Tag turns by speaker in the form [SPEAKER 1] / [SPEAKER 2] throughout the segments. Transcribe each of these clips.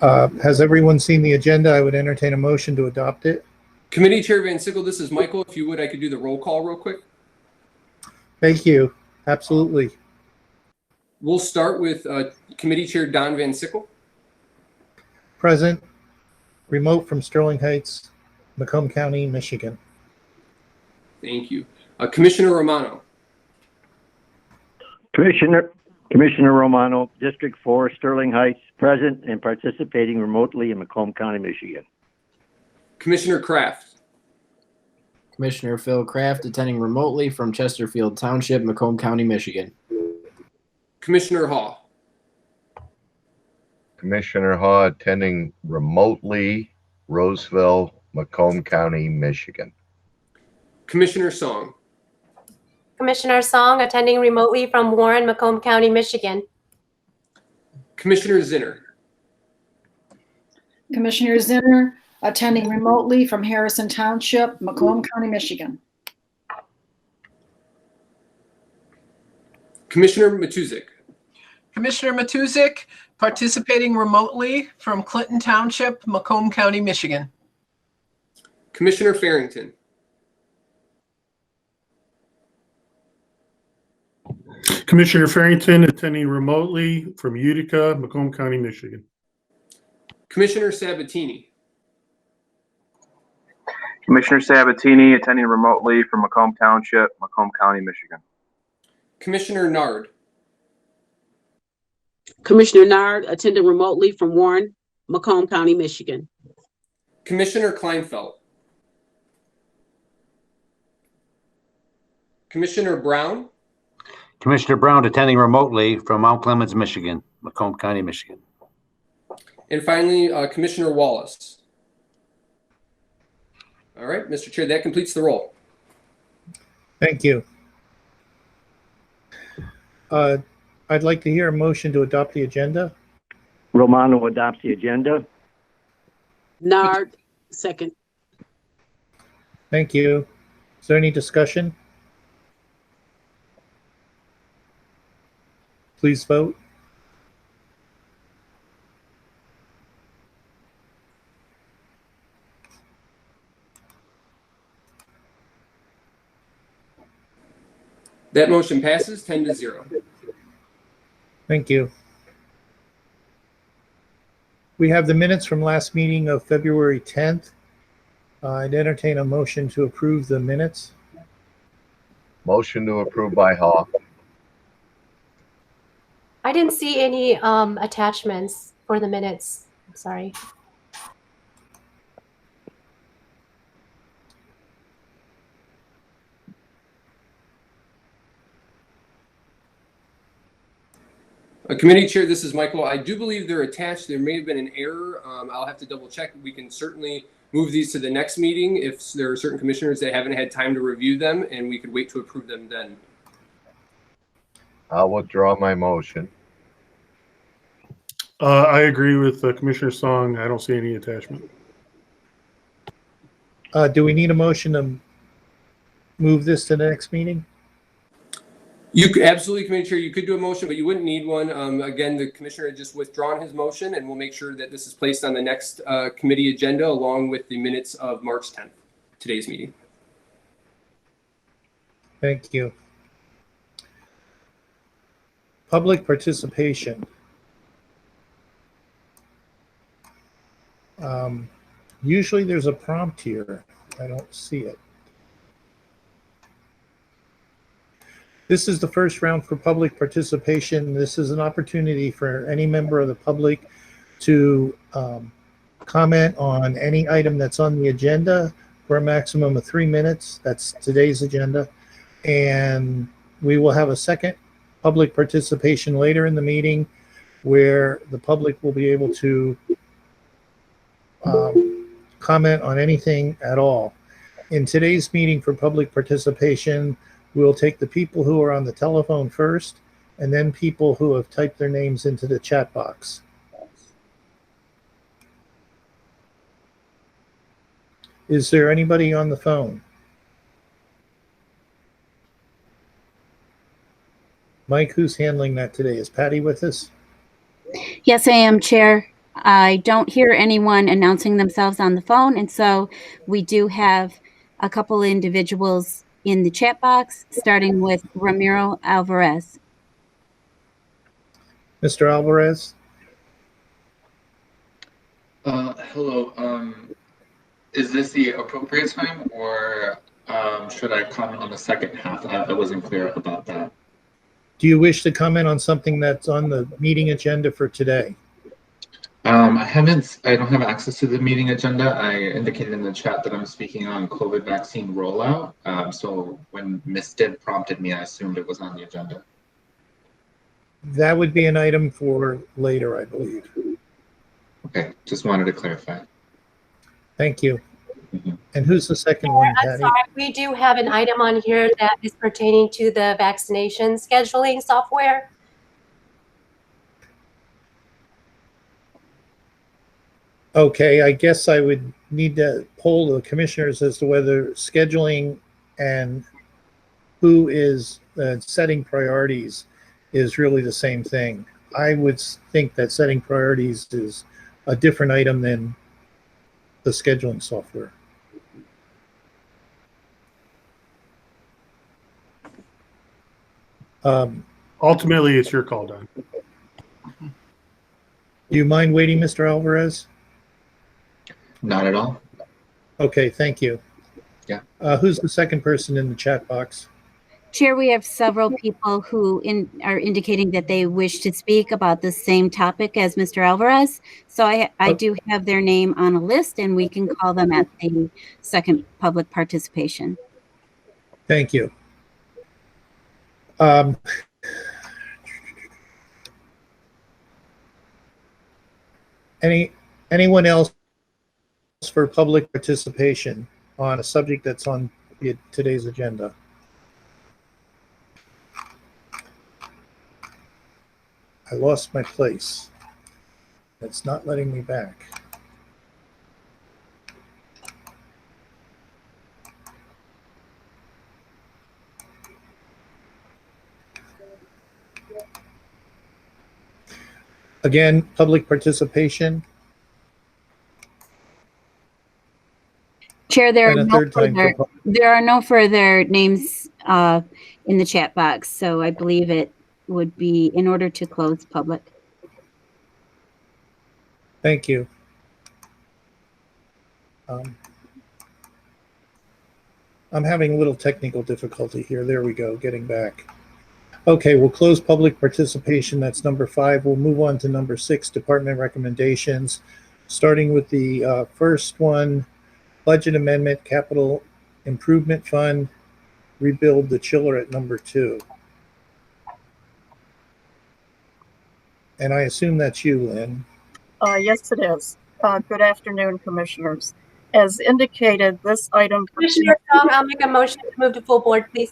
[SPEAKER 1] Has everyone seen the agenda? I would entertain a motion to adopt it.
[SPEAKER 2] Committee Chair Van Sickle, this is Michael. If you would, I could do the roll call real quick.
[SPEAKER 1] Thank you. Absolutely.
[SPEAKER 2] We'll start with Committee Chair Don Van Sickle.
[SPEAKER 1] Present. Remote from Sterling Heights, Macomb County, Michigan.
[SPEAKER 2] Thank you. Commissioner Romano.
[SPEAKER 3] Commissioner Romano, District 4, Sterling Heights, present and participating remotely in Macomb County, Michigan.
[SPEAKER 2] Commissioner Kraft.
[SPEAKER 4] Commissioner Phil Kraft, attending remotely from Chesterfield Township, Macomb County, Michigan.
[SPEAKER 2] Commissioner Hall.
[SPEAKER 5] Commissioner Haw, attending remotely, Roseville, Macomb County, Michigan.
[SPEAKER 2] Commissioner Song.
[SPEAKER 6] Commissioner Song, attending remotely from Warren, Macomb County, Michigan.
[SPEAKER 2] Commissioner Zinner.
[SPEAKER 7] Commissioner Zinner, attending remotely from Harrison Township, Macomb County, Michigan.
[SPEAKER 2] Commissioner Matuzik.
[SPEAKER 8] Commissioner Matuzik, participating remotely from Clinton Township, Macomb County, Michigan.
[SPEAKER 2] Commissioner Farrington.
[SPEAKER 9] Commissioner Farrington, attending remotely from Utica, Macomb County, Michigan.
[SPEAKER 2] Commissioner Sabatini.
[SPEAKER 10] Commissioner Sabatini, attending remotely from Macomb Township, Macomb County, Michigan.
[SPEAKER 2] Commissioner Nard.
[SPEAKER 11] Commissioner Nard, attending remotely from Warren, Macomb County, Michigan.
[SPEAKER 2] Commissioner Kleinfeld. Commissioner Brown.
[SPEAKER 12] Commissioner Brown, attending remotely from Mount Clemens, Michigan, Macomb County, Michigan.
[SPEAKER 2] And finally, Commissioner Wallace. All right, Mr. Chair, that completes the roll.
[SPEAKER 1] Thank you. I'd like to hear a motion to adopt the agenda.
[SPEAKER 3] Romano adopts the agenda.
[SPEAKER 11] Nard, second.
[SPEAKER 1] Thank you. Is there any discussion? Please vote.
[SPEAKER 2] That motion passes 10-0.
[SPEAKER 1] Thank you. We have the minutes from last meeting of February 10th. I'd entertain a motion to approve the minutes.
[SPEAKER 5] Motion to approve by Haw.
[SPEAKER 6] I didn't see any attachments for the minutes. I'm sorry.
[SPEAKER 2] Committee Chair, this is Michael. I do believe they're attached. There may have been an error. I'll have to double check. We can certainly move these to the next meeting if there are certain commissioners that haven't had time to review them, and we could wait to approve them then.
[SPEAKER 5] I'll withdraw my motion.
[SPEAKER 9] I agree with Commissioner Song. I don't see any attachment.
[SPEAKER 1] Do we need a motion to move this to the next meeting?
[SPEAKER 2] You could absolutely, Committee Chair, you could do a motion, but you wouldn't need one. Again, the commissioner had just withdrawn his motion, and we'll make sure that this is placed on the next committee agenda along with the minutes of March 10th, today's meeting.
[SPEAKER 1] Thank you. Public participation. Usually there's a prompt here. I don't see it. This is the first round for public participation. This is an opportunity for any member of the public to comment on any item that's on the agenda for a maximum of 3 minutes. That's today's agenda. And we will have a second public participation later in the meeting where the public will be able to comment on anything at all. In today's meeting for public participation, we'll take the people who are on the telephone first, and then people who have typed their names into the chat box. Is there anybody on the phone? Mike, who's handling that today? Is Patty with us?
[SPEAKER 13] Yes, I am, Chair. I don't hear anyone announcing themselves on the phone, and so we do have a couple individuals in the chat box, starting with Ramiro Alvarez.
[SPEAKER 1] Mr. Alvarez?
[SPEAKER 14] Hello. Is this the appropriate time, or should I comment on the second half? I wasn't clear about that.
[SPEAKER 1] Do you wish to comment on something that's on the meeting agenda for today?
[SPEAKER 14] I don't have access to the meeting agenda. I indicated in the chat that I'm speaking on COVID vaccine rollout. So when Ms. Dib prompted me, I assumed it was on the agenda.
[SPEAKER 1] That would be an item for later, I believe.
[SPEAKER 14] Okay, just wanted to clarify.
[SPEAKER 1] Thank you. And who's the second one,
[SPEAKER 6] I'm
[SPEAKER 1] Patty?
[SPEAKER 6] sorry, we do have an item on here that is pertaining to the vaccination scheduling software.
[SPEAKER 1] Okay, I guess I would need to poll the commissioners as to whether scheduling and who is setting priorities is really the same thing. I would think that setting priorities is a different item than the scheduling software.
[SPEAKER 9] Ultimately, it's your call, Don.
[SPEAKER 1] Do you mind waiting, Mr. Alvarez?
[SPEAKER 14] Not at all.
[SPEAKER 1] Okay, thank you.
[SPEAKER 14] Yeah.
[SPEAKER 1] Who's the second person in the chat box?
[SPEAKER 13] Chair, we have several people who are indicating that they wish to speak about the same topic as Mr. Alvarez. So I do have their name on a list, and we can call them at the second public participation.
[SPEAKER 1] Thank you. Anyone else for public participation on a subject that's on today's agenda? I lost my place. It's not letting me back. Again, public participation.
[SPEAKER 13] Chair, there
[SPEAKER 1] And
[SPEAKER 13] are no further names in the chat box, so I believe it would be in order to close public.
[SPEAKER 1] Thank you. I'm having a little technical difficulty here. There we go, getting back. Okay, we'll close public participation. That's number 5. We'll move on to number 6, department recommendations. Starting with the first one, budget amendment, capital improvement fund, rebuild the chiller at number 2. And I assume that's you, Lynn.
[SPEAKER 15] Yes, it is. Good afternoon, commissioners. As indicated, this item.
[SPEAKER 6] Commissioner Song, I'll make a motion to move to full board, please.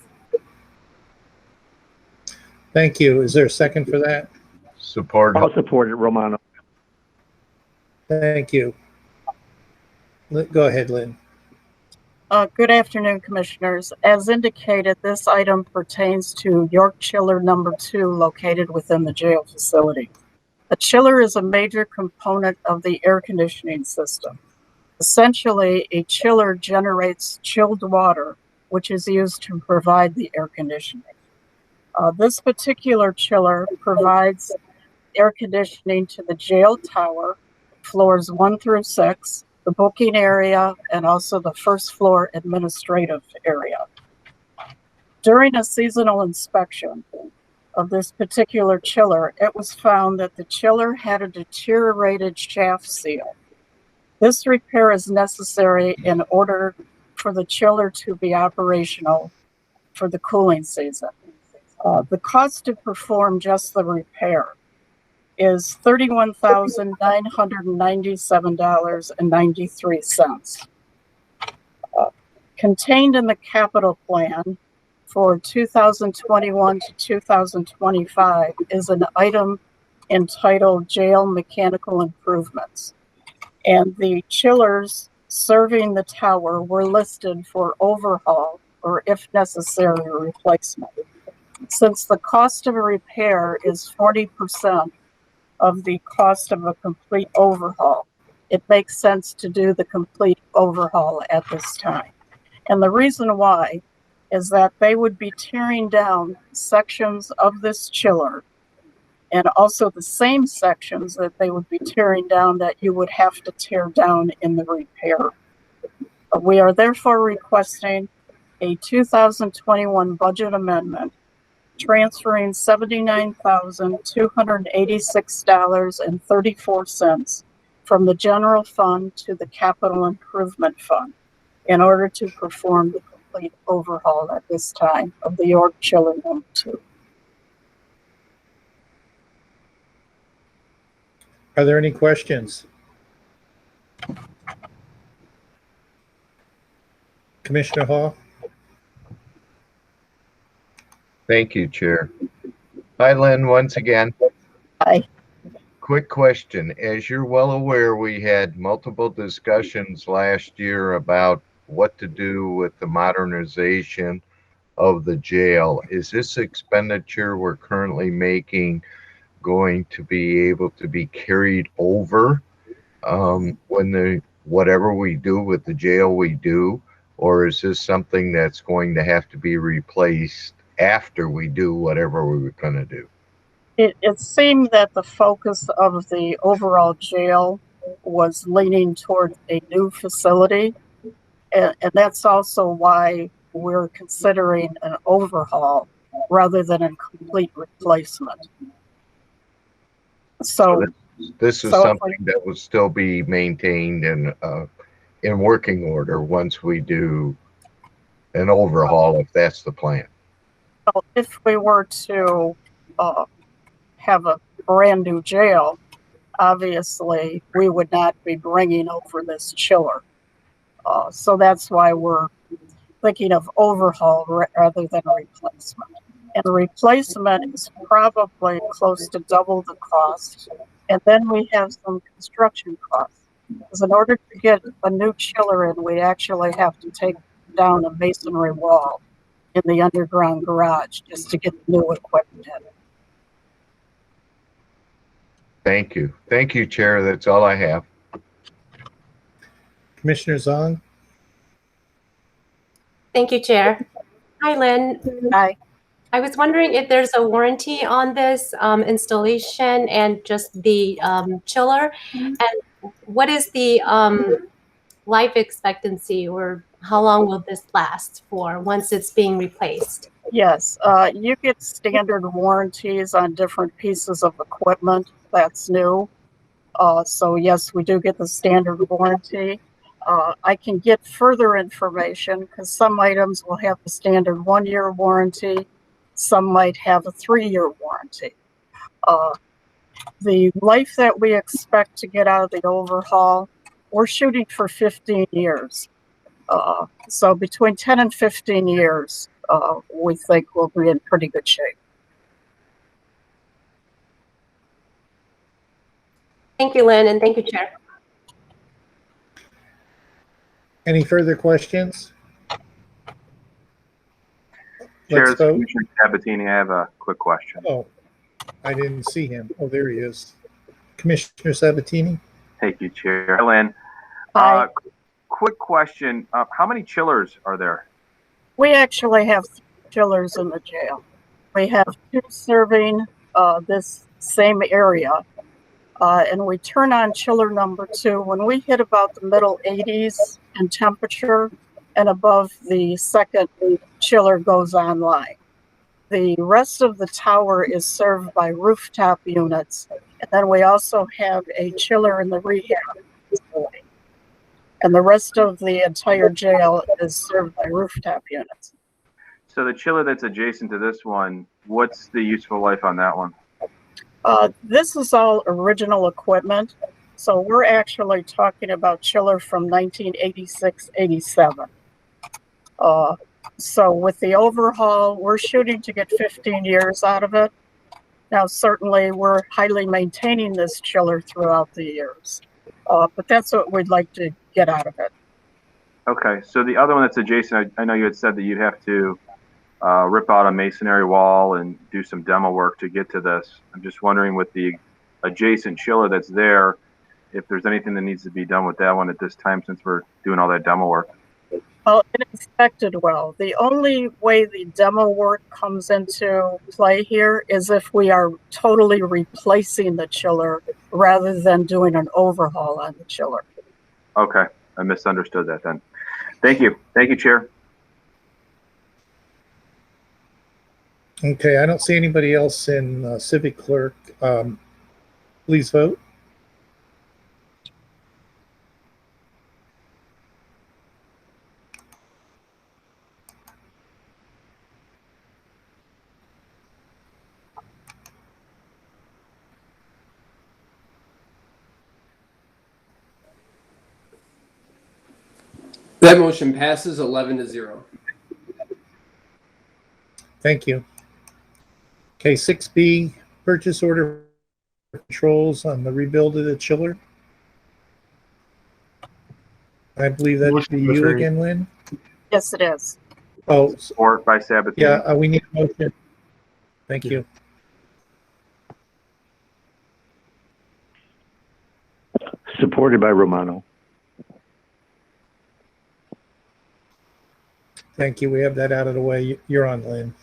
[SPEAKER 1] Thank you. Is there a second for that?
[SPEAKER 5] Support.
[SPEAKER 3] I'll support it, Romano.
[SPEAKER 1] Thank you. Go ahead, Lynn.
[SPEAKER 15] Good afternoon, commissioners. As indicated, this item pertains to York Chiller number 2 located within the jail facility. A chiller is a major component of the air conditioning system. Essentially, a chiller generates chilled water, which is used to provide the air conditioning. This particular chiller provides air conditioning to the jail tower, floors 1 through 6, the booking area, and also the first floor administrative area. During a seasonal inspection of this particular chiller, it was found that the chiller had a deteriorated shaft seal. This repair is necessary in order for the chiller to be operational for the cooling season. The cost to perform just the repair is $31,997.93. Contained in the capital plan for 2021 to 2025 is an item entitled Jail Mechanical Improvements. And the chillers serving the tower were listed for overhaul or, if necessary, replacement. Since the cost of a repair is 40% of the cost of a complete overhaul. It makes sense to do the complete overhaul at this time. And the reason why is that they would be tearing down sections of this chiller, and also the same sections that they would be tearing down that you would have to tear down in the repair. We are therefore requesting a 2021 budget amendment transferring $79,286.34 from the general fund to the capital improvement fund in order to perform the complete overhaul at this time of the York Chiller No. 2.
[SPEAKER 1] Are there any questions? Commissioner Hall?
[SPEAKER 5] Thank you, Chair. Hi, Lynn, once again.
[SPEAKER 15] Hi.
[SPEAKER 5] Quick question. As you're well aware, we had multiple discussions last year about what to do with the modernization of the jail. Is this expenditure we're currently making going to be able to be carried over when whatever we do with the jail we do, or is this something that's going to have to be replaced after we do whatever we were going to do?
[SPEAKER 15] It seemed that the focus of the overall jail was leaning toward a new facility, and that's also why we're considering an overhaul rather than a complete replacement. So
[SPEAKER 5] this is something that will still be maintained in working order once we do an overhaul, if that's the plan.
[SPEAKER 15] If we were to have a brand new jail, obviously we would not be bringing over this chiller. So that's why we're thinking of overhaul rather than a replacement. And a replacement is probably close to double the cost. And then we have some construction costs. Because in order to get a new chiller in, we actually have to take down a masonry wall in the underground garage just to get the new equipment in.
[SPEAKER 5] Thank you. Thank you, Chair. That's all I have.
[SPEAKER 1] Commissioner Zong?
[SPEAKER 6] Thank you, Chair. Hi, Lynn.
[SPEAKER 15] Hi.
[SPEAKER 6] I was wondering if there's a warranty on this installation and just the chiller, and what is the life expectancy, or how long will this last for once it's being replaced?
[SPEAKER 15] Yes, you get standard warranties on different pieces of equipment that's new. So yes, we do get the standard warranty. I can get further information because some items will have the standard 1-year warranty. Some might have a 3-year warranty. The life that we expect to get out of the overhaul, we're shooting for 15 years. So between 10 and 15 years, we think we'll be in pretty good shape.
[SPEAKER 6] Thank you, Lynn, and thank you, Chair.
[SPEAKER 1] Any further questions?
[SPEAKER 10] Chair,
[SPEAKER 1] Let's vote.
[SPEAKER 10] Commissioner Sabatini, I have a quick question.
[SPEAKER 1] Oh, I didn't see him. Oh, there he is. Commissioner Sabatini?
[SPEAKER 10] Thank you, Chair. Hi, Lynn. Quick question. How many chillers are there?
[SPEAKER 15] We actually have 3 chillers in the jail. We have 2 serving this same area. And we turn on chiller number 2 when we hit about the middle 80s in temperature and above, the second chiller goes online. The rest of the tower is served by rooftop units. And then we also have a chiller in the rehab facility. And the rest of the entire jail is served by rooftop units.
[SPEAKER 10] So the chiller that's adjacent to this one, what's the useful life on that one?
[SPEAKER 15] This is all original equipment. So we're actually talking about chiller from 1986-87. So with the overhaul, we're shooting to get 15 years out of it. Now, certainly we're highly maintaining this chiller throughout the years. But that's what we'd like to get out of it.
[SPEAKER 10] Okay, so the other one that's adjacent, I know you had said that you'd have to rip out a masonry wall and do some demo work to get to this. I'm just wondering with the adjacent chiller that's there, if there's anything that needs to be done with that one at this time, since we're doing all that demo work.
[SPEAKER 15] Well, it inspected well. The only way the demo work comes into play here is if we are totally replacing the chiller rather than doing an overhaul on the chiller.
[SPEAKER 10] Okay, I misunderstood that then. Thank you. Thank you, Chair.
[SPEAKER 1] Okay, I don't see anybody else in Civic Clerk. Please vote.
[SPEAKER 2] That motion passes 11-0.
[SPEAKER 1] Thank you. Okay, 6B, purchase order controls on the rebuild of the chiller. I believe that would be you again, Lynn?
[SPEAKER 15] Yes, it is.
[SPEAKER 1] Oh,
[SPEAKER 10] Or by Sabatini.
[SPEAKER 1] yeah, we need a motion. Thank you.
[SPEAKER 3] Supported by Romano.
[SPEAKER 1] Thank you. We have that out of the way. You're on, Lynn.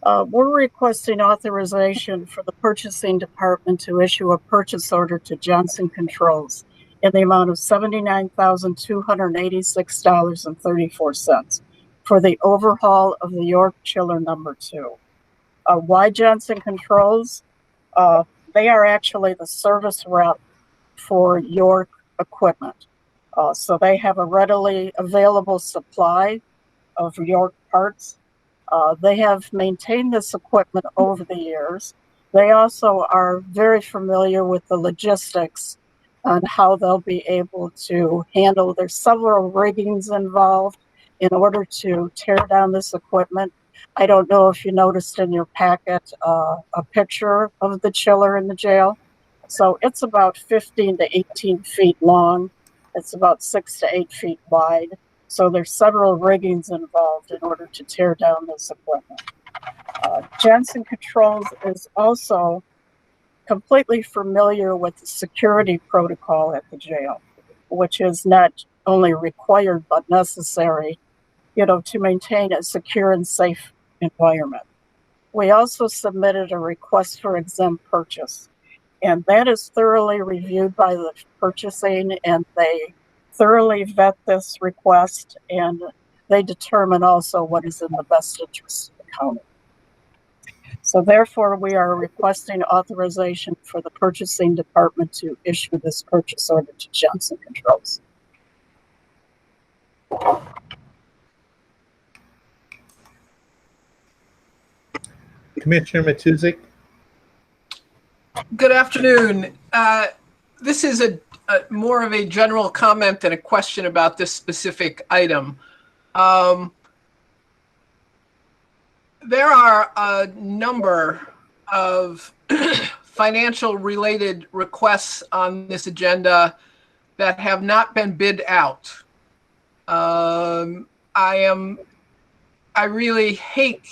[SPEAKER 15] We're requesting authorization for the purchasing department to issue a purchase order to Johnson Controls in the amount of $79,286.34 for the overhaul of the York Chiller number 2. Why Johnson Controls? They are actually the service rep for York equipment. So they have a readily available supply of York parts. They have maintained this equipment over the years. They also are very familiar with the logistics on how they'll be able to handle. There's several riggings involved in order to tear down this equipment. I don't know if you noticed in your packet a picture of the chiller in the jail. So it's about 15 to 18 feet long. It's about 6 to 8 feet wide. So there's several riggings involved in order to tear down this equipment. Johnson Controls is also completely familiar with the security protocol at the jail, which is not only required but necessary, to maintain a secure and safe environment. We also submitted a request for exempt purchase, and that is thoroughly reviewed by the purchasing, and they thoroughly vet this request, and they determine also what is in the best interest of the county. So therefore, we are requesting authorization for the purchasing department to issue this purchase order to Johnson Controls.
[SPEAKER 1] Commissioner Matuzik.
[SPEAKER 8] Good afternoon. This is a more of a general comment than a question about this specific item. There are a number of financial related requests on this agenda that have not been bid out. I really hate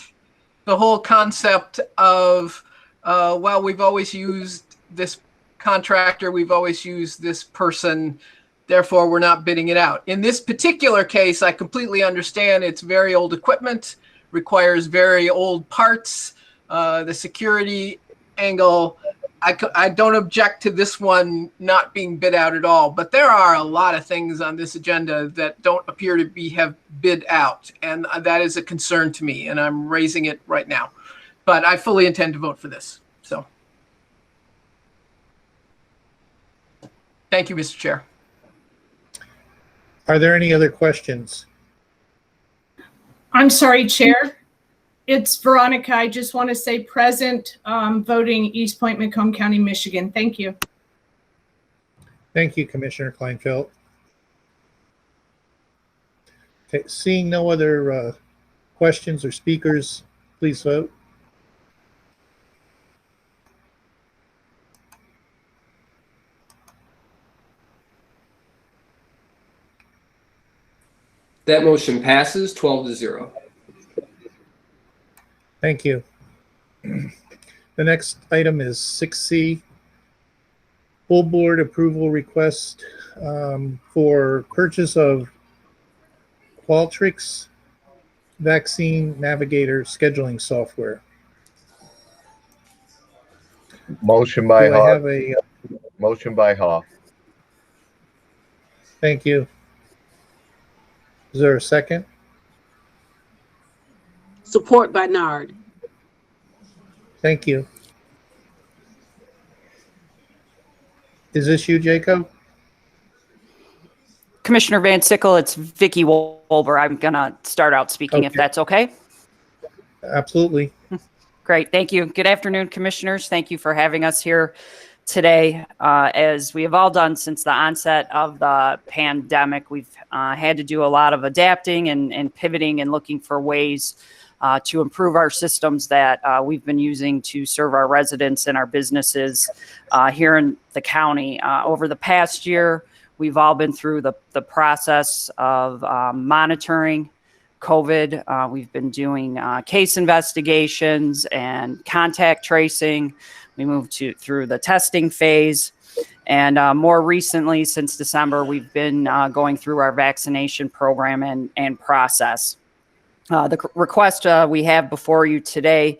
[SPEAKER 8] the whole concept of, well, we've always used this contractor, we've always used this person, therefore we're not bidding it out. In this particular case, I completely understand it's very old equipment, requires very old parts, the security angle. I don't object to this one not being bid out at all, but there are a lot of things on this agenda that don't appear to have bid out, and that is a concern to me, and I'm raising it right now. But I fully intend to vote for this. So, thank you, Mr. Chair.
[SPEAKER 1] Are there any other questions?
[SPEAKER 16] I'm sorry, Chair. It's Veronica. I just want to say present, voting East Point, Macomb County, Michigan. Thank you.
[SPEAKER 1] Thank you, Commissioner Kleinfeld. Okay, seeing no other questions or speakers, please vote.
[SPEAKER 2] That motion passes 12-0.
[SPEAKER 1] Thank you. The next item is 6C, full board approval request for purchase of Qualtrics Vaccine Navigator scheduling software.
[SPEAKER 5] Motion by
[SPEAKER 1] Do I
[SPEAKER 5] Hoff.
[SPEAKER 1] have a
[SPEAKER 5] Motion by Hoff.
[SPEAKER 1] thank you? Is there a second?
[SPEAKER 11] Support by Nard.
[SPEAKER 1] Thank you. Is this you, Jacob?
[SPEAKER 17] Commissioner Van Sickle, it's Vicky Wolber. I'm going to start out speaking if that's okay.
[SPEAKER 1] Absolutely.
[SPEAKER 17] Great. Thank you. Good afternoon, commissioners. Thank you for having us here today. As we have all done since the onset of the pandemic, we've had to do a lot of adapting and pivoting and looking for ways to improve our systems that we've been using to serve our residents and our businesses here in the county. Over the past year, we've all been through the process of monitoring COVID. We've been doing case investigations and contact tracing. We moved through the testing phase. And more recently, since December, we've been going through our vaccination program and process. The request we have before you today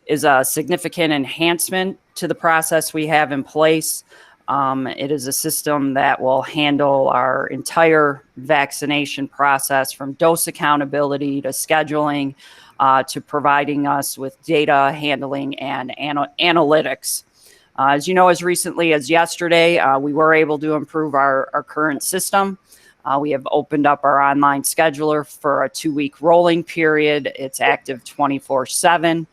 [SPEAKER 17] is a significant enhancement to the process we have in place. It is a system that will handle our entire vaccination process, from dose accountability to scheduling to providing us with data handling and analytics. As you know, as recently as yesterday, we were able to improve our current system. We have opened up our online scheduler for a 2-week rolling period. It's active 24/7.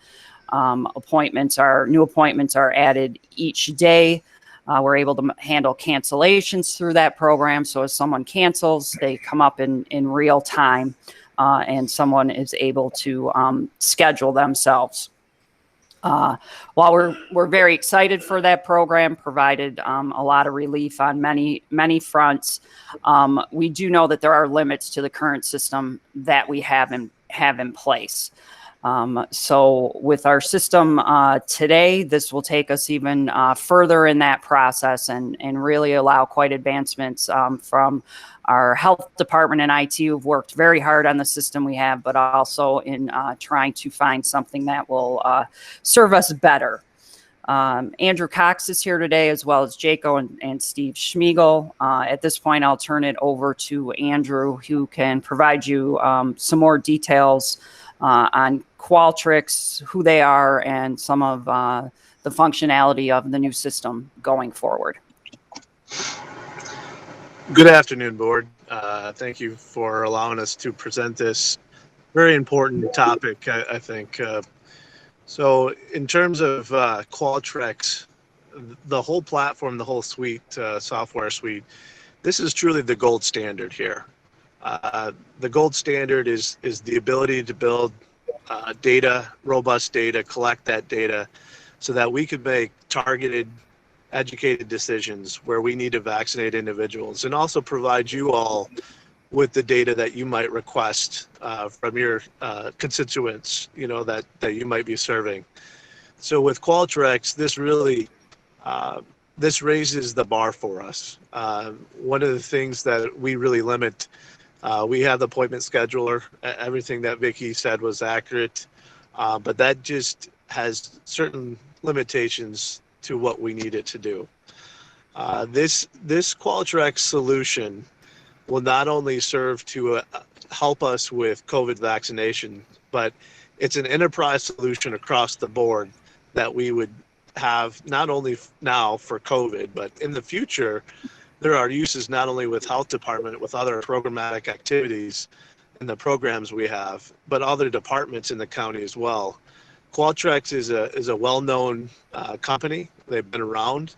[SPEAKER 17] New appointments are added each day. We're able to handle cancellations through that program. So if someone cancels, they come up in real time and someone is able to schedule themselves. While we're very excited for that program, provided a lot of relief on many fronts, we do know that there are limits to the current system that we have in place. So with our system today, this will take us even further in that process and really allow quite advancements from our health department and IT, who've worked very hard on the system we have, but also in trying to find something that will serve us better. Andrew Cox is here today, as well as Jaco and Steve Schmiegel. At this point, I'll turn it over to Andrew, who can provide you some more details on Qualtrics, who they are, and some of the functionality of the new system going forward.
[SPEAKER 18] Good afternoon, board. Thank you for allowing us to present this very important topic, I think. So in terms of Qualtrics, the whole platform, the whole suite, software suite, this is truly the gold standard here. The gold standard is the ability to build data, robust data, collect that data so that we could make targeted, educated decisions where we need to vaccinate individuals, and also provide you all with the data that you might request from your constituents, that you might be serving. So with Qualtrics, this really this raises the bar for us. One of the things that we really limit, we have the appointment scheduler. Everything that Vicky said was accurate, but that just has certain limitations to what we need it to do. This Qualtrics solution will not only serve to help us with COVID vaccination, but it's an enterprise solution across the board that we would have not only now for COVID, but in the future. There are uses not only with health department, with other programmatic activities and the programs we have, but other departments in the county as well. Qualtrics is a well-known company. They've been around.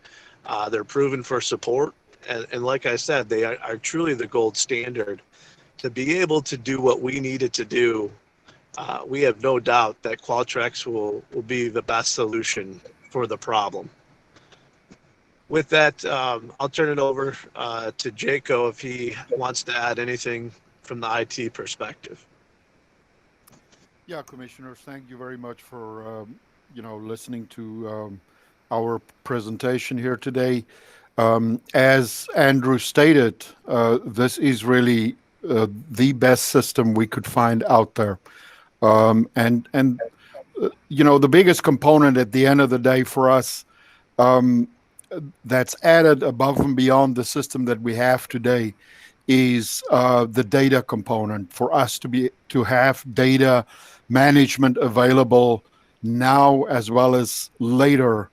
[SPEAKER 18] They're proven for support. And like I said, they are truly the gold standard. To be able to do what we needed to do, we have no doubt that Qualtrics will be the best solution for the problem. With that, I'll turn it over to Jaco if he wants to add anything from the IT perspective.
[SPEAKER 19] Yeah, commissioners, thank you very much for listening to our presentation here today. As Andrew stated, this is really the best system we could find out there. The biggest component at the end of the day for us that's added above and beyond the system that we have today is the data component, for us to have data management available now as well as later,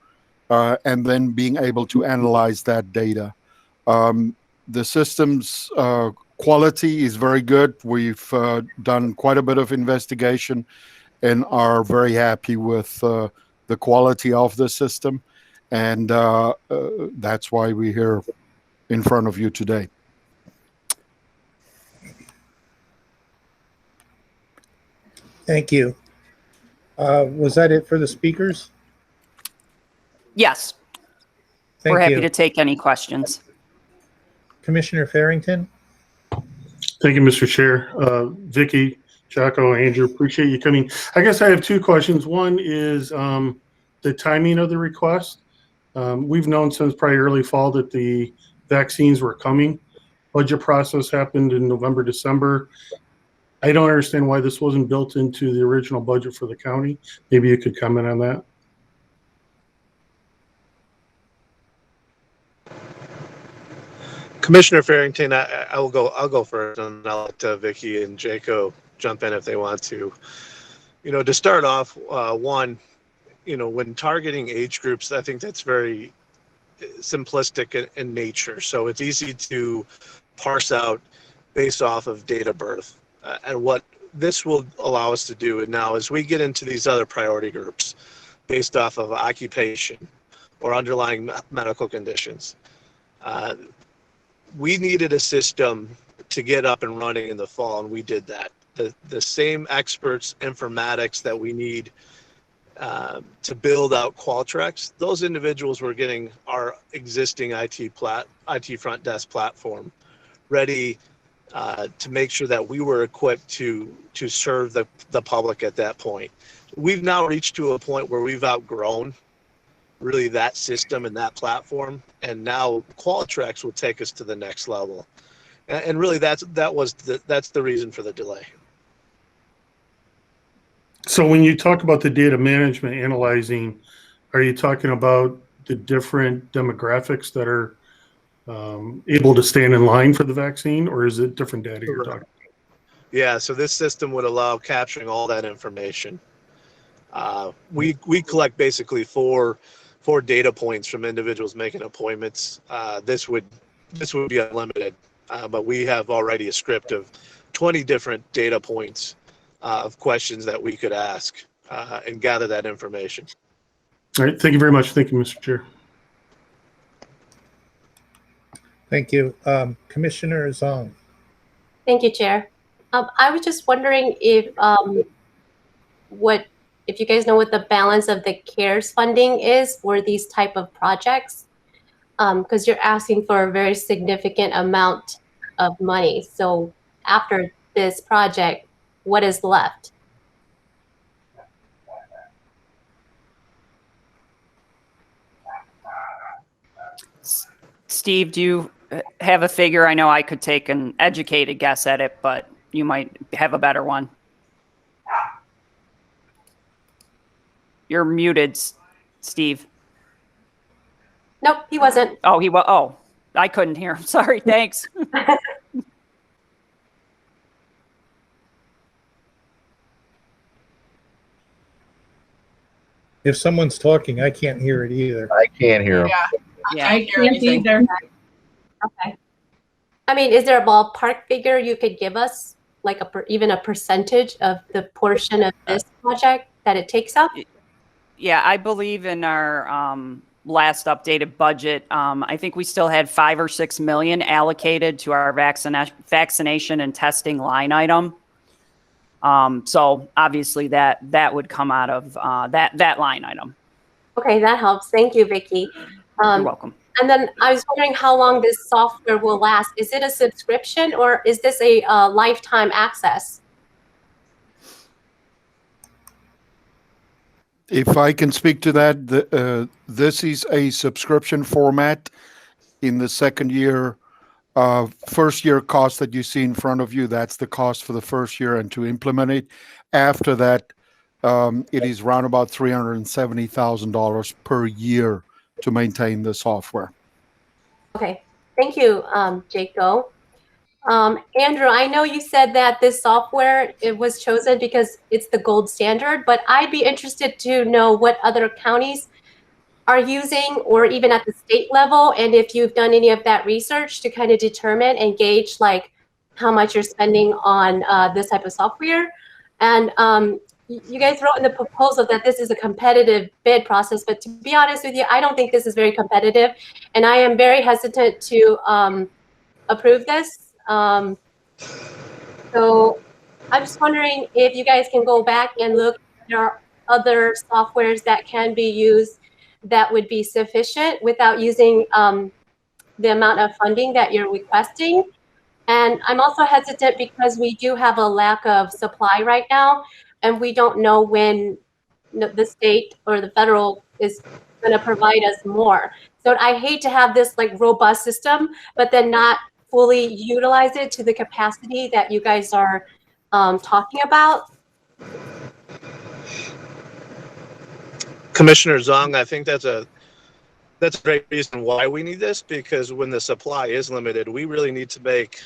[SPEAKER 19] and then being able to analyze that data. The system's quality is very good. We've done quite a bit of investigation and are very happy with the quality of the system. And that's why we're here in front of you today.
[SPEAKER 1] Thank you. Was that it for the speakers?
[SPEAKER 17] Yes.
[SPEAKER 1] Thank
[SPEAKER 17] We're happy
[SPEAKER 1] you.
[SPEAKER 17] to take any questions.
[SPEAKER 1] Commissioner Farrington?
[SPEAKER 9] Thank you, Mr. Chair. Vicky, Jocko, Andrew, appreciate you coming. I guess I have two questions. One is the timing of the request. We've known since probably early fall that the vaccines were coming. Budget process happened in November, December. I don't understand why this wasn't built into the original budget for the county. Maybe you could comment on that.
[SPEAKER 18] Commissioner Farrington, I'll go first, and I'll let Vicky and Jaco jump in if they want to. To start off, one, when targeting age groups, I think that's very simplistic in nature. So it's easy to parse out based off of date of birth. And what this will allow us to do now as we get into these other priority groups based off of occupation or underlying medical conditions. We needed a system to get up and running in the fall, and we did that. The same experts, informatics that we need to build out Qualtrics, those individuals were getting our existing IT front desk platform ready to make sure that we were equipped to serve the public at that point. We've now reached to a point where we've outgrown really that system and that platform, and now Qualtrics will take us to the next level. And really that's the reason for the delay.
[SPEAKER 9] So when you talk about the data management analyzing, are you talking about the different demographics that are able to stand in line for the vaccine, or is it different data you're talking about?
[SPEAKER 18] Yeah, so this system would allow capturing all that information. We collect basically four data points from individuals making appointments. This would be unlimited, but we have already a script of 20 different data points of questions that we could ask and gather that information.
[SPEAKER 9] All right, thank you very much. Thank you, Mr. Chair.
[SPEAKER 1] Thank you. Commissioner Zong.
[SPEAKER 6] Thank you, Chair. I was just wondering if you guys know what the balance of the CARES funding is for these type of projects, because you're asking for a very significant amount of money. So after this project, what is left?
[SPEAKER 17] Steve, do you have a figure? I know I could take an educated guess at it, but you might have a better one. You're muted, Steve.
[SPEAKER 6] Nope, he wasn't.
[SPEAKER 17] Oh, he was. Oh, I couldn't hear him. Sorry. Thanks.
[SPEAKER 1] If someone's talking, I can't hear it either.
[SPEAKER 5] I can't hear him.
[SPEAKER 16] Yeah, I can't either.
[SPEAKER 6] Okay. I mean, is there a ballpark figure you could give us, like even a percentage of the portion of this project that it takes up?
[SPEAKER 17] Yeah, I believe in our last updated budget, I think we still had $5 or $6 million allocated to our vaccination and testing line item. So obviously that would come out of that line item.
[SPEAKER 6] Okay, that helps. Thank you, Vicky.
[SPEAKER 17] You're welcome.
[SPEAKER 6] And then I was wondering how long this software will last. Is it a subscription or is this a lifetime access?
[SPEAKER 19] If I can speak to that, this is a subscription format. in the second year. First year cost that you see in front of you, that's the cost for the first year and to implement it. After that, it is around about $370,000 per year to maintain the software.
[SPEAKER 6] Okay, thank you, Jaco. Andrew, I know you said that this software, it was chosen because it's the gold standard, but I'd be interested to know what other counties are using, or even at the state level, and if you've done any of that research to kind of determine and gauge like how much you're spending on this type of software. And you guys wrote in the proposal that this is a competitive bid process, but to be honest with you, I don't think this is very competitive, and I am very hesitant to approve this. So I'm just wondering if you guys can go back and look. There are other softwares that can be used that would be sufficient without using the amount of funding that you're requesting. And I'm also hesitant because we do have a lack of supply right now, and we don't know when the state or the federal is going to provide us more. So I hate to have this like robust system, but then not fully utilize it to the capacity that you guys are talking about.
[SPEAKER 18] Commissioner Zong, I think that's a great reason why we need this, because when the supply is limited, we really need to make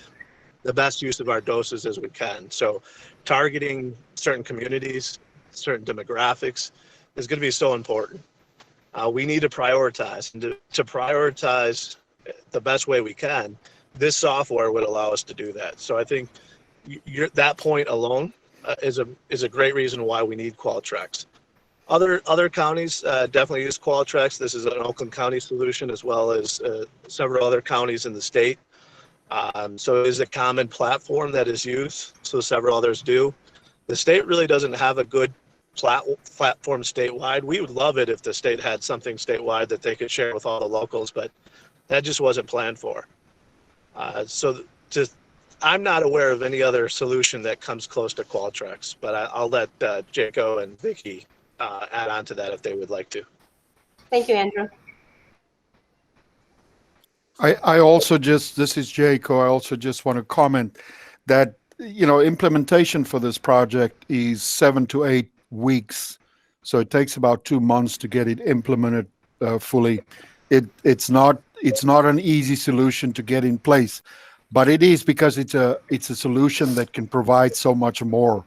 [SPEAKER 18] the best use of our doses as we can. So targeting certain communities, certain demographics is going to be so important. We need to prioritize, and to prioritize the best way we can, this software would allow us to do that. So I think that point alone is a great reason why we need Qualtrics. Other counties definitely use Qualtrics. This is an Oakland County solution, as well as several other counties in the state. So it is a common platform that is used, so several others do. The state really doesn't have a good platform statewide. We would love it if the state had something statewide that they could share with all the locals, but that just wasn't planned for. I'm not aware of any other solution that comes close to Qualtrics, but I'll let Jaco and Vicky add on to that if they would like to.
[SPEAKER 6] Thank you, Andrew.
[SPEAKER 19] I also just, this is Jaco, I also just want to comment that, implementation for this project is 7 to 8 weeks. So it takes about 2 months to get it implemented fully. It's not an easy solution to get in place, but it is because it's a solution that can provide so much more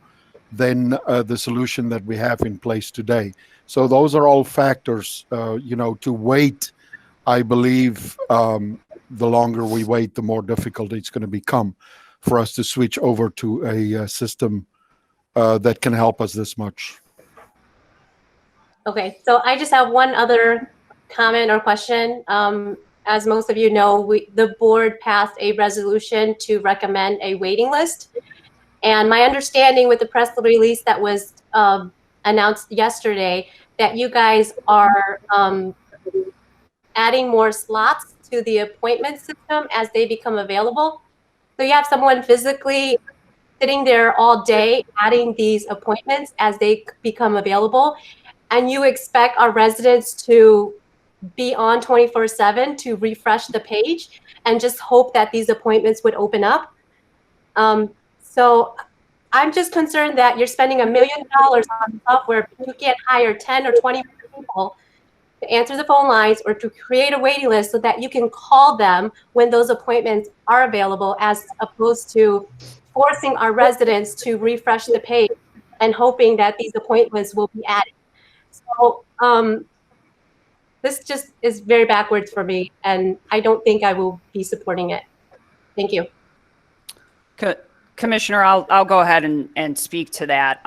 [SPEAKER 19] than the solution that we have in place today. So those are all factors, to wait. I believe the longer we wait, the more difficult it's going to become for us to switch over to a system that can help us this much.
[SPEAKER 6] Okay, so I just have one other comment or question. As most of you know, the board passed a resolution to recommend a waiting list. And my understanding with the press release that was announced yesterday, that you guys are adding more slots to the appointment system as they become available. So you have someone physically sitting there all day adding these appointments as they become available. And you expect our residents to be on 24/7 to refresh the page and just hope that these appointments would open up. So I'm just concerned that you're spending $1 million on software, but you can't hire 10 or 20 people to answer the phone lines or to create a waiting list so that you can call them when those appointments are available, as opposed to forcing our residents to refresh the page and hoping that these appointments will be added. So this just is very backwards for me, and I don't think I will be supporting it. Thank you.
[SPEAKER 17] Commissioner, I'll go ahead and speak to that.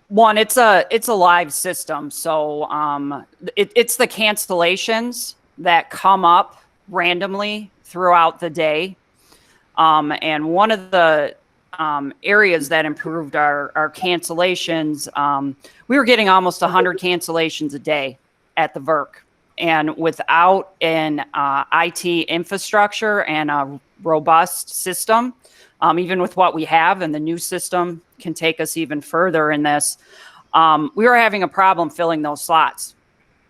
[SPEAKER 17] One, it's a live system, so it's the cancellations that come up randomly throughout the day. And one of the areas that improved our cancellations, we were getting almost 100 cancellations a day at the VERC. And without an IT infrastructure and a robust system, even with what we have, and the new system can take us even further in this, we were having a problem filling those slots.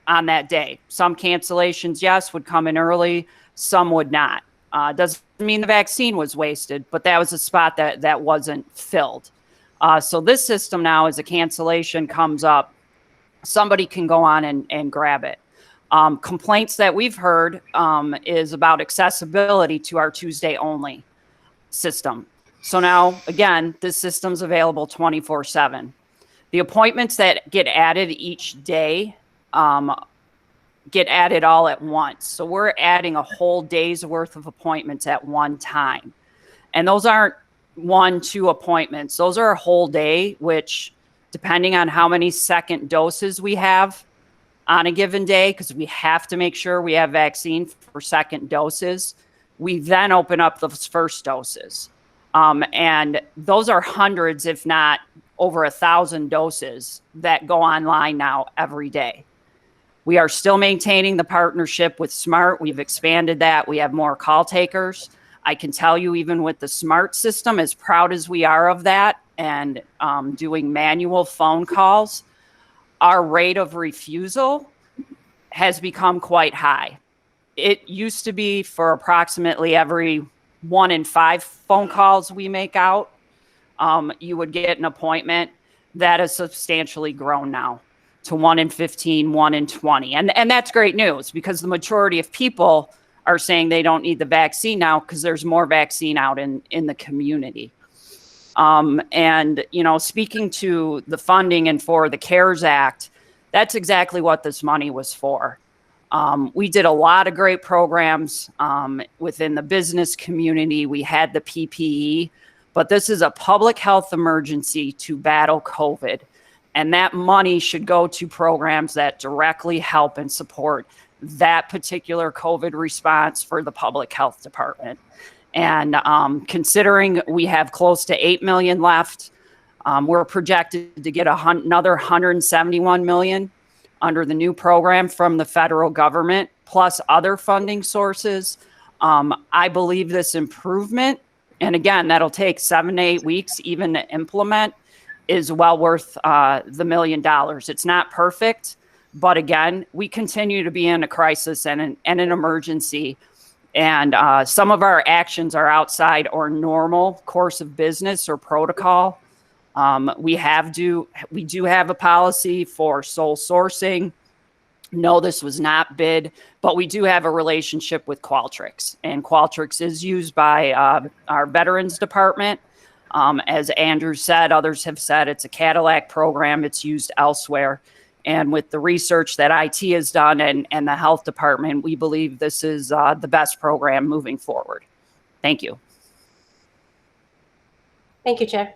[SPEAKER 17] on that day. Some cancellations, yes, would come in early, some would not. Doesn't mean the vaccine was wasted, but that was a spot that wasn't filled. So this system now, as a cancellation comes up, somebody can go on and grab it. Complaints that we've heard is about accessibility to our Tuesday only system. So now, again, this system's available 24/7. The appointments that get added each day get added all at once. So we're adding a whole day's worth of appointments at one time. And those aren't 1-2 appointments. Those are a whole day, which, depending on how many second doses we have on a given day, because we have to make sure we have vaccine for second doses, we then open up those first doses. And those are hundreds, if not over 1,000 doses that go online now every day. We are still maintaining the partnership with Smart. We've expanded that. We have more call takers. I can tell you, even with the Smart system, as proud as we are of that and doing manual phone calls, our rate of refusal has become quite high. It used to be for approximately every 1 in 5 phone calls we make out, you would get an appointment. That has substantially grown now to 1 in 15, 1 in 20. And that's great news, because the majority of people are saying they don't need the vaccine now because there's more vaccine out in the community. And, you know, speaking to the funding and for the CARES Act, that's exactly what this money was for. We did a lot of great programs within the business community. We had the PPE, but this is a public health emergency to battle COVID. And that money should go to programs that directly help and support that particular COVID response for the public health department. And considering we have close to 8 million left, we're projected to get another 171 million under the new program from the federal government, plus other funding sources. I believe this improvement, and again, that'll take 7 to 8 weeks even to implement, is well worth the $1 million. It's not perfect, but again, we continue to be in a crisis and an emergency. And some of our actions are outside our normal course of business or protocol. We do have a policy for sole sourcing. No, this was not bid, but we do have a relationship with Qualtrics, and Qualtrics is used by our Veterans Department. As Andrew said, others have said it's a Cadillac program. It's used elsewhere. And with the research that IT has done and the health department, we believe this is the best program moving forward. Thank you.
[SPEAKER 6] Thank you, Chair.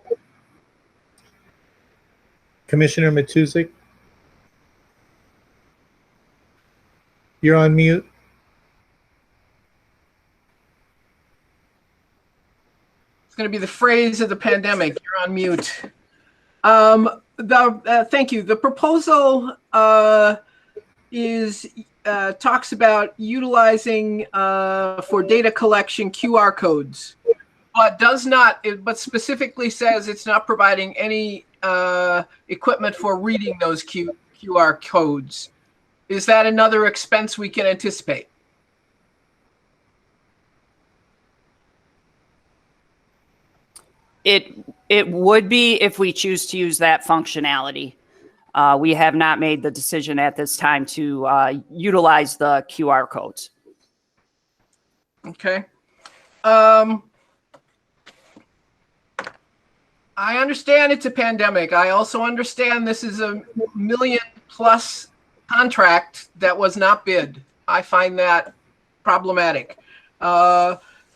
[SPEAKER 1] Commissioner Matuzik, you're on mute.
[SPEAKER 8] It's going to be the phrase of the pandemic. You're on mute. Thank you. The proposal talks about utilizing for data collection QR codes, but specifically says it's not providing any equipment for reading those QR codes. Is that another expense we can anticipate?
[SPEAKER 17] It would be if we choose to use that functionality. We have not made the decision at this time to utilize the QR codes.
[SPEAKER 8] Okay. I understand it's a pandemic. I also understand this is a $1 million+ contract that was not bid. I find that problematic.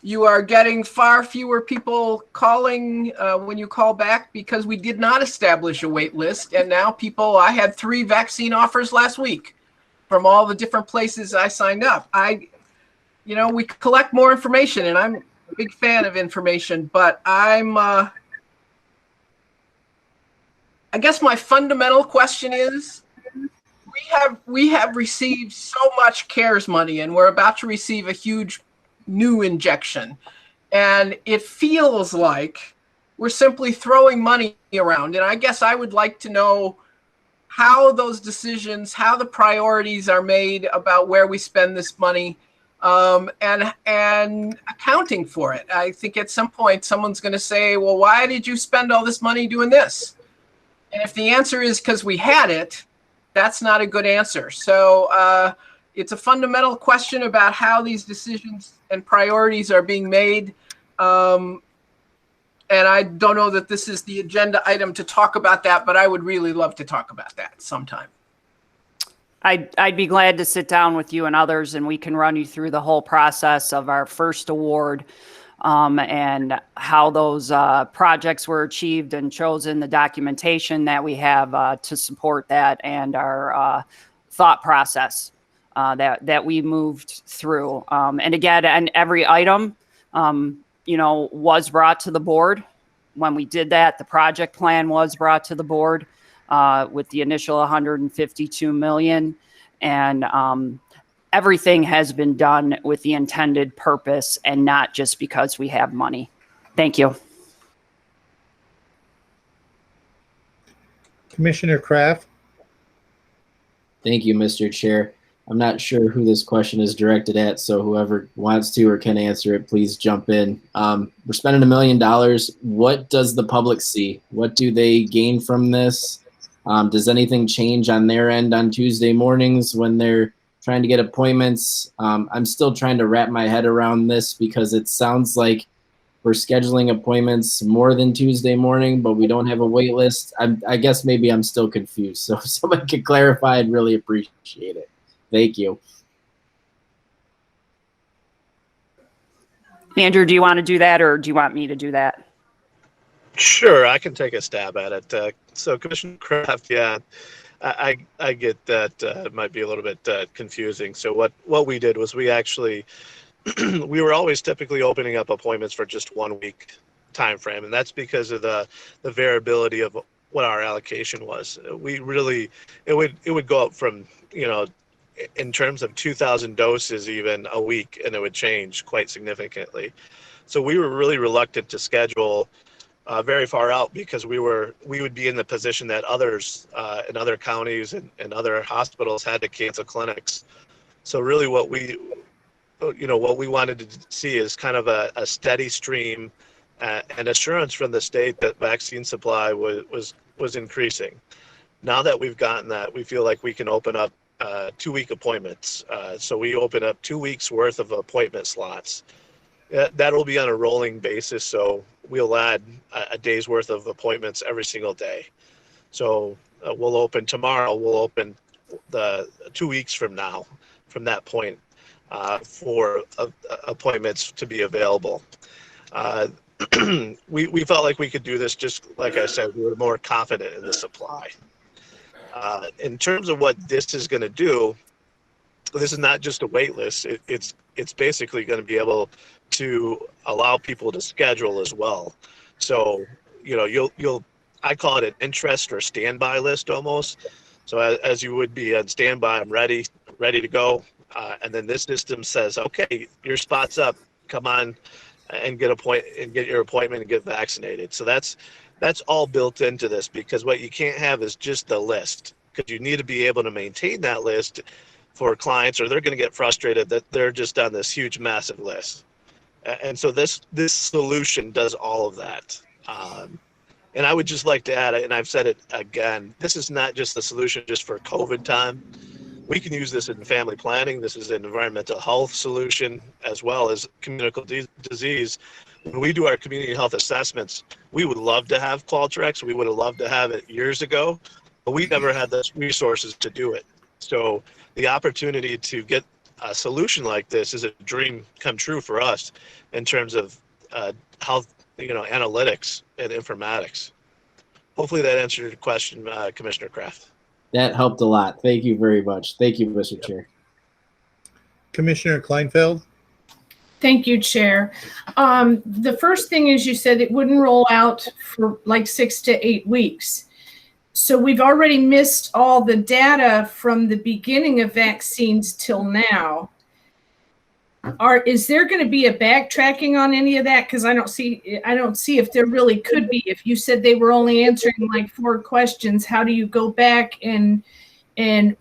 [SPEAKER 8] You are getting far fewer people calling when you call back because we did not establish a wait list. And now I had 3 vaccine offers last week from all the different places I signed up. We collect more information, and I'm a big fan of information, but I guess my fundamental question is, we have received so much CARES money, and we're about to receive a huge new injection. And it feels like we're simply throwing money around. And I guess I would like to know how those decisions, how the priorities are made about where we spend this money, and accounting for it. I think at some point someone's going to say, well, why did you spend all this money doing this? And if the answer is because we had it, that's not a good answer. So it's a fundamental question about how these decisions and priorities are being made. And I don't know that this is the agenda item to talk about that, but I would really love to talk about that sometime.
[SPEAKER 17] I'd be glad to sit down with you and others, and we can run you through the whole process of our first award, and how those projects were achieved and chosen, the documentation that we have to support that, and our thought process that we moved through. And again, and every item, was brought to the board. When we did that, the project plan was brought to the board with the initial 152 million, and everything has been done with the intended purpose and not just because we have money. Thank you.
[SPEAKER 1] Commissioner Kraft.
[SPEAKER 4] Thank you, Mr. Chair. I'm not sure who this question is directed at, so whoever wants to or can answer it, please jump in. We're spending $1 million. What does the public see? What do they gain from this? Does anything change on their end on Tuesday mornings when they're trying to get appointments? I'm still trying to wrap my head around this because it sounds like we're scheduling appointments more than Tuesday morning, but we don't have a wait list. I guess maybe I'm still confused. So if someone could clarify, I'd really appreciate it. Thank you.
[SPEAKER 17] Andrew, do you want to do that, or do you want me to do that?
[SPEAKER 18] Sure, I can take a stab at it. So Commissioner Kraft, yeah, I get that it might be a little bit confusing. So what we did was we actually, we were always typically opening up appointments for just 1 week time frame, and that's because of the variability of what our allocation was. We really, it would go up from, in terms of 2,000 doses even a week, and it would change quite significantly. So we were really reluctant to schedule very far out because we would be in the position that others in other counties and other hospitals had to cancel clinics. So really what we wanted to see is kind of a steady stream and assurance from the state that vaccine supply was increasing. Now that we've gotten that, we feel like we can open up 2-week appointments. So we open up 2 weeks worth of appointment slots. That'll be on a rolling basis. So we'll add a day's worth of appointments every single day. So we'll open tomorrow. We'll open the 2 weeks from now, from that point, for appointments to be available. We felt like we could do this, just like I said, we were more confident in the supply. In terms of what this is going to do, this is not just a wait list. It's basically going to be able to allow people to schedule as well. So I call it an interest or standby list almost. So as you would be on standby, I'm ready to go, and then this system says, okay, your spot's up. Come on and get your appointment and get vaccinated. So that's all built into this, because what you can't have is just the list, because you need to be able to maintain that list for clients, or they're going to get frustrated that they're just on this huge, massive list. And so this solution does all of that. And I would just like to add, and I've said it again, this is not just a solution just for COVID time. We can use this in family planning. This is an environmental health solution, as well as communicable disease. When we do our community health assessments, we would love to have Qualtrics. We would have loved to have it years ago, but we never had the resources to do it. So the opportunity to get a solution like this is a dream come true for us in terms of health, analytics and informatics. Hopefully that answered your question, Commissioner Kraft.
[SPEAKER 4] That helped a lot. Thank you very much. Thank you, Mr. Chair.
[SPEAKER 1] Commissioner Kleinfeld.
[SPEAKER 16] Thank you, Chair. The first thing is, you said it wouldn't roll out for like 6 to 8 weeks. So we've already missed all the data from the beginning of vaccines till now. is there going to be a backtracking on any of that? Because I don't see if there really could be. If you said they were only answering like 4 questions, how do you go back and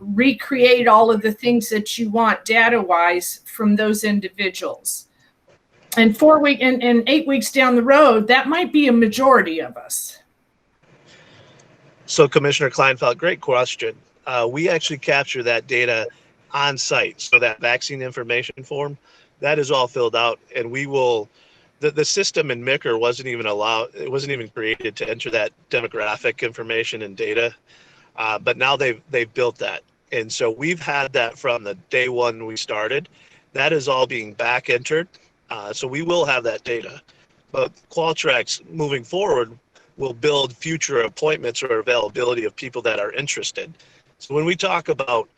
[SPEAKER 16] recreate all of the things that you want data-wise from those individuals? And 8 weeks down the road, that might be a majority of us.
[SPEAKER 18] So Commissioner Kleinfeld, great question. We actually capture that data on site. So that vaccine information form, that is all filled out, and we will, the system in MICR wasn't even created to enter that demographic information and data. But now they've built that. And so we've had that from the day one we started. That is all being back entered. So we will have that data. But Qualtrics moving forward will build future appointments or availability of people that are interested. So when we talk about,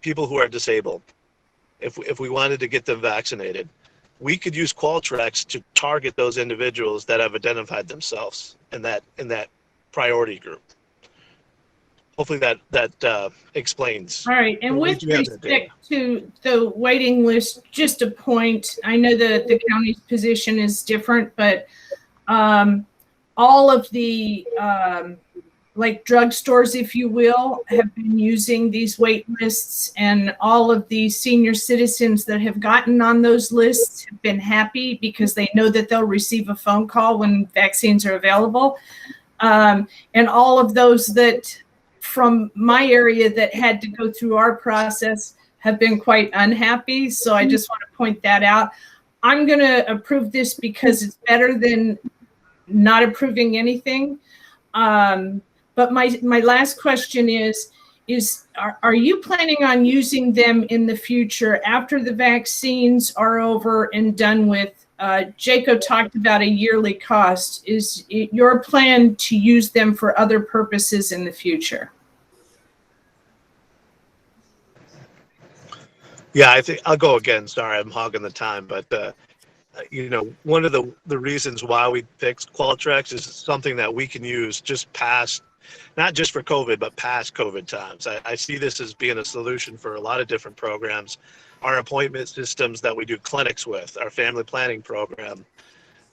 [SPEAKER 18] people who are disabled, if we wanted to get them vaccinated, we could use Qualtrics to target those individuals that have identified themselves in that priority group. Hopefully that explains.
[SPEAKER 16] All right, and with respect to the waiting list, just a point. I know that the county's position is different, but all of the like drugstores, if you will, have been using these wait lists, and all of the senior citizens that have gotten on those lists have been happy because they know that they'll receive a phone call when vaccines are available. And all of those that from my area that had to go through our process have been quite unhappy. So I just want to point that out. I'm going to approve this because it's better than not approving anything. But my last question is are you planning on using them in the future after the vaccines are over and done with? Jaco talked about a yearly cost. Is it your plan to use them for other purposes in the future?
[SPEAKER 18] Yeah, I think I'll go again. Sorry, I'm hogging the time, but one of the reasons why we picked Qualtrics is something that we can use just past, not just for COVID, but past COVID times. I see this as being a solution for a lot of different programs. Our appointment systems that we do clinics with, our family planning program,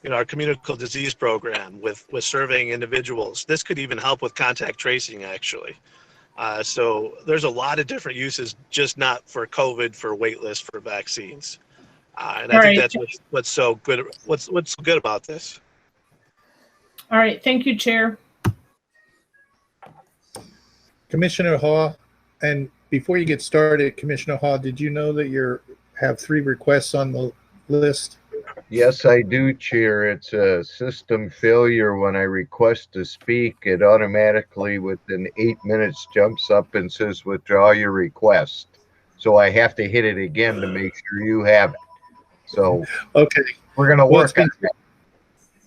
[SPEAKER 18] our communicable disease program with surveying individuals. This could even help with contact tracing, actually. So there's a lot of different uses, just not for COVID, for wait lists for vaccines. And I think that's what's so good. What's so good about this.
[SPEAKER 16] All right. Thank you, Chair.
[SPEAKER 1] Commissioner Haw, and before you get started, Commissioner Haw, did you know that you have 3 requests on the list?
[SPEAKER 5] Yes, I do, Chair. It's a system failure. When I request to speak, it automatically within 8 minutes jumps up and says, withdraw your request. So I have to hit it again to make sure you have it. So
[SPEAKER 1] okay,
[SPEAKER 5] we're going to work on it.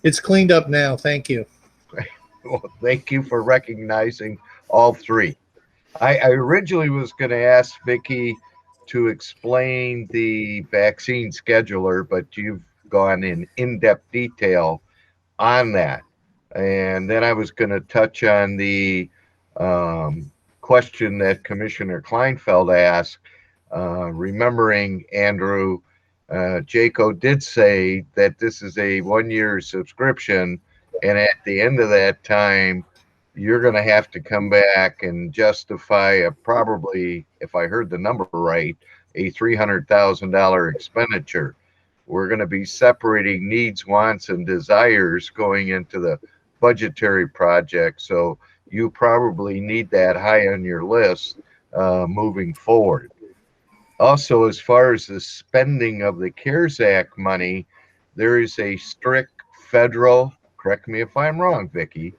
[SPEAKER 1] It's cleaned up now. Thank you.
[SPEAKER 5] Well, thank you for recognizing all 3. I originally was going to ask Vicki to explain the vaccine scheduler, but you've gone in in-depth detail on that. And then I was going to touch on the question that Commissioner Kleinfeld asked, remembering Andrew, Jaco did say that this is a 1-year subscription, and at the end of that time, you're going to have to come back and justify probably, if I heard the number right, a $300,000 expenditure. We're going to be separating needs, wants, and desires going into the budgetary project. So you probably need that high on your list moving forward. Also, as far as the spending of the CARES Act money, there is a strict federal, correct me if I'm wrong, Vicki,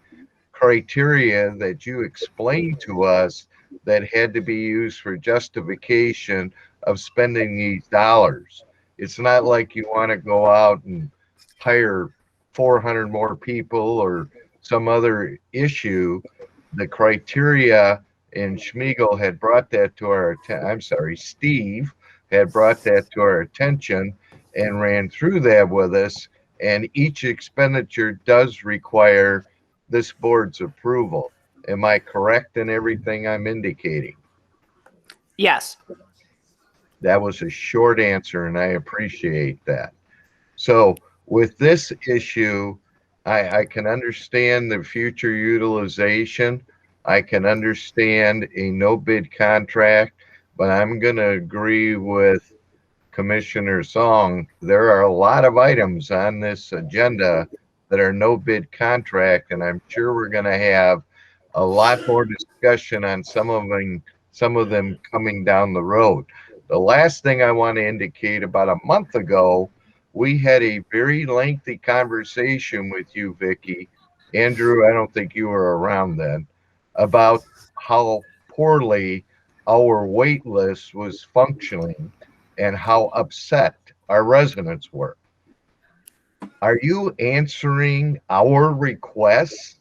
[SPEAKER 5] criteria that you explained to us that had to be used for justification of spending these dollars. It's not like you want to go out and hire 400 more people or some other issue. The criteria, and Schmiegel had brought that to our Steve had brought that to our attention and ran through that with us. And each expenditure does require this board's approval. Am I correct in everything I'm indicating?
[SPEAKER 17] Yes.
[SPEAKER 5] That was a short answer, and I appreciate that. So with this issue, I can understand the future utilization. I can understand a no bid contract, but I'm going to agree with Commissioner Song. There are a lot of items on this agenda that are no bid contract, and I'm sure we're going to have a lot more discussion on some of them coming down the road. The last thing I want to indicate, about a month ago, we had a very lengthy conversation with you, Vicki. Andrew, I don't think you were around then, about how poorly our wait list was functioning and how upset our residents were. Are you answering our requests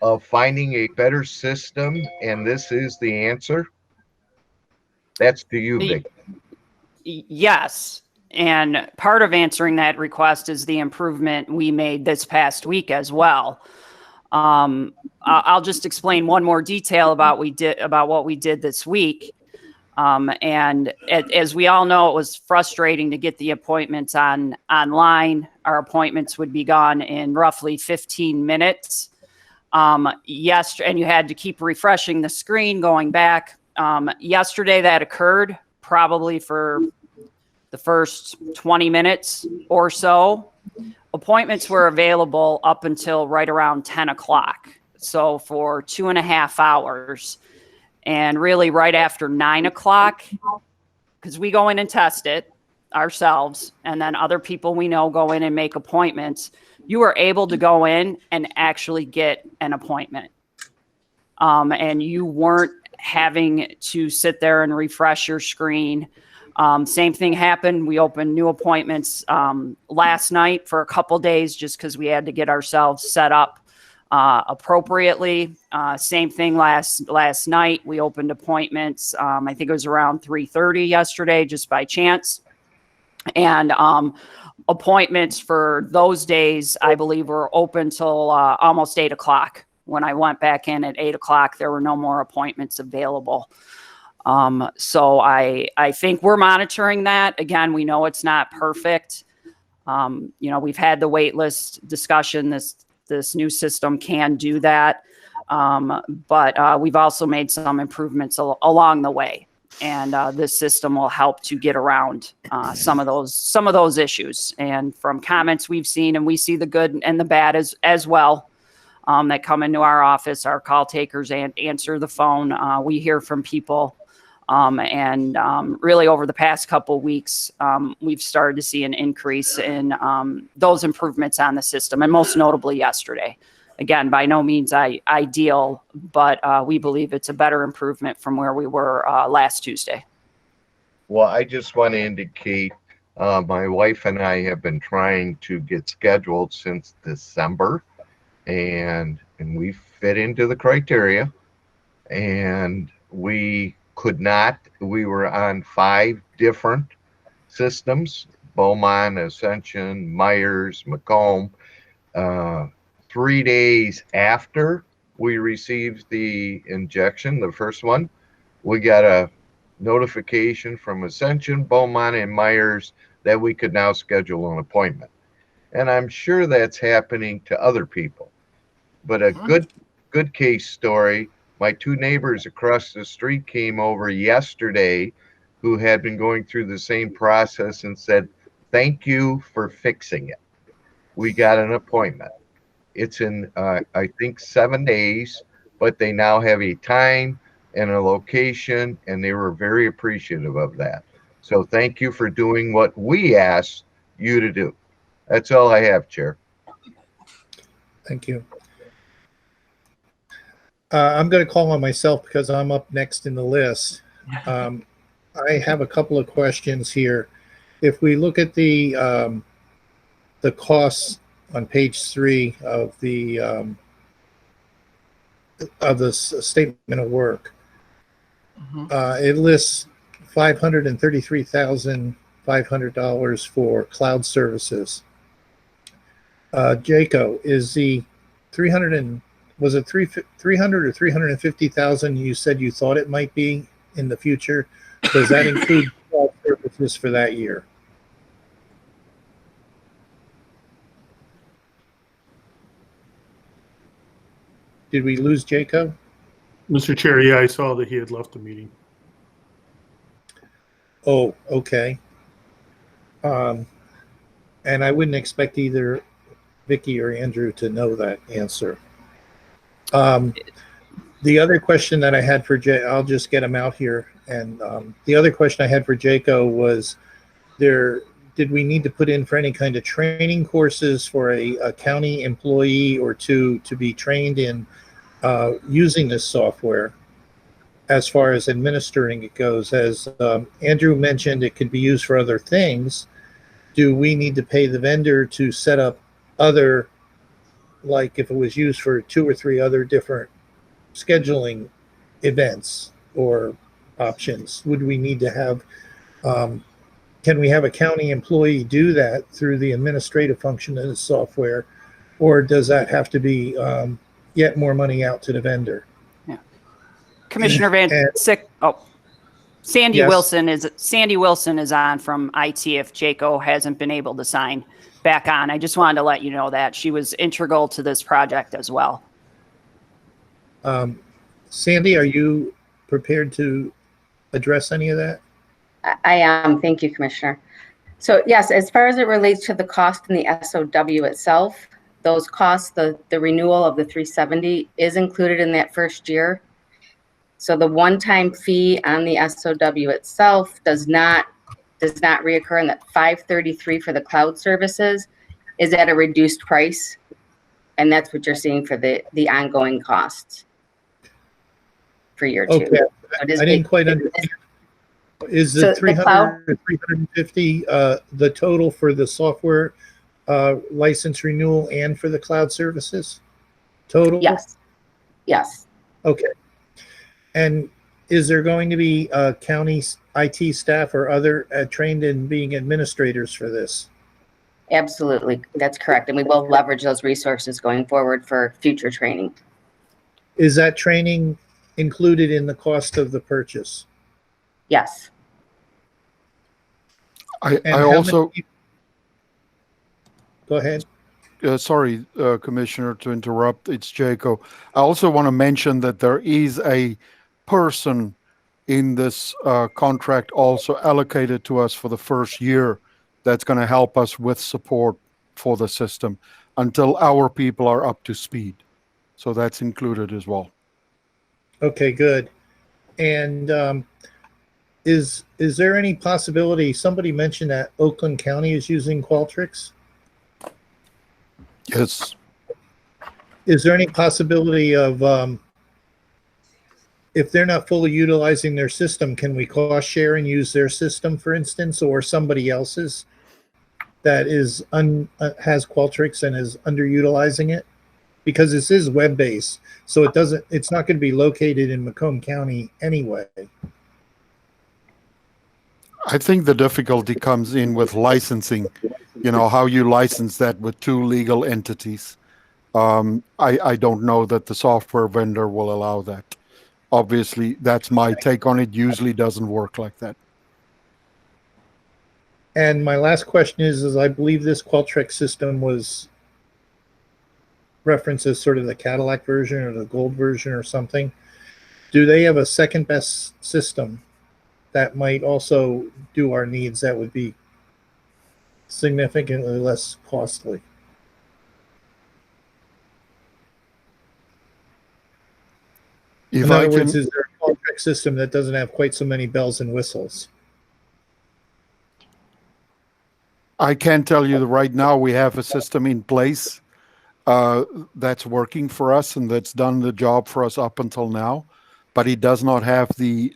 [SPEAKER 5] of finding a better system, and this is the answer? That's to you, Vic.
[SPEAKER 17] Yes. And part of answering that request is the improvement we made this past week as well. I'll just explain one more detail about what we did this week. As we all know, it was frustrating to get the appointments online. Our appointments would be gone in roughly 15 minutes. Yes, and you had to keep refreshing the screen, going back. Yesterday that occurred probably for the first 20 minutes or so. Appointments were available up until right around 10 o'clock. So for 2.5 hours. And really right after 9 o'clock, because we go in and test it ourselves, and then other people we know go in and make appointments, you are able to go in and actually get an appointment. And you weren't having to sit there and refresh your screen. Same thing happened. We opened new appointments last night for a couple days just because we had to get ourselves set up appropriately. Same thing last night. We opened appointments. I think it was around 3:30 yesterday, just by chance. And appointments for those days, I believe, were open till almost 8 o'clock. When I went back in at 8 o'clock, there were no more appointments available. So I think we're monitoring that. Again, we know it's not perfect. We've had the wait list discussion. This new system can do that. But we've also made some improvements along the way. And this system will help to get around some of those issues. And from comments we've seen, and we see the good and the bad as well, that come into our office, our call takers and answer the phone. We hear from people. And really over the past couple weeks, we've started to see an increase in those improvements on the system, and most notably yesterday. Again, by no means ideal, but we believe it's a better improvement from where we were last Tuesday.
[SPEAKER 5] Well, I just want to indicate my wife and I have been trying to get scheduled since December, and we fit into the criteria, and we could not. We were on 5 different systems: Beaumont, Ascension, Myers, Macomb. 3 days after we received the injection, the first one, we got a notification from Ascension, Beaumont, and Myers that we could now schedule an appointment. And I'm sure that's happening to other people. But a good case story, my 2 neighbors across the street came over yesterday who had been going through the same process and said, "Thank you for fixing it. We got an appointment." It's in, I think, 7 days, but they now have a time and a location, and they were very appreciative of that. So thank you for doing what we asked you to do. That's all I have, Chair.
[SPEAKER 1] Thank you. I'm going to call on myself because I'm up next in the list. I have a couple of questions here. If we look at the costs on page 3 of the statement of work, it lists $533,500 for cloud services. Jaco, is the 300 or 350,000 you said you thought it might be in the future? Does that include purchase for that year. Did we lose Jacob?
[SPEAKER 9] Mr. Chair, yeah, I saw that he had left the meeting.
[SPEAKER 1] Oh, okay. And I wouldn't expect either Vicky or Andrew to know that answer. The other question that I had for Jay, I'll just get him out here. And the other question I had for Jaco was, did we need to put in for any kind of training courses for a county employee or two to be trained in using this software as far as administering it goes? As Andrew mentioned, it could be used for other things. Do we need to pay the vendor to set up other, like if it was used for 2 or 3 other different scheduling events or options? Would we need to have, can we have a county employee do that through the administrative function of the software, or does that have to be yet more money out to the vendor?
[SPEAKER 17] Yeah. Commissioner Van Sick. Oh, Sandy
[SPEAKER 1] Yes.
[SPEAKER 17] Sandy Wilson is on from IT if Jaco hasn't been able to sign back on. I just wanted to let you know that she was integral to this project as well.
[SPEAKER 1] Sandy, are you prepared to address any of that?
[SPEAKER 20] I am. Thank you, Commissioner. So yes, as far as it relates to the cost in the SOW itself, those costs, the renewal of the 370 is included in that first year. So the one-time fee on the SOW itself does not reoccur, and that 533 for the cloud services is at a reduced price. And that's what you're seeing for the ongoing costs for year 2.
[SPEAKER 1] Okay,
[SPEAKER 20] So
[SPEAKER 1] I didn't quite understand. Is the 300 or 350 the total for the software license renewal and for the cloud services total?
[SPEAKER 20] Yes. Yes.
[SPEAKER 1] Okay. And is there going to be county IT staff or other trained in being administrators for this?
[SPEAKER 20] Absolutely. That's correct. And we will leverage those resources going forward for future training.
[SPEAKER 1] Is that training included in the cost of the purchase?
[SPEAKER 20] Yes.
[SPEAKER 1] And
[SPEAKER 19] I
[SPEAKER 1] how
[SPEAKER 19] also
[SPEAKER 1] many- Go ahead.
[SPEAKER 19] Sorry, Commissioner, to interrupt. It's Jaco. I also want to mention that there is a person in this contract also allocated to us for the first year that's going to help us with support for the system until our people are up to speed. So that's included as well.
[SPEAKER 1] Okay, good. And is there any possibility, somebody mentioned that Oakland County is using Qualtrics?
[SPEAKER 19] Yes.
[SPEAKER 1] Is there any possibility of, if they're not fully utilizing their system, can we cost share and use their system, for instance, or somebody else's that is has Qualtrics and is underutilizing it? Because this is web-based, so it's not going to be located in Macomb County anyway.
[SPEAKER 19] I think the difficulty comes in with licensing, you know, how you license that with 2 legal entities. I don't know that the software vendor will allow that. Obviously, that's my take on it. Usually doesn't work like that.
[SPEAKER 1] And my last question is I believe this Qualtrics system was referenced as sort of the Cadillac version or the gold version or something. Do they have a second best system that might also do our needs that would be significantly less costly? In other words, is there a Qualtrics system that doesn't have quite so many bells and whistles?
[SPEAKER 19] I can tell you that right now we have a system in place that's working for us and that's done the job for us up until now, but it does not have the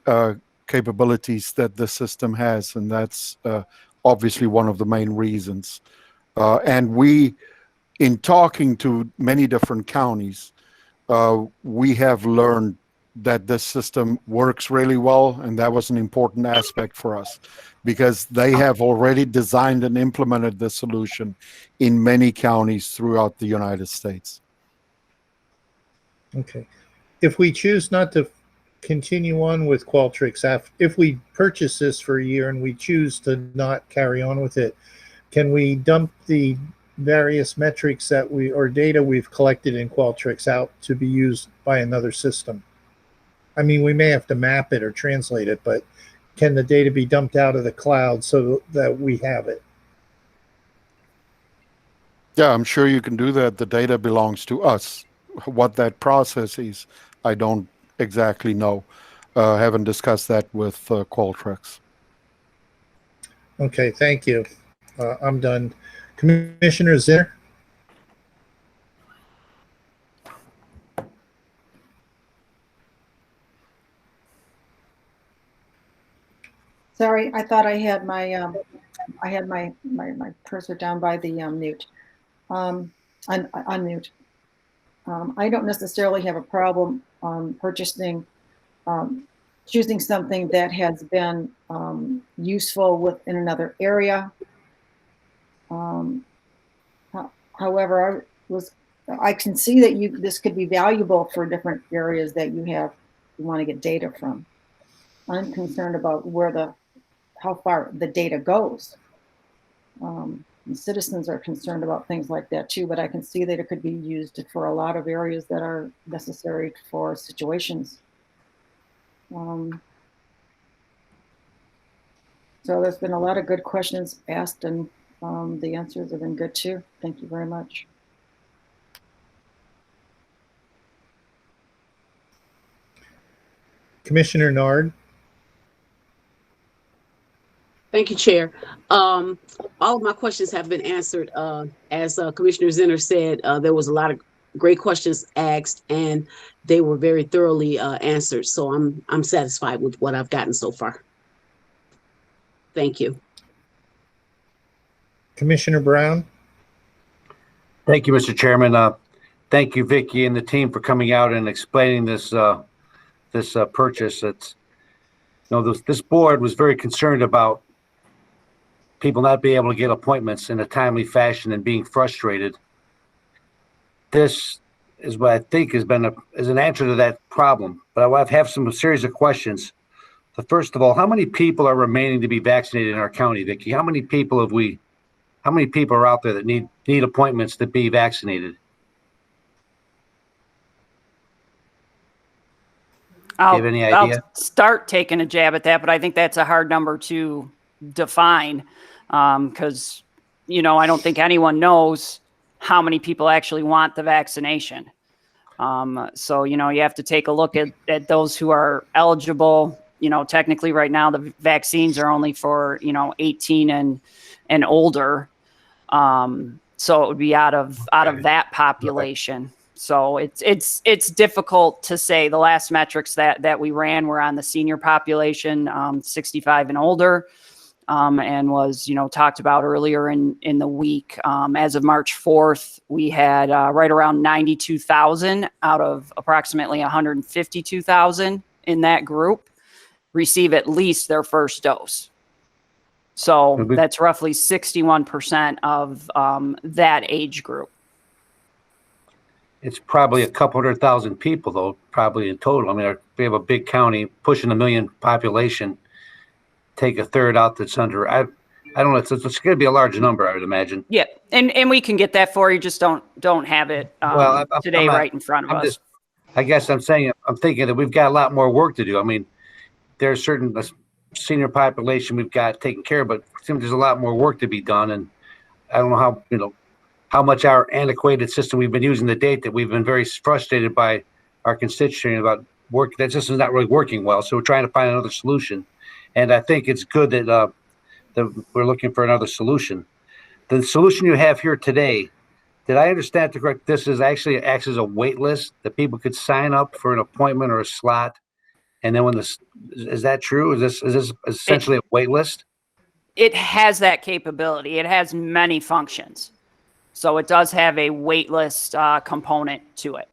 [SPEAKER 19] capabilities that the system has, and that's obviously one of the main reasons. And we, in talking to many different counties, we have learned that this system works really well, and that was an important aspect for us because they have already designed and implemented the solution in many counties throughout the United States.
[SPEAKER 1] Okay. If we choose not to continue on with Qualtrics if we purchase this for a year and we choose to not carry on with it? Can we dump the various metrics that or data we've collected in Qualtrics out to be used by another system? I mean, we may have to map it or translate it, but can the data be dumped out of the cloud so that we have it?
[SPEAKER 19] Yeah, I'm sure you can do that. The data belongs to us. What that process is, I don't exactly know. Haven't discussed that with Qualtrics.
[SPEAKER 1] Okay, thank you. I'm done. Commissioner Zinner?
[SPEAKER 7] Sorry, I thought I had my my cursor down by the mute. Unmute. I don't necessarily have a problem purchasing, choosing something that has been useful within another area. However, I can see that this could be valuable for different areas that you want to get data from. I'm concerned about how far the data goes. And citizens are concerned about things like that too, but I can see that it could be used for a lot of areas that are necessary for situations. So there's been a lot of good questions asked, and the answers have been good too. Thank you very much.
[SPEAKER 1] Commissioner Nard?
[SPEAKER 11] Thank you, Chair. All of my questions have been answered. As Commissioner Zinner said, there was a lot of great questions asked, and they were very thoroughly answered. So I'm satisfied with what I've gotten so far. Thank you.
[SPEAKER 1] Commissioner Brown?
[SPEAKER 12] Thank you, Mr. Chairman. Thank you, Vicki and the team, for coming out and explaining this purchase. This board was very concerned about people not being able to get appointments in a timely fashion and being frustrated. This is what I think is an answer to that problem. But I have some series of questions. So first of all, how many people are remaining to be vaccinated in our county, Vicki? How many people are out there that need appointments to be vaccinated? Do you have any idea?
[SPEAKER 17] I'll start taking a jab at that, but I think that's a hard number to define because, I don't think anyone knows how many people actually want the vaccination. So, you have to take a look at those who are eligible. Technically right now the vaccines are only for, 18 and older. So it would be out of that population. So it's difficult to say. The last metrics that we ran were on the senior population, 65 and older, and was talked about earlier in the week. As of March 4th, we had right around 92,000 out of approximately 152,000 in that group receive at least their first dose. So that's roughly 61% of that age group.
[SPEAKER 12] It's probably a couple 100,000 people, though, probably in total. I mean, we have a big county pushing 1 million population. Take a third out that's under. I don't know. It's going to be a large number, I would imagine.
[SPEAKER 17] Yeah, and we can get that for you. Just don't have it today right in front of us.
[SPEAKER 12] I guess I'm thinking that we've got a lot more work to do. I mean, there's certain senior population we've got taken care of, but there's a lot more work to be done. And I don't know how much our antiquated system we've been using to date that we've been very frustrated by our constituents about work. That system is not really working well. So we're trying to find another solution. And I think it's good that we're looking for another solution. The solution you have here today, did I understand it correct? This is actually acts as a wait list that people could sign up for an appointment or a slot. And then is that true? Is this essentially a wait list?
[SPEAKER 17] It has that capability. It has many functions. So it does have a wait list component to it.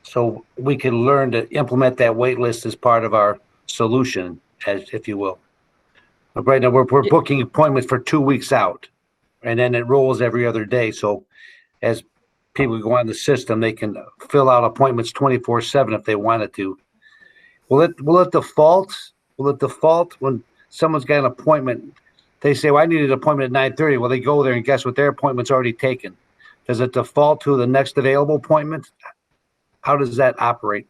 [SPEAKER 12] So we can learn to implement that wait list as part of our solution, if you will. But right now we're booking appointments for 2 weeks out, and then it rolls every other day. So as people go on the system, they can fill out appointments 24/7 if they wanted to. Will it default when someone's got an appointment? They say, well, I need an appointment at 9:30. Well, they go there and guess what? Their appointment's already taken. Does it default to the next available appointment? How does that operate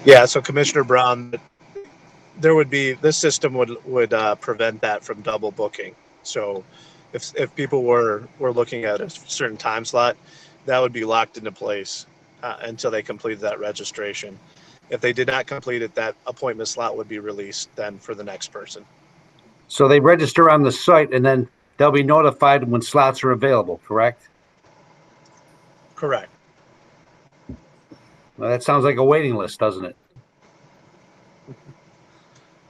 [SPEAKER 18] Yeah, so Commissioner Brown, this system would prevent that from double booking. So if people were looking at a certain time slot, that would be locked into place until they completed that registration. If they did not complete it, that appointment slot would be released then for the next person.
[SPEAKER 12] So they register on the site and then they'll be notified when slots are available, correct?
[SPEAKER 18] Correct.
[SPEAKER 12] Well, that sounds like a waiting list, doesn't it?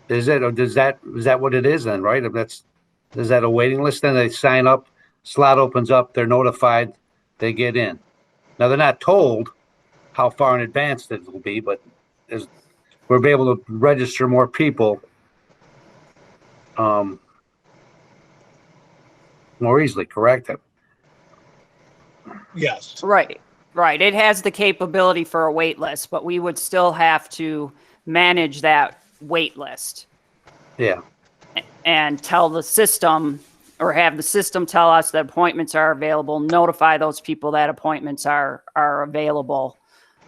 [SPEAKER 12] Is it, or is that what it is then, right? Is that a waiting list? Then they sign up, slot opens up, they're notified, they get in. Now they're not told how far in advance it will be, but we'll be able to register more people more easily, correct?
[SPEAKER 18] Yes.
[SPEAKER 17] Right. It has the capability for a wait list, but we would still have to manage that wait list.
[SPEAKER 12] Yeah.
[SPEAKER 17] And tell the system, or have the system tell us that appointments are available, notify those people that appointments are available,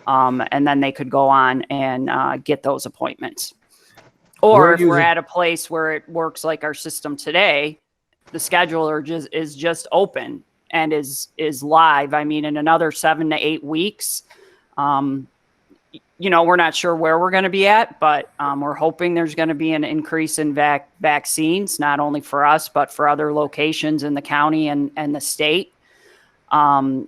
[SPEAKER 17] and then they could go on and get those appointments. Or if we're at a place where it works like our system today, the scheduler is just open and is live. I mean, in another 7 to 8 weeks, we're not sure where we're going to be at, but we're hoping there's going to be an increase in vaccines, not only for us, but for other locations in the county and the state. We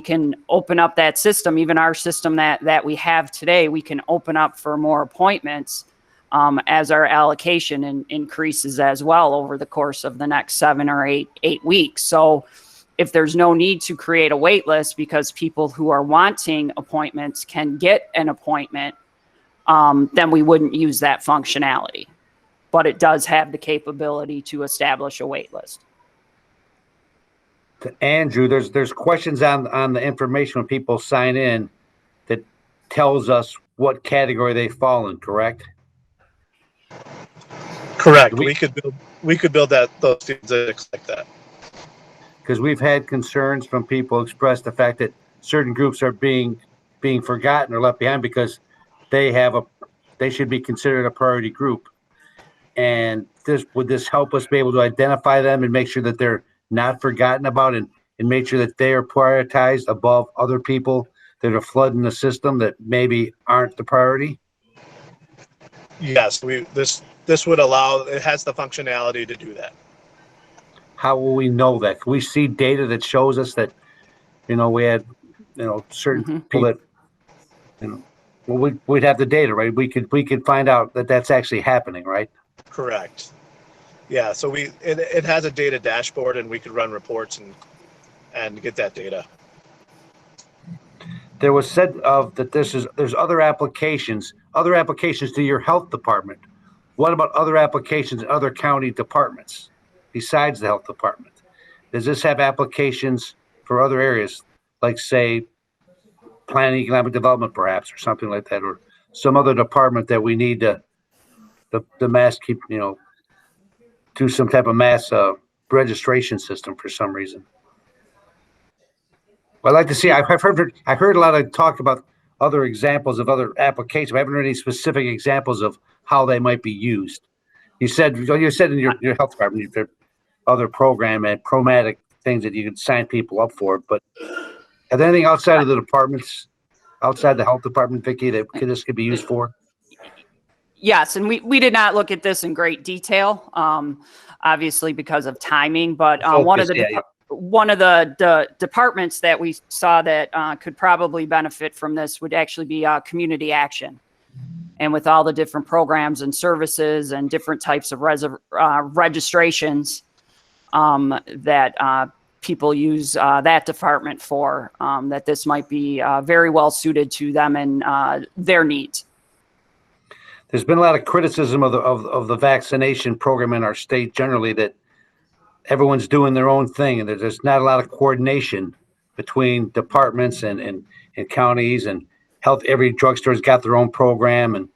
[SPEAKER 17] can open up that system, even our system that we have today, we can open up for more appointments as our allocation increases as well over the course of the next 7 or 8 weeks. So if there's no need to create a wait list because people who are wanting appointments can get an appointment, then we wouldn't use that functionality. But it does have the capability to establish a wait list.
[SPEAKER 12] To Andrew, there's questions on the information when people sign in that tells us what category they fall in, correct?
[SPEAKER 18] Correct. We could build those fields like that.
[SPEAKER 12] Because we've had concerns from people express the fact that certain groups are being forgotten or left behind because they should be considered a priority group. And would this help us be able to identify them and make sure that they're not forgotten about and make sure that they are prioritized above other people that are flooding the system that maybe aren't the priority?
[SPEAKER 18] Yes, this would allow, it has the functionality to do that.
[SPEAKER 12] How will we know that? Can we see data that shows us that, we had, certain people that, we'd have the data, right? We could find out that that's actually happening, right?
[SPEAKER 18] Correct. Yeah, so it has a data dashboard and we could run reports and get that data.
[SPEAKER 12] There was said that there's other applications to your health department. What about other applications in other county departments besides the health department? Does this have applications for other areas, like say planning, economic development, perhaps, or something like that, or some other department that we need to mass keep, do some type of mass registration system for some reason? I'd like to see. I've heard a lot of talk about other examples of other applications. I haven't heard any specific examples of how they might be used. You said in your health department there are other program and programmatic things that you could sign people up for. But are there anything outside of the departments, outside the health department, Vicki, that this could be used for?
[SPEAKER 17] Yes, and we did not look at this in great detail, obviously because of timing. But one of the departments that we saw that could probably benefit from this would actually be community action. And with all the different programs and services and different types of registrations that people use that department for, that this might be very well suited to them and their needs.
[SPEAKER 12] There's been a lot of criticism of the vaccination program in our state generally, that everyone's doing their own thing and there's not a lot of coordination between departments and counties and health. Every drugstore's got their own program, and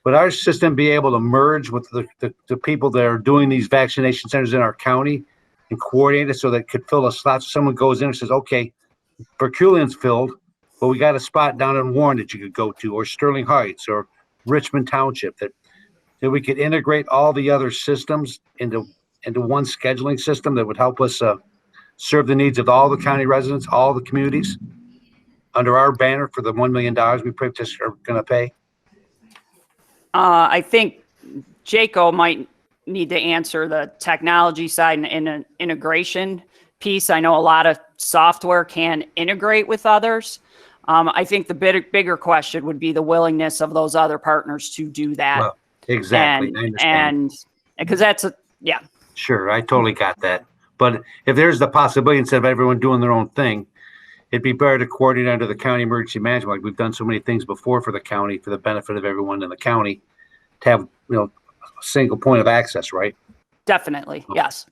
[SPEAKER 12] would our system be able to merge with the people that are doing these vaccination centers in our county and coordinate it so that it could fill a slot? So someone goes in and says, okay, Herculean's filled, but we got a spot down in Warren that you could go to, or Sterling Heights, or Richmond Township, that we could integrate all the other systems into one scheduling system that would help us serve the needs of all the county residents, all the communities, under our banner for the $1 million we just are going to pay?
[SPEAKER 17] I think Jaco might need to answer the technology side and an integration piece. I know a lot of software can integrate with others. I think the bigger question would be the willingness of those other partners to do that.
[SPEAKER 12] Well, exactly. I understand.
[SPEAKER 17] And because that's yeah.
[SPEAKER 12] Sure, I totally got that. But if there's the possibility, instead of everyone doing their own thing, it'd be better to coordinate under the county emergency management. Like we've done so many things before for the county, for the benefit of everyone in the county, to have, a single point of access, right?
[SPEAKER 17] Definitely, yes.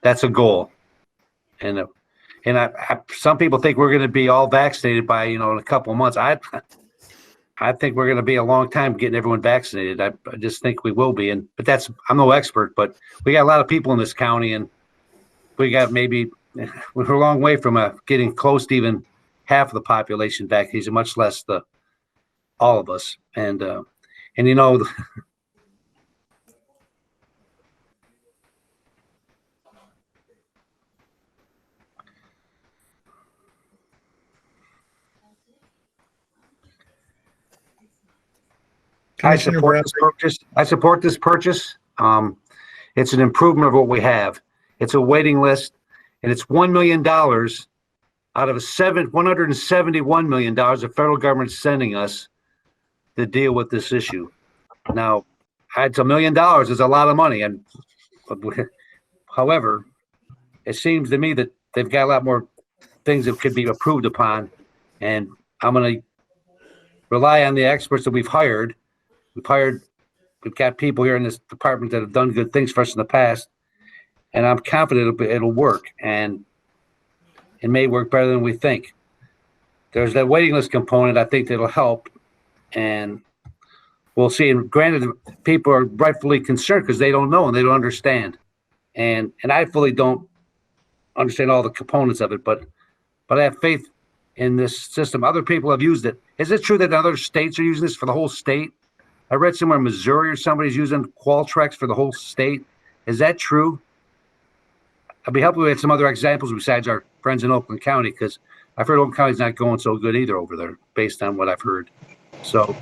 [SPEAKER 12] That's a goal. And some people think we're going to be all vaccinated by, in a couple of months. I think we're going to be a long time getting everyone vaccinated. I just think we will be. But I'm no expert, but we got a lot of people in this county, and we got we're a long way from getting close to even half of the population vaccinated, much less all of us. And I support this purchase. It's an improvement of what we have. It's a waiting list, and it's $1 million out of $171 million the federal government's sending us to deal with this issue. Now, it's $1 million is a lot of money, and however, it seems to me that they've got a lot more things that could be approved upon, and I'm going to rely on the experts that we've hired. We've got people here in this department that have done good things for us in the past, and I'm confident it'll work, and it may work better than we think. There's that waiting list component. I think that'll help, and we'll see. And granted, people are rightfully concerned because they don't know and they don't understand, and I fully don't understand all the components of it, but I have faith in this system. Other people have used it. Is it true that other states are using this for the whole state? I read somewhere Missouri or somebody's using Qualtrics for the whole state. Is that true? I'd be helpful with some other examples besides our friends in Oakland County, because I've heard Oakland County's not going so good either over there, based on what I've heard. So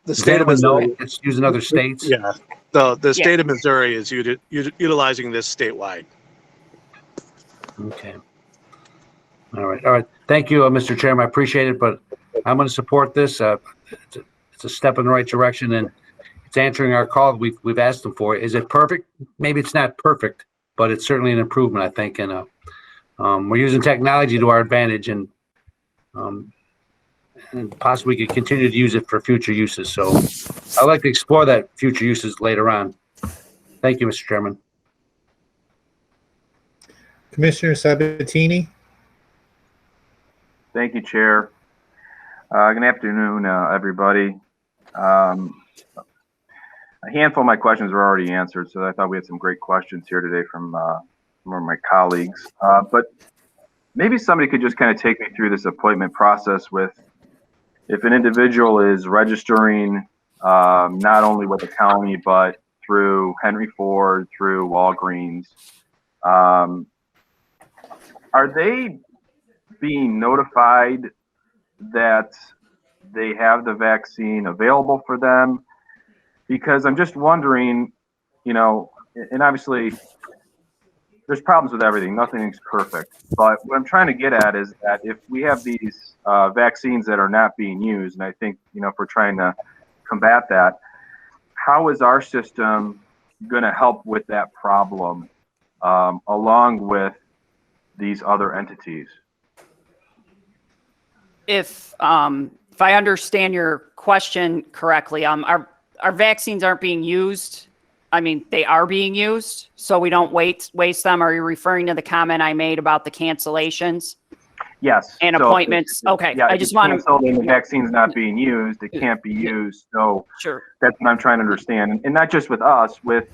[SPEAKER 18] the state of Missouri,
[SPEAKER 12] it's using other states.
[SPEAKER 18] Yeah, the state of Missouri is utilizing this statewide.
[SPEAKER 12] Okay. All right. Thank you, Mr. Chairman. I appreciate it, but I'm going to support this. It's a step in the right direction, and it's answering our call we've asked them for. Is it perfect? Maybe it's not perfect, but it's certainly an improvement, I think. And we're using technology to our advantage, and possibly we could continue to use it for future uses. So I'd like to explore that future uses later on. Thank you, Mr. Chairman.
[SPEAKER 1] Commissioner Sabatini.
[SPEAKER 10] Thank you, Chair. Good afternoon, everybody. A handful of my questions were already answered, so I thought we had some great questions here today from one of my colleagues. But maybe somebody could just kind of take me through this appointment process with, if an individual is registering not only with the county, but through Henry Ford, through Walgreens, are they being notified that they have the vaccine available for them? Because I'm just wondering, and obviously there's problems with everything. Nothing's perfect. But what I'm trying to get at is that if we have these vaccines that are not being used, and I think, if we're trying to combat that, how is our system going to help with that problem along with these other entities?
[SPEAKER 17] If I understand your question correctly, our vaccines aren't being used I mean, they are being used, so we don't waste them. Are you referring to the comment I made about the cancellations?
[SPEAKER 10] Yes.
[SPEAKER 17] And
[SPEAKER 10] So
[SPEAKER 17] appointments? Okay,
[SPEAKER 10] Yeah,
[SPEAKER 17] I
[SPEAKER 10] if
[SPEAKER 17] just
[SPEAKER 10] it's
[SPEAKER 17] want
[SPEAKER 10] canceled and the
[SPEAKER 17] to.
[SPEAKER 10] vaccine's not being used, it can't be used. So
[SPEAKER 17] Sure.
[SPEAKER 10] that's what I'm trying to understand. And not just with us, with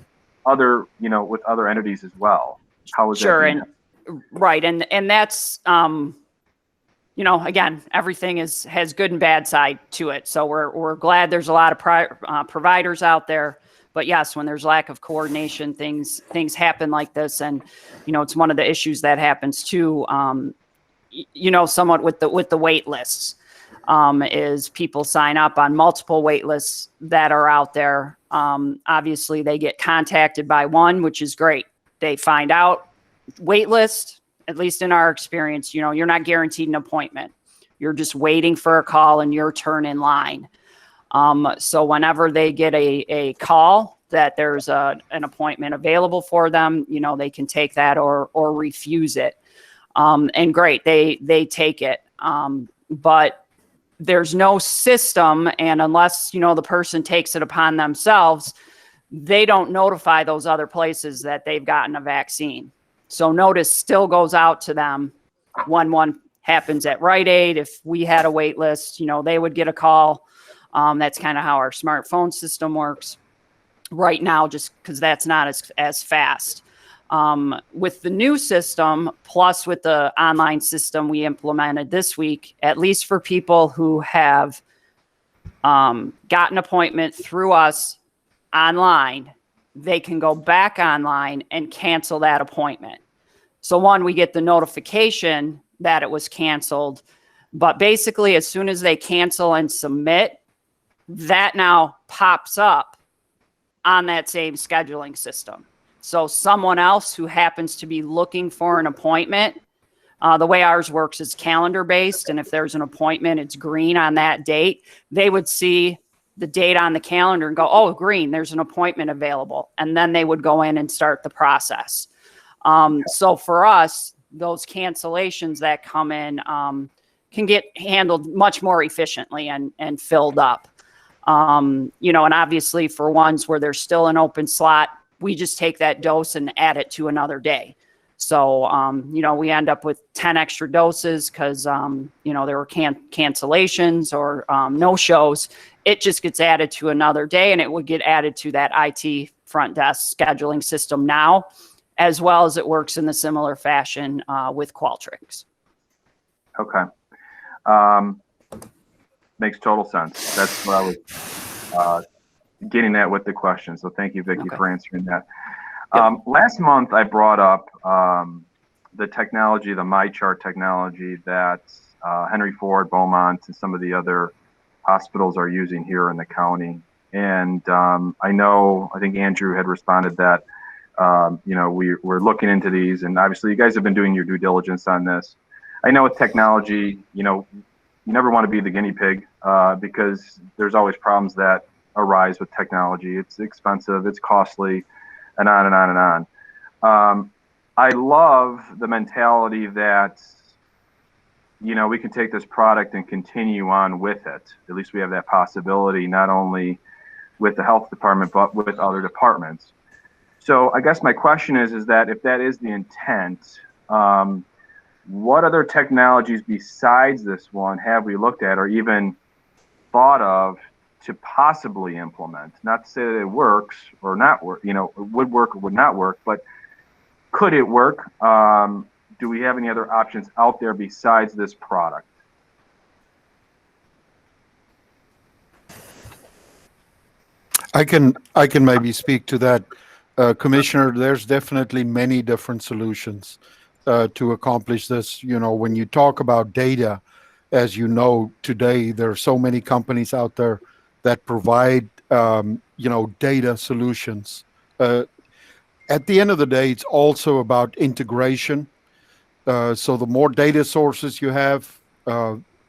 [SPEAKER 10] other, with other entities as well. How is that
[SPEAKER 17] Sure,
[SPEAKER 10] being
[SPEAKER 17] and right, and that's again, everything has good and bad side to it. So we're glad there's a lot of providers out there. But yes, when there's lack of coordination, things happen like this, and it's one of the issues that happens too. Somewhat with the wait lists, is people sign up on multiple wait lists that are out there. Obviously, they get contacted by one, which is great. They find out wait list. At least in our experience, you're not guaranteed an appointment. You're just waiting for a call and your turn in line. So whenever they get a call that there's an appointment available for them, they can take that or refuse it. And great, they take it. But there's no system, and unless the person takes it upon themselves, they don't notify those other places that they've gotten a vaccine. So notice still goes out to them when one happens at Rite Aid. If we had a wait list, they would get a call. That's kind of how our smartphone system works right now, just because that's not as fast. With the new system, plus with the online system we implemented this week, at least for people who have got an appointment through us online, they can go back online and cancel that appointment. So one, we get the notification that it was canceled, but basically as soon as they cancel and submit, that now pops up on that same scheduling system. So someone else who happens to be looking for an appointment, the way ours works is calendar based. And if there's an appointment, it's green on that date. They would see the date on the calendar and go, oh, green, there's an appointment available. And then they would go in and start the process. So for us, those cancellations that come in can get handled much more efficiently and filled up. And obviously for ones where there's still an open slot, we just take that dose and add it to another day. So, we end up with 10 extra doses because, there were cancellations or no shows. It just gets added to another day, and it would get added to that IT front desk scheduling system now, as well as it works in the similar fashion with Qualtrics.
[SPEAKER 10] Okay. Makes total sense. That's what I was getting at with the question. So thank you, Vicki, for answering that. Last month, I brought up the technology, the MyChart technology that Henry Ford, Beaumont, and some of the other hospitals are using here in the county. And I think Andrew had responded that, we're looking into these. And obviously, you guys have been doing your due diligence on this. I know with technology, you never want to be the guinea pig because there's always problems that arise with technology. It's expensive, it's costly, and on and on and on. I love the mentality that, we can take this product and continue on with it. At least we have that possibility, not only with the health department, but with other departments. So I guess my question is that if that is the intent, what other technologies besides this one have we looked at or even thought of to possibly implement? Not to say that it works or not work, it would work or would not work, but could it work? Do we have any other options out there besides this product?
[SPEAKER 19] I can maybe speak to that, Commissioner. There's definitely many different solutions to accomplish this. When you talk about data, as you know, today there are so many companies out there that provide data solutions. At the end of the day, it's also about integration. So the more data sources you have,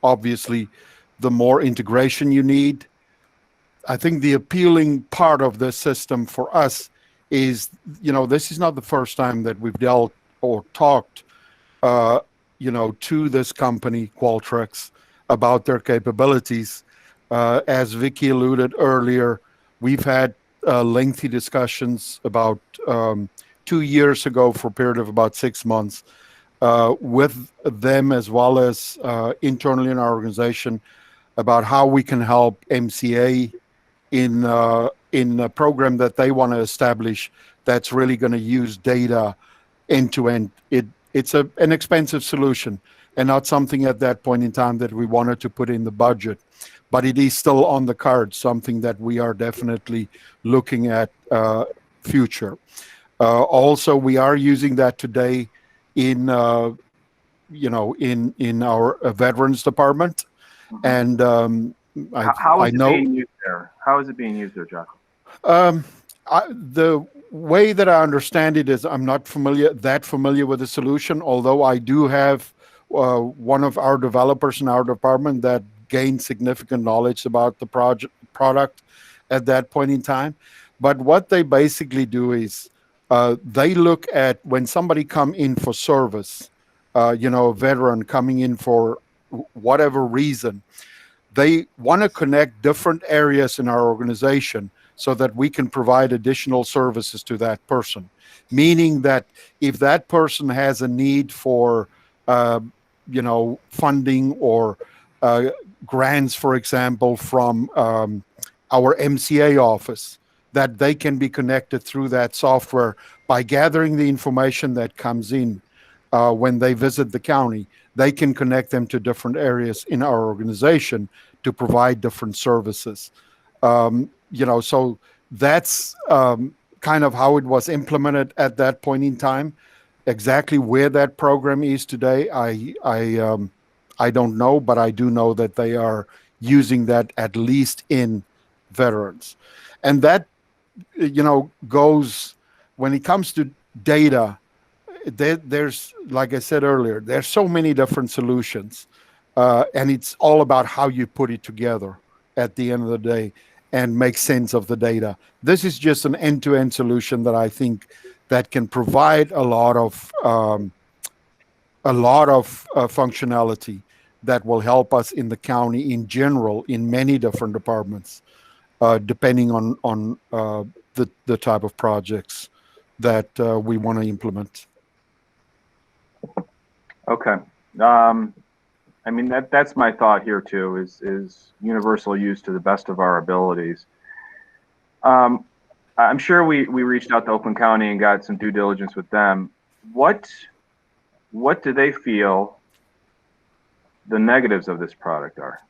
[SPEAKER 19] obviously, the more integration you need. I think the appealing part of this system for us is, this is not the first time that we've dealt or talked, to this company, Qualtrics, about their capabilities. As Vicki alluded earlier, we've had lengthy discussions about 2 years ago for a period of about 6 months with them as well as internally in our organization about how we can help MCA in a program that they want to establish that's really going to use data end to end. It's an expensive solution and not something at that point in time that we wanted to put in the budget, but it is still on the card, something that we are definitely looking at future. Also, we are using that today in our veterans department, and
[SPEAKER 10] How
[SPEAKER 19] I
[SPEAKER 10] is it
[SPEAKER 19] know
[SPEAKER 10] being used there? How is it being used there, Jocko?
[SPEAKER 19] the way that I understand it is I'm not that familiar with the solution, although I do have one of our developers in our department that gained significant knowledge about the product at that point in time. But what they basically do is they look at when somebody come in for service, a veteran coming in for whatever reason, they want to connect different areas in our organization so that we can provide additional services to that person. Meaning that if that person has a need for, funding or grants, for example, from our MCA office, that they can be connected through that software by gathering the information that comes in when they visit the county. They can connect them to different areas in our organization to provide different services. So that's kind of how it was implemented at that point in time. Exactly where that program is today, I don't know, but I do know that they are using that at least in veterans. And that, goes when it comes to data. There's, like I said earlier, there's so many different solutions, and it's all about how you put it together at the end of the day and make sense of the data. This is just an end-to-end solution that I think that can provide a lot of functionality that will help us in the county in general in many different departments, depending on the type of projects that we want to implement.
[SPEAKER 10] Okay. That's my thought here too, is universal use to the best of our abilities. I'm sure we reached out to Oakland County and got some due diligence with them. What do they feel the negatives of this product are?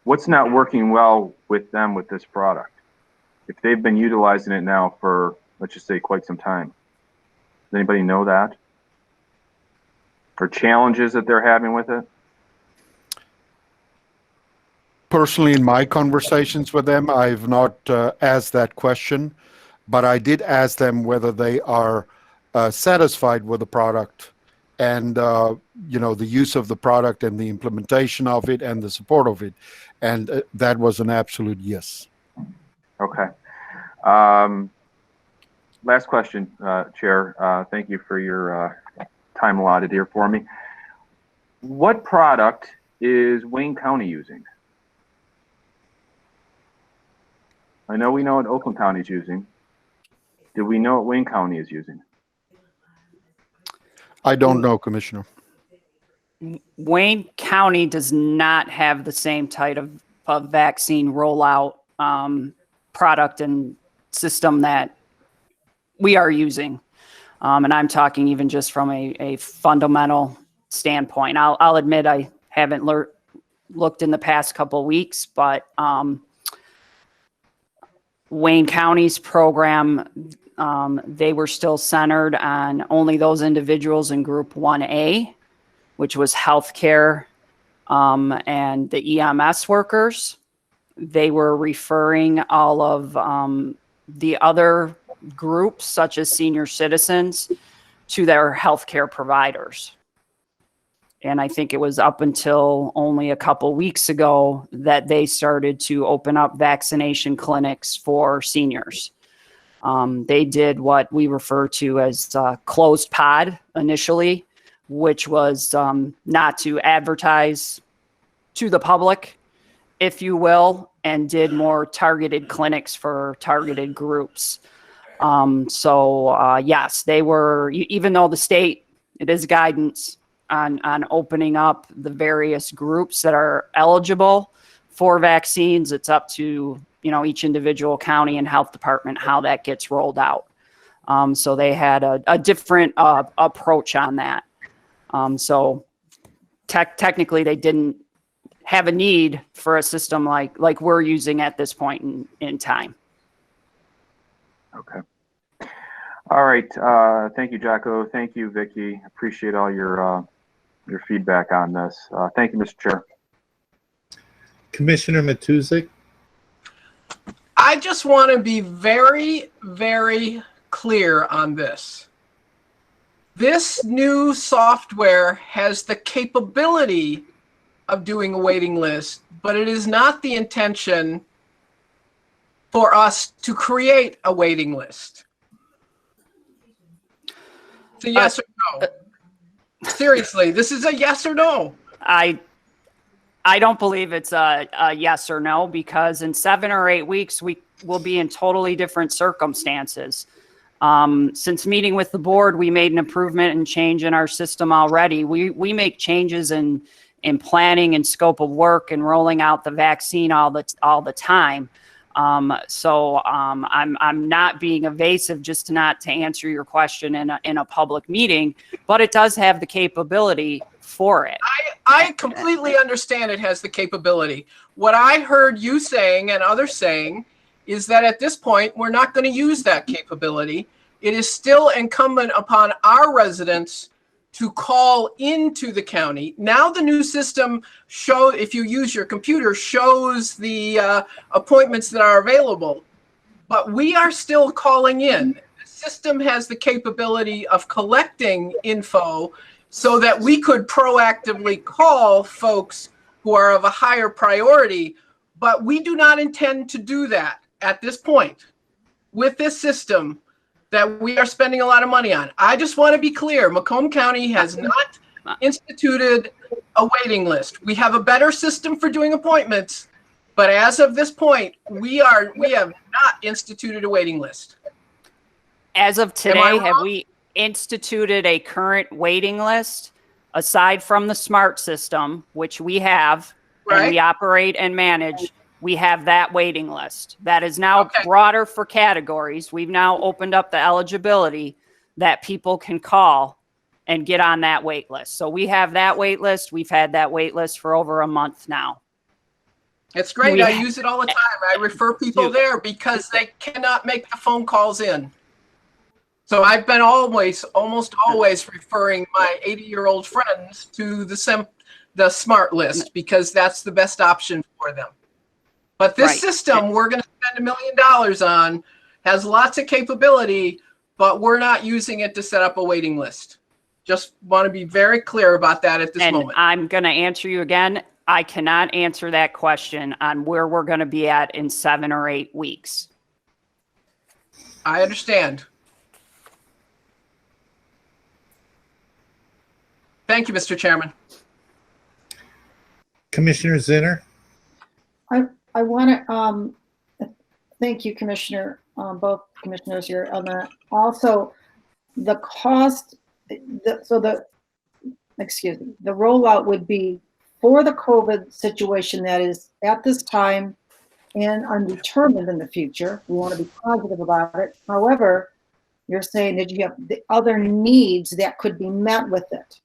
[SPEAKER 10] What's not working well with them with this product? If they've been utilizing it now for, let's just say, quite some time. Does anybody know that? Or challenges that they're having with it?
[SPEAKER 19] Personally, in my conversations with them, I've not asked that question, but I did ask them whether they are satisfied with the product and the use of the product and the implementation of it and the support of it, and that was an absolute yes.
[SPEAKER 10] Okay. Last question, Chair. Thank you for your time allotted here for me. What product is Wayne County using? I know we know what Oakland County is using. Do we know what Wayne County is using?
[SPEAKER 19] I don't know, Commissioner.
[SPEAKER 17] Wayne County does not have the same type of vaccine rollout product and system that we are using. And I'm talking even just from a fundamental standpoint. I'll admit I haven't looked in the past couple of weeks, but Wayne County's program, they were still centered on only those individuals in Group 1A, which was healthcare and the EMS workers. They were referring all of the other groups, such as senior citizens, to their healthcare providers. And I think it was up until only a couple weeks ago that they started to open up vaccination clinics for seniors. They did what we refer to as closed pod initially, which was not to advertise to the public, if you will, and did more targeted clinics for targeted groups. Yes, they were, even though the state, it is guidance on opening up the various groups that are eligible for vaccines. It's up to, each individual county and health department how that gets rolled out. So they had a different approach on that. Technically, they didn't have a need for a system like we're using at this point in time.
[SPEAKER 10] Okay. All right. Thank you, Jocko. Thank you, Vicki. Appreciate all your feedback on this. Thank you, Mr. Chair.
[SPEAKER 1] Commissioner Matusik.
[SPEAKER 8] I just want to be very, very clear on this. This new software has the capability of doing a waiting list, but it is not the intention for us to create a waiting list. It's a yes or no. Seriously, this is a yes or no.
[SPEAKER 17] I don't believe it's a yes or no, because in 7 or 8 weeks, we will be in totally different circumstances. Since meeting with the board, we made an improvement and change in our system already. We make changes in planning and scope of work and rolling out the vaccine all the time. I'm not being evasive, just not to answer your question in a public meeting, but it does have the capability for it.
[SPEAKER 8] I completely understand it has the capability. What I heard you saying and others saying is that at this point, we're not going to use that capability. It is still incumbent upon our residents to call into the county. Now the new system if you use your computer, shows the appointments that are available, but we are still calling in. The system has the capability of collecting info so that we could proactively call folks who are of a higher priority, but we do not intend to do that at this point with this system that we are spending a lot of money on. I just want to be clear, Macomb County has not instituted a waiting list. We have a better system for doing appointments, but as of this point, we have not instituted a waiting list.
[SPEAKER 17] As of today, have we instituted a current waiting list aside from the SMART system, which we have, and we operate and manage? We have that waiting list that is now broader for categories. We've now opened up the eligibility that people can call and get on that wait list. So we have that wait list. We've had that wait list for over a month now.
[SPEAKER 8] It's great. I use it all the time. I refer people there because they cannot make the phone calls in. So I've been almost always referring my 80-year-old friends to the SMART list because that's the best option for them. But this system we're going to spend $1 million on has lots of capability, but we're not using it to set up a waiting list. Just want to be very clear about that at this moment.
[SPEAKER 17] I'm going to answer you again. I cannot answer that question on where we're going to be at in 7 or 8 weeks.
[SPEAKER 8] I understand. Thank you, Mr. Chairman.
[SPEAKER 1] Commissioner Zinner.
[SPEAKER 7] I want to thank you, Commissioner, both commissioners here on that. Also, the cost, the rollout would be for the COVID situation that is at this time and undetermined in the future. We want to be positive about it. However, you're saying that you have the other needs that could be met with it.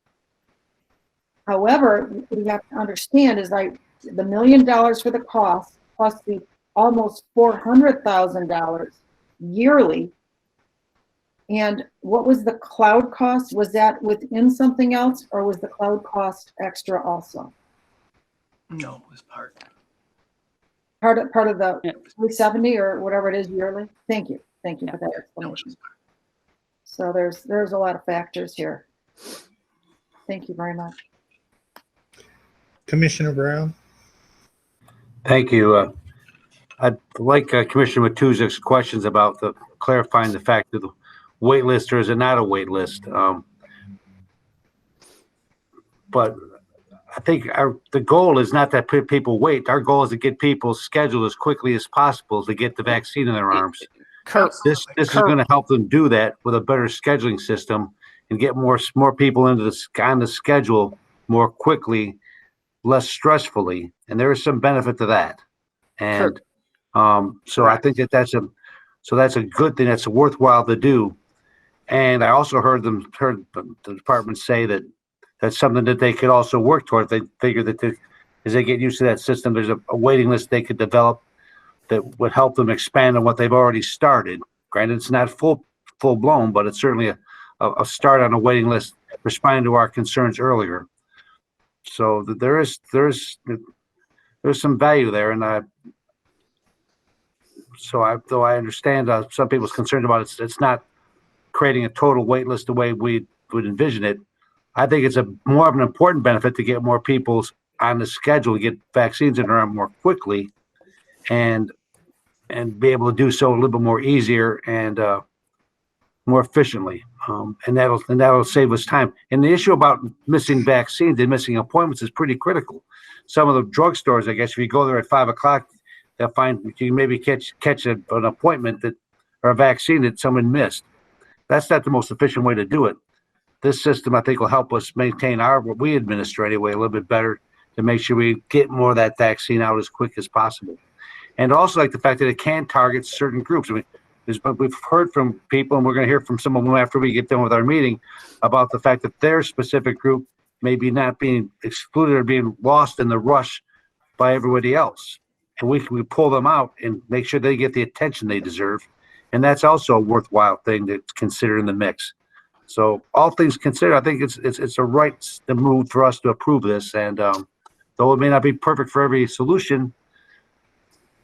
[SPEAKER 7] However, what you have to understand is the $1 million for the cost plus the almost $400,000 yearly. And what was the cloud cost? Was that within something else, or was the cloud cost extra also?
[SPEAKER 8] No, it was part
[SPEAKER 7] of the 370 or whatever it is yearly. Thank you for that explanation. So there's a lot of factors here. Thank you very much.
[SPEAKER 1] Commissioner Brown.
[SPEAKER 12] Thank you. I'd like Commissioner Matusik's questions about clarifying the fact that the wait list, or is it not a wait list? But I think the goal is not that people wait. Our goal is to get people scheduled as quickly as possible to get the vaccine in their arms. This is going to help them do that with a better scheduling system and get more people on the schedule more quickly, less stressfully, and there is some benefit to that. And so I think that's a good thing. That's worthwhile to do. And I also heard the department say that that's something that they could also work toward. They figure that as they get used to that system, there's a waiting list they could develop that would help them expand on what they've already started. Granted, it's not full blown, but it's certainly a start on a waiting list, responding to our concerns earlier. So there's some value there, and though I understand some people's concerns about it, it's not creating a total wait list the way we would envision it. I think it's more of an important benefit to get more people on the schedule to get vaccines in their arm more quickly, and be able to do so a little bit more easier and more efficiently, and that'll save us time. And the issue about missing vaccines and missing appointments is pretty critical. Some of the drugstores, I guess, if you go there at 5 o'clock, they'll find you can maybe catch an appointment or a vaccine that someone missed. That's not the most efficient way to do it. This system, I think, will help us maintain what we administer anyway a little bit better to make sure we get more of that vaccine out as quick as possible. And also like the fact that it can target certain groups. I mean, we've heard from people, and we're going to hear from some of them after we get done with our meeting, about the fact that their specific group may be not being excluded or being lost in the rush by everybody else. And we pull them out and make sure they get the attention they deserve. And that's also a worthwhile thing to consider in the mix. So all things considered, I think it's a right move for us to approve this. And though it may not be perfect for every solution,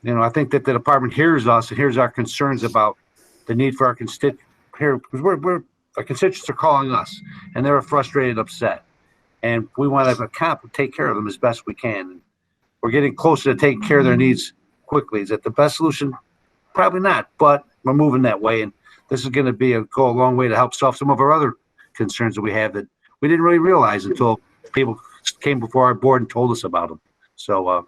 [SPEAKER 12] I think that the department hears us and hears our concerns about the need for our constituents here, because our constituents are calling us and they're frustrated, upset, and we want to take care of them as best we can. And we're getting closer to taking care of their needs quickly. Is that the best solution? Probably not, but we're moving that way, and this is going to go a long way to help solve some of our other concerns that we have that we didn't really realize until people came before our board and told us about them. So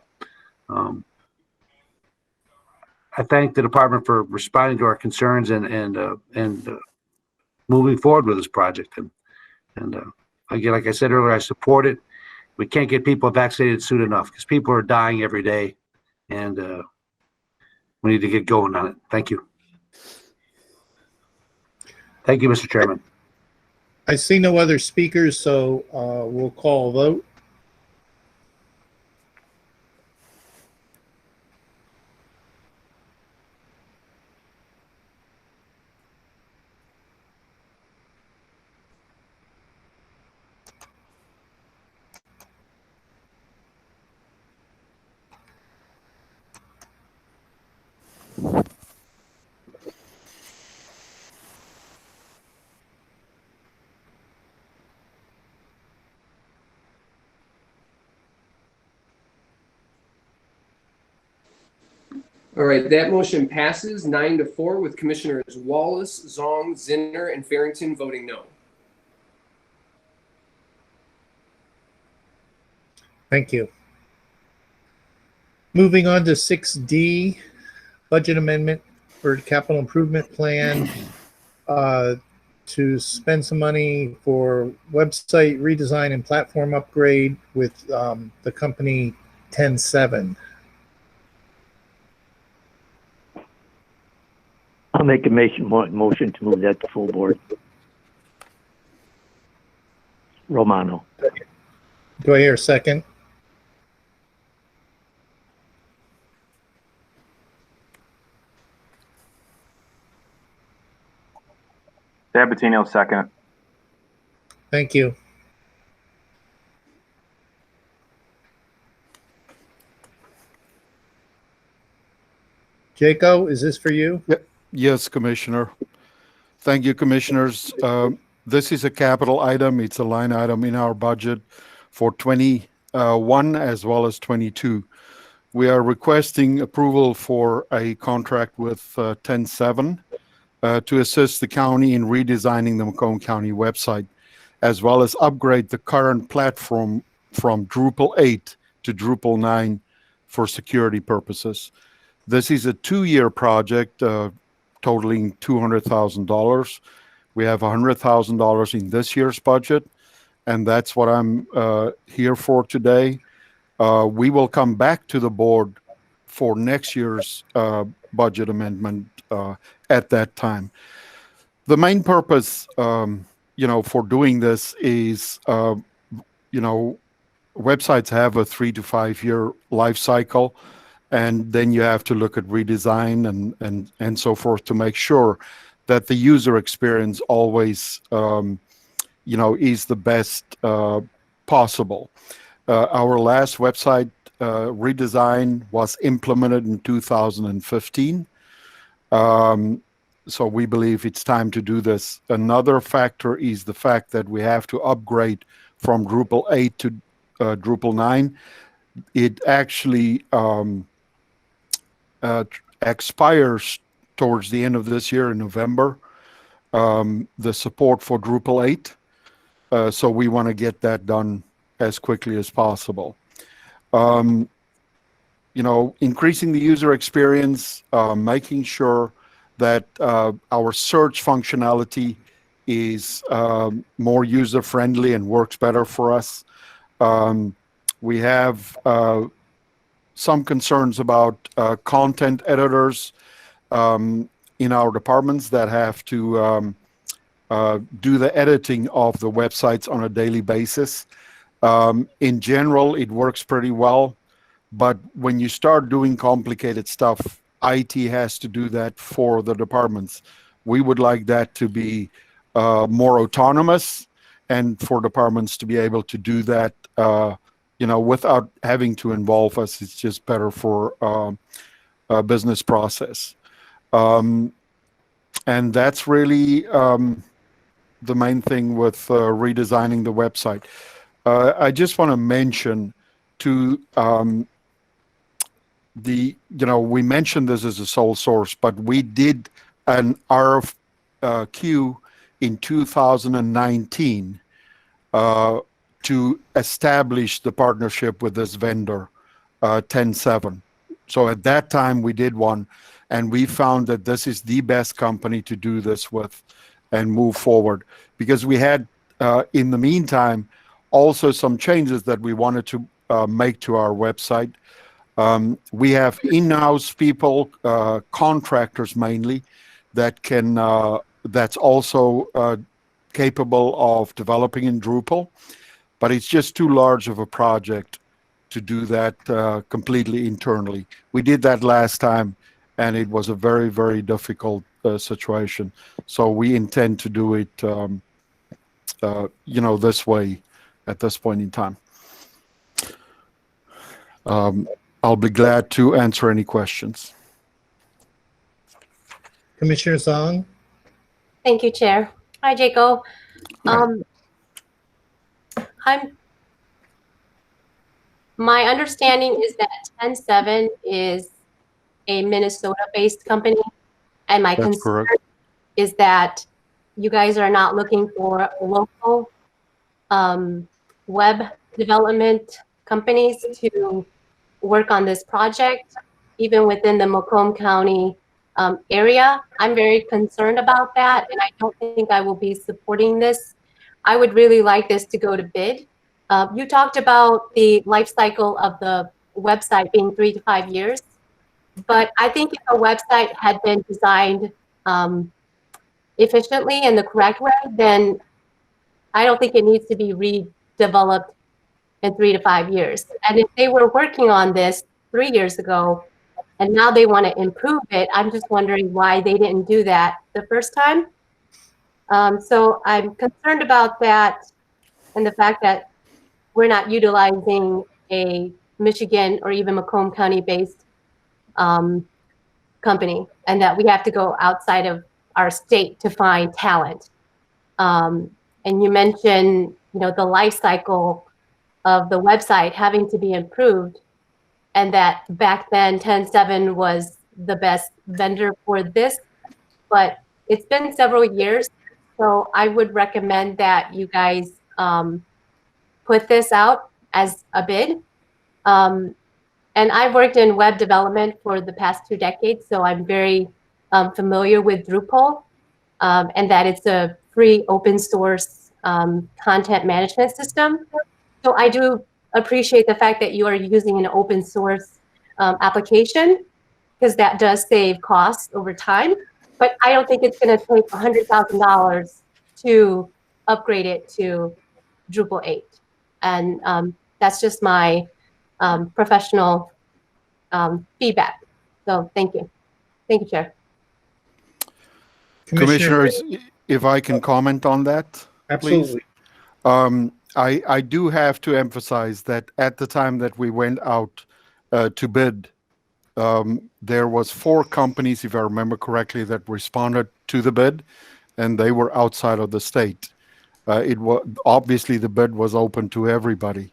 [SPEAKER 12] I thank the department for responding to our concerns and moving forward with this project. And again, like I said earlier, I support it. We can't get people vaccinated soon enough because people are dying every day, and we need to get going on it. Thank you. Thank you, Mr. Chairman.
[SPEAKER 1] I see no other speakers, so we'll call a vote.
[SPEAKER 2] All right, that motion passes 9-4 with Commissioners Wallace, Zong, Zinner, and Farrington voting no.
[SPEAKER 1] Thank you. Moving on to 6D, budget amendment for capital improvement plan to spend some money for website redesign and platform upgrade with the company 10-7.
[SPEAKER 3] I'll make a motion to move that to full board. Romano.
[SPEAKER 1] Do I hear a second?
[SPEAKER 10] Sabatino, second.
[SPEAKER 1] Thank you. Jaco, is this for you?
[SPEAKER 19] Yes, Commissioner. Thank you, Commissioners. This is a capital item. It's a line item in our budget for 21 as well as 22. We are requesting approval for a contract with 10-7 to assist the county in redesigning the Macomb County website, as well as upgrade the current platform from Drupal 8 to Drupal 9 for security purposes. This is a 2-year project totaling $200,000. We have $100,000 in this year's budget, and that's what I'm here for today. We will come back to the board for next year's budget amendment at that time. The main purpose, for doing this is, websites have a 3 to 5 year life cycle, and then you have to look at redesign and so forth to make sure that the user experience always, is the best possible. Our last website redesign was implemented in 2015. So we believe it's time to do this. Another factor is the fact that we have to upgrade from Drupal 8 to Drupal 9. It actually expires towards the end of this year in November, the support for Drupal 8. So we want to get that done as quickly as possible. Increasing the user experience, making sure that our search functionality is more user-friendly and works better for us. We have some concerns about content editors in our departments that have to do the editing of the websites on a daily basis. In general, it works pretty well, but when you start doing complicated stuff, IT has to do that for the departments. We would like that to be more autonomous, and for departments to be able to do that, without having to involve us. It's just better for a business process. And that's really the main thing with redesigning the website. I just want to mention we mentioned this as a sole source, but we did an RFQ in 2019 to establish the partnership with this vendor, 10-7. So at that time we did one, and we found that this is the best company to do this with and move forward, because we had in the meantime also some changes that we wanted to make to our website. We have in-house people, contractors mainly, that's also capable of developing in Drupal, but it's just too large of a project to do that completely internally. We did that last time, and it was a very, very difficult situation. So we intend to do it, this way at this point in time. I'll be glad to answer any questions.
[SPEAKER 1] Commissioner Zhang?
[SPEAKER 6] Thank you, Chair. Hi, Jaco. My understanding is that 10-7 is a Minnesota-based company, and my
[SPEAKER 19] That's
[SPEAKER 6] concern
[SPEAKER 19] correct.
[SPEAKER 6] is that you guys are not looking for local web development companies to work on this project, even within the Macomb County area. I'm very concerned about that, and I don't think I will be supporting this. I would really like this to go to bid. You talked about the life cycle of the website being 3 to 5 years, but I think if a website had been designed efficiently in the correct way, then I don't think it needs to be redeveloped in 3 to 5 years. And if they were working on this 3 years ago, and now they want to improve it, I'm just wondering why they didn't do that the first time. So I'm concerned about that, and the fact that we're not utilizing a Michigan or even Macomb County-based company, and that we have to go outside of our state to find talent. And you mentioned, the life cycle of the website having to be improved, and that back then 10-7 was the best vendor for this, but it's been several years. So I would recommend that you guys put this out as a bid. And I've worked in web development for the past 2 decades, so I'm very familiar with Drupal, and that it's a free open source content management system. So I do appreciate the fact that you are using an open source application, because that does save costs over time. But I don't think it's going to take $100,000 to upgrade it to Drupal 8. And that's just my professional feedback. So thank you. Thank you, Chair.
[SPEAKER 19] Commissioners, if I can comment on that,
[SPEAKER 1] Absolutely.
[SPEAKER 19] please. I do have to emphasize that at the time that we went out to bid, there was 4 companies, if I remember correctly, that responded to the bid, and they were outside of the state. It was obviously the bid was open to everybody.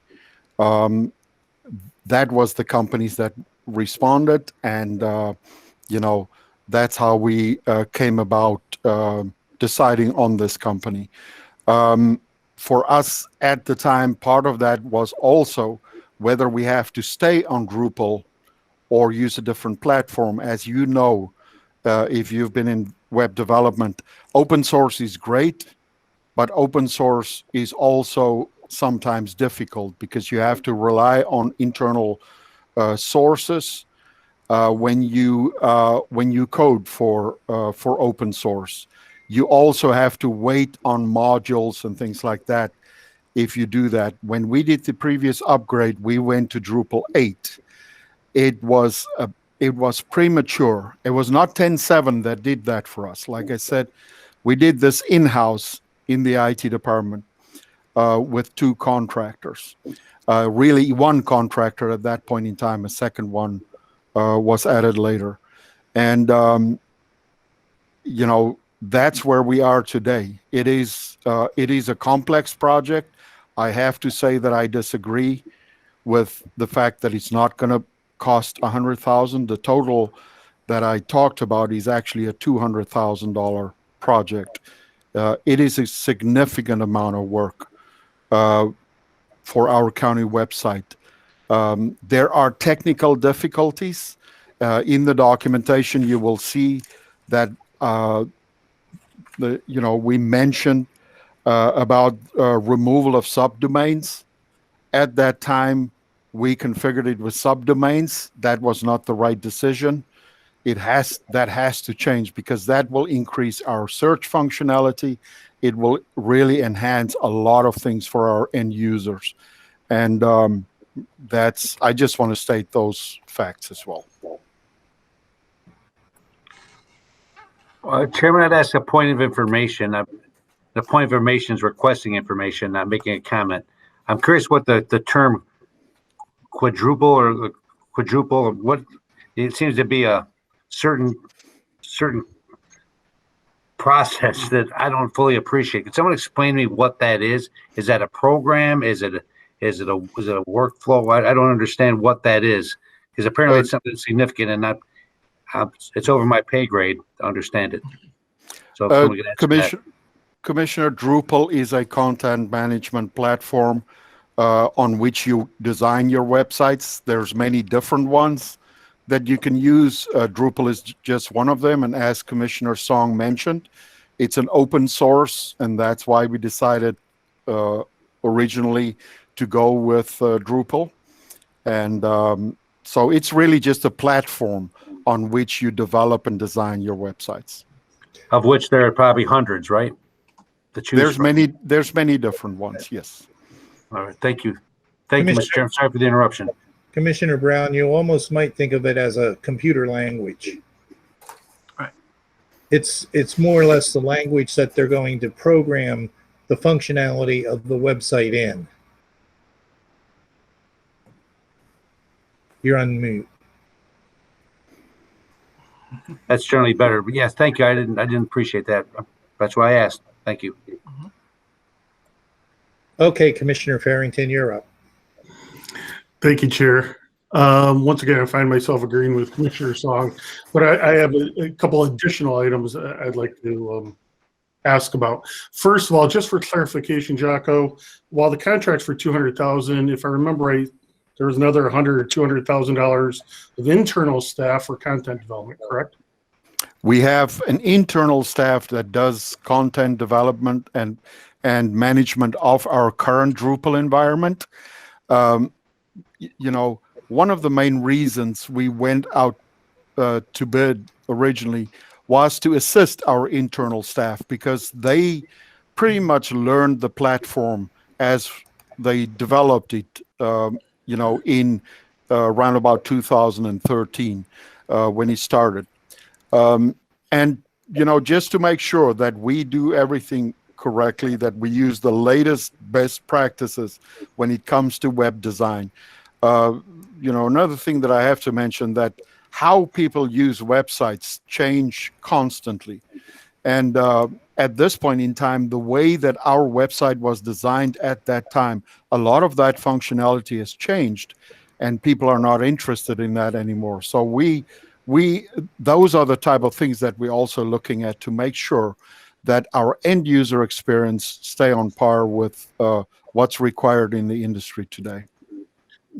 [SPEAKER 19] That was the companies that responded, and that's how we came about deciding on this company. For us at the time, part of that was also whether we have to stay on Drupal or use a different platform. As you know, if you've been in web development, open source is great, but open source is also sometimes difficult because you have to rely on internal sources when you code for open source. You also have to wait on modules and things like that if you do that. When we did the previous upgrade, we went to Drupal 8. It was premature. It was not 10.7 that did that for us. Like I said, we did this in-house in the IT department with 2 contractors. Really 1 contractor at that point in time. A second one was added later. And, that's where we are today. It is a complex project. I have to say that I disagree with the fact that it's not going to cost $100,000. The total that I talked about is actually a $200,000 project. It is a significant amount of work for our county website. There are technical difficulties. In the documentation, you will see that we mentioned about removal of subdomains. At that time, we configured it with subdomains. That was not the right decision. That has to change because that will increase our search functionality. It will really enhance a lot of things for our end users. And I just want to state those facts as well.
[SPEAKER 12] Chairman, I'd ask a point of information. The point of information is requesting information, not making a comment. I'm curious what the term quadruple, what it seems to be a certain process that I don't fully appreciate. Can someone explain to me what that is? Is that a program? Is it a workflow? I don't understand what that is, because apparently it's something significant and not. It's over my pay grade to understand it. So if someone could answer
[SPEAKER 19] Commissioner, Drupal is a content management platform on which you design your websites. There's many different ones that you can use. Drupal is just one of them. And as Commissioner Song mentioned, it's an open source, and that's why we decided originally to go with Drupal. And so it's really just a platform on which you develop and design your websites.
[SPEAKER 12] Of which there are probably hundreds, right?
[SPEAKER 19] There's many different ones, yes.
[SPEAKER 12] All right, thank you. Thank you, Mr. Chairman. Sorry for the interruption.
[SPEAKER 1] Commissioner Brown, you almost might think of it as a computer language.
[SPEAKER 8] Right.
[SPEAKER 1] It's more or less the language that they're going to program the functionality of the website in. You're on mute.
[SPEAKER 12] That's generally better. But yes, thank you. I didn't appreciate that. That's why I asked. Thank you.
[SPEAKER 1] Okay, Commissioner Farrington, you're up.
[SPEAKER 9] Thank you, Chair. Once again, I find myself agreeing with Commissioner Song, but I have a couple additional items I'd like to ask about. First of all, just for clarification, Jocko, while the contract's for $200,000, if I remember right, there was another $100,000 or $200,000 of internal staff for content development, correct?
[SPEAKER 19] We have an internal staff that does content development and management of our current Drupal environment. You know, one of the main reasons we went out to bid originally was to assist our internal staff, because they pretty much learned the platform as they developed it, you know, in around about 2013 when he started. And, you know, just to make sure that we do everything correctly, that we use the latest best practices when it comes to web design. You know, another thing that I have to mention, that how people use websites change constantly. And at this point in time, the way that our website was designed at that time, a lot of that functionality has changed, and people are not interested in that anymore. So those are the type of things that we're also looking at to make sure that our end user experience stay on par with what's required in the industry today.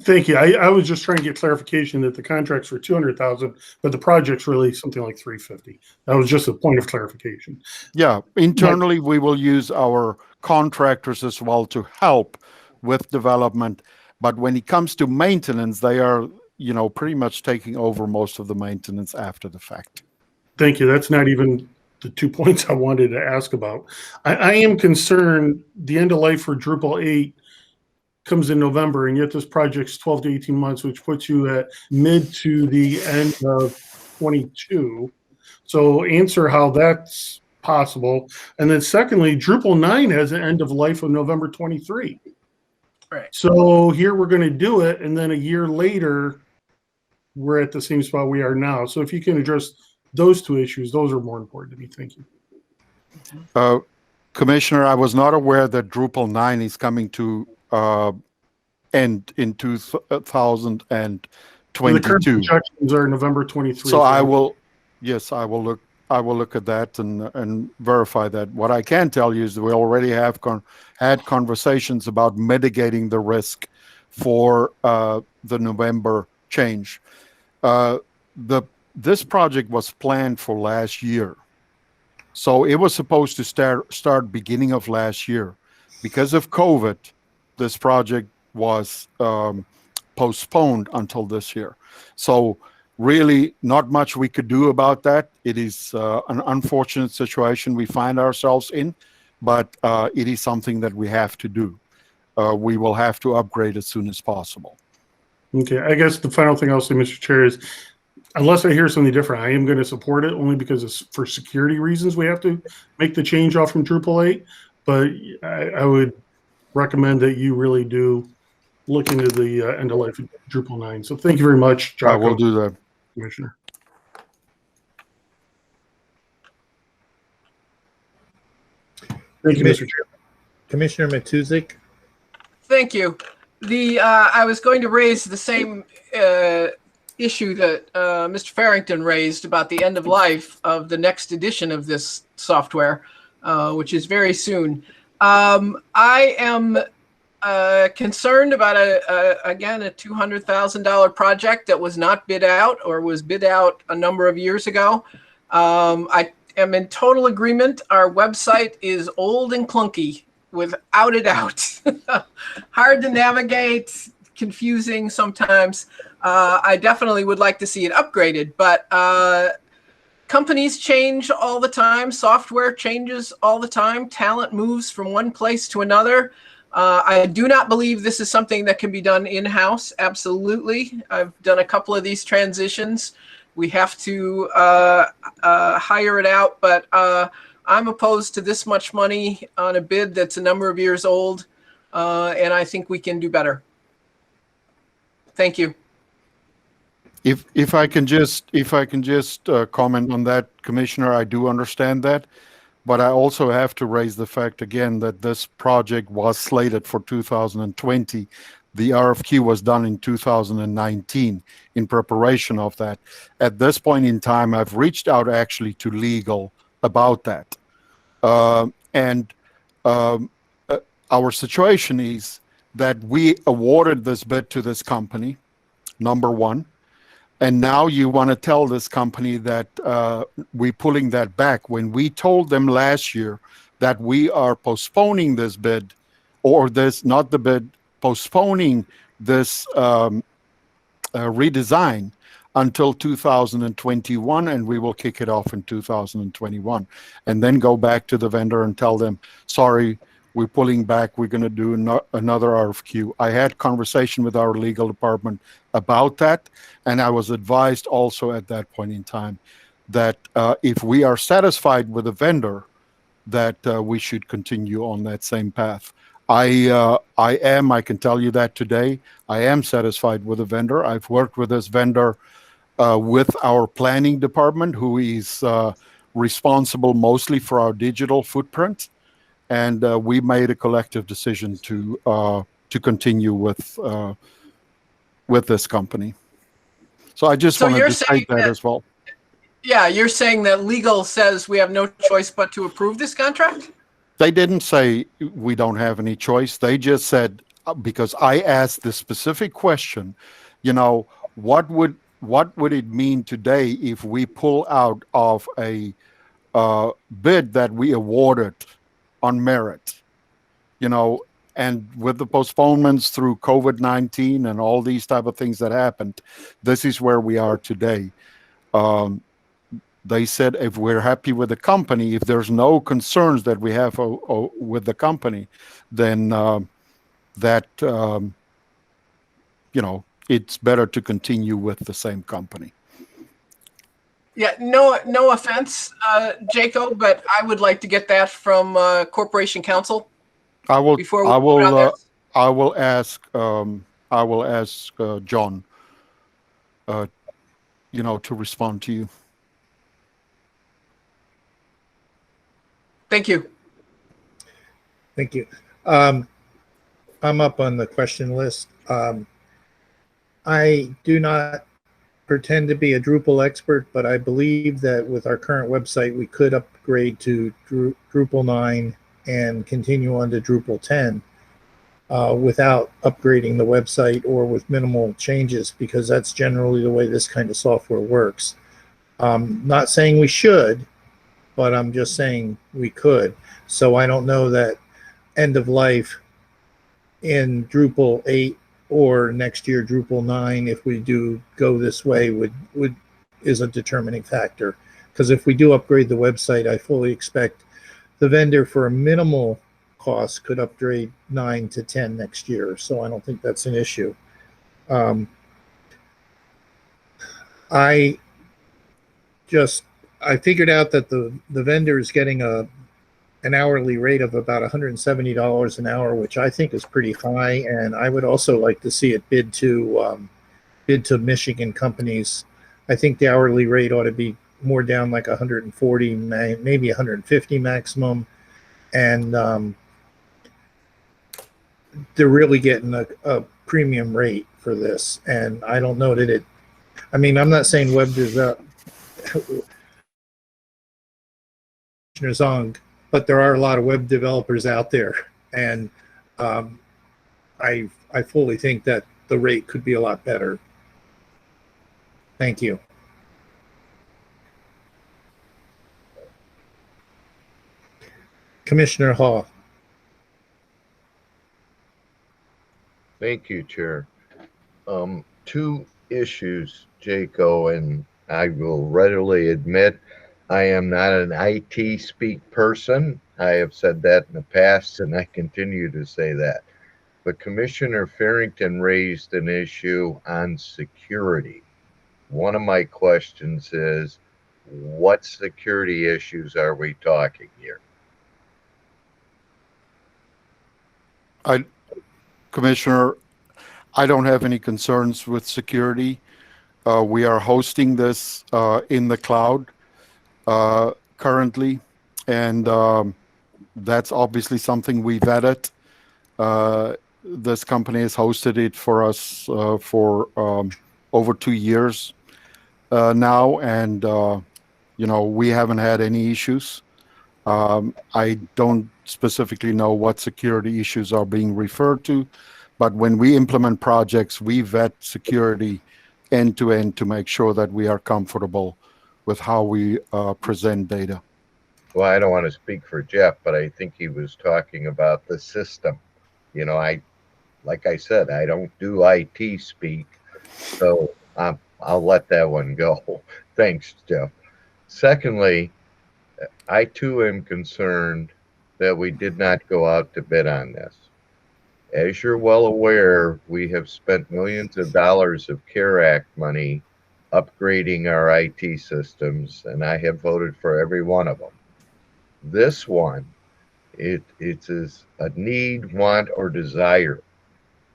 [SPEAKER 9] Thank you. I was just trying to get clarification that the contract's for $200,000, but the project's really something like $350,000. That was just a point of clarification.
[SPEAKER 19] Yeah, internally we will use our contractors as well to help with development, but when it comes to maintenance, they are, you know, pretty much taking over most of the maintenance after the fact.
[SPEAKER 9] Thank you. That's not even the 2 points I wanted to ask about. I am concerned the end of life for Drupal 8 comes in November, and yet this project's 12 to 18 months, which puts you at mid to the end of 22. So answer how that's possible. And then secondly, Drupal 9 has an end of life of November 23.
[SPEAKER 8] Right.
[SPEAKER 9] So here we're going to do it, and then a year later, we're at the same spot we are now. So if you can address those two issues, those are more important to me. Thank you.
[SPEAKER 19] Commissioner, I was not aware that Drupal 9 is coming to end in 2022.
[SPEAKER 9] The current projections are November 23.
[SPEAKER 19] So I will look at that and verify that. What I can tell you is that we already have had conversations about mitigating the risk for the November change. This project was planned for last year, so it was supposed to start beginning of last year. Because of COVID, this project was postponed until this year. So really not much we could do about that. It is an unfortunate situation we find ourselves in, but it is something that we have to do. We will have to upgrade as soon as possible.
[SPEAKER 9] Okay, I guess the final thing I'll say, Mr. Chair, is unless I hear something different, I am going to support it, only because it's for security reasons we have to make the change off from Drupal 8. But I would recommend that you really do look into the end of life of Drupal 9. So thank you very much, Jocko.
[SPEAKER 19] I will do that,
[SPEAKER 9] Commissioner. Thank you, Mr. Chair.
[SPEAKER 1] Commissioner Matuzik.
[SPEAKER 8] Thank you. I was going to raise the same issue that Mr. Farrington raised about the end of life of the next edition of this software, which is very soon. I am concerned about again a $200,000 project that was not bid out, or was bid out a number of years ago. I am in total agreement. Our website is old and clunky, without a doubt. Hard to navigate, confusing sometimes. I definitely would like to see it upgraded, but companies change all the time. Software changes all the time. Talent moves from one place to another. I do not believe this is something that can be done in-house. Absolutely. I've done a couple of these transitions. We have to hire it out, but I'm opposed to this much money on a bid that's a number of years old, and I think we can do better. Thank you.
[SPEAKER 19] If I can just comment on that, Commissioner, I do understand that, but I also have to raise the fact again that this project was slated for 2020. The RFQ was done in 2019 in preparation of that. At this point in time, I've reached out actually to legal about that. And our situation is that we awarded this bid to this company, number one. And now you want to tell this company that we're pulling that back when we told them last year that we are postponing this bid, or this, not the bid, postponing this redesign until 2021, and we will kick it off in 2021. And then go back to the vendor and tell them, sorry, we're pulling back, we're going to do another RFQ. I had conversation with our legal department about that, and I was advised also at that point in time that if we are satisfied with the vendor, that we should continue on that same path. I can tell you that today, I am satisfied with the vendor. I've worked with this vendor with our planning department, who is responsible mostly for our digital footprint. And we made a collective decision to continue with this company. So I just wanted to say that as well.
[SPEAKER 8] Yeah, you're saying that legal says we have no choice but to approve this contract?
[SPEAKER 19] They didn't say we don't have any choice. They just said, because I asked the specific question, you know, what would it mean today if we pull out of a bid that we awarded on merit, you know, and with the postponements through COVID-19 and all these type of things that happened, this is where we are today. They said if we're happy with the company, if there's no concerns that we have with the company, then you know, it's better to continue with the same company.
[SPEAKER 8] Yeah, no offense, Jaco, but I would like to get that from Corporation Counsel.
[SPEAKER 19] I will ask John, you know, to respond to you.
[SPEAKER 8] Thank you.
[SPEAKER 1] Thank you. I'm up on the question list. I do not pretend to be a Drupal expert, but I believe that with our current website, we could upgrade to Drupal 9 and continue on to Drupal 10 without upgrading the website or with minimal changes, because that's generally the way this kind of software works. Not saying we should, but I'm just saying we could. So I don't know that end of life in Drupal 8 or next year Drupal 9, if we do go this way, is a determining factor. Because if we do upgrade the website, I fully expect the vendor for a minimal cost could upgrade 9 to 10 next year. So I don't think that's an issue. I figured out that the vendor is getting an hourly rate of about $170 an hour, which I think is pretty high. And I would also like to see it bid to Michigan companies. I think the hourly rate ought to be more down like 140, maybe 150 maximum. And they're really getting a premium rate for this. And I don't know that I mean, I'm not saying web developers, but there are a lot of web developers out there, and I fully think that the rate could be a lot better. Thank you. Commissioner Hall.
[SPEAKER 5] Thank you, Chair. Two issues, Jaco, and I will readily admit I am not an IT speak person. I have said that in the past, and I continue to say that. But Commissioner Farrington raised an issue on security. One of my questions is, what security issues are we talking here?
[SPEAKER 19] Commissioner, I don't have any concerns with security. We are hosting this in the cloud currently, and that's obviously something we vetted. This company has hosted it for us for over 2 years now, and you know, we haven't had any issues. I don't specifically know what security issues are being referred to, but when we implement projects, we vet security end to end to make sure that we are comfortable with how we present data.
[SPEAKER 5] Well, I don't want to speak for Jeff, but I think he was talking about the system. You know, like I said, I don't do IT speak, so I'll let that one go. Thanks, Jeff. Secondly, I too am concerned that we did not go out to bid on this. As you're well aware, we have spent millions of dollars of CARE Act money upgrading our IT systems, and I have voted for every one of them. This one, it is a need, want, or desire.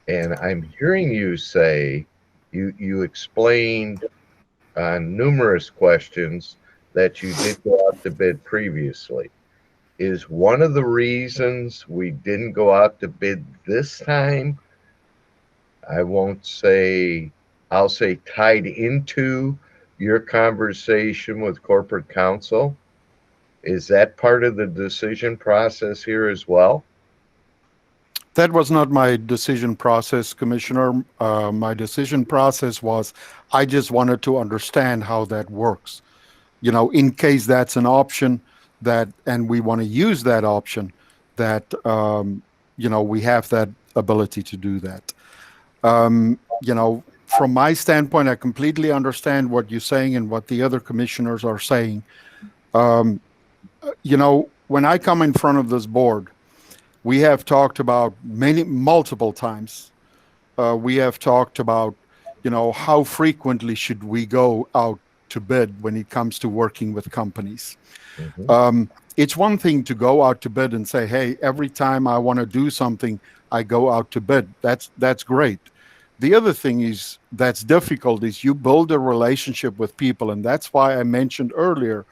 [SPEAKER 5] And I'm hearing you say, you explained on numerous questions that you did go out to bid previously. Is one of the reasons we didn't go out to bid this time, I'll say tied into your conversation with corporate counsel? Is that part of the decision process here as well?
[SPEAKER 19] That was not my decision process, Commissioner. My decision process was I just wanted to understand how that works. You know, in case that's an option and we want to use that option, that, we have that ability to do that. From my standpoint, I completely understand what you're saying and what the other commissioners are saying. When I come in front of this board, we have talked about multiple times. We have talked about, how frequently should we go out to bid when it comes to working with companies. It's one thing to go out to bid and say, hey, every time I want to do something, I go out to bid. That's great. The other thing that's difficult is you build a relationship with people. And that's why I mentioned earlier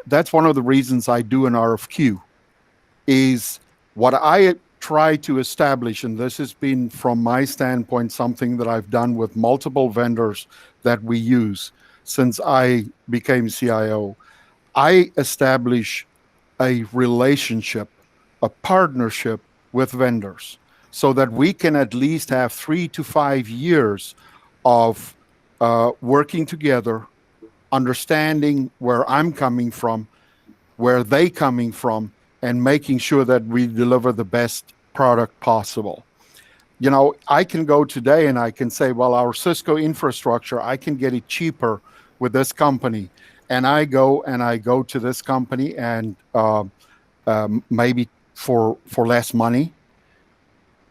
[SPEAKER 19] that's one of the reasons I do an RFQ is what I try to establish. And this has been, from my standpoint, something that I've done with multiple vendors that we use since I became CIO. I establish a relationship, a partnership with vendors so that we can at least have 3 to 5 years of working together, understanding where I'm coming from, where they coming from, and making sure that we deliver the best product possible. I can go today and I can say, well, our Cisco infrastructure, I can get it cheaper with this company. And I go to this company and maybe for less money.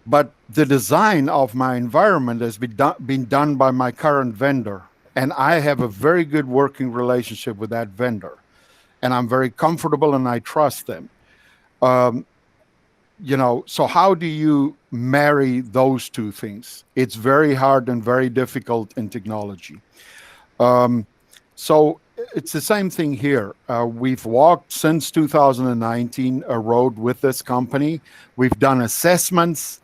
[SPEAKER 19] But the design of my environment has been done by my current vendor. And I have a very good working relationship with that vendor. And I'm very comfortable and I trust them. So how do you marry those two things? It's very hard and very difficult in technology. So it's the same thing here. We've walked since 2019 a road with this company. We've done assessments,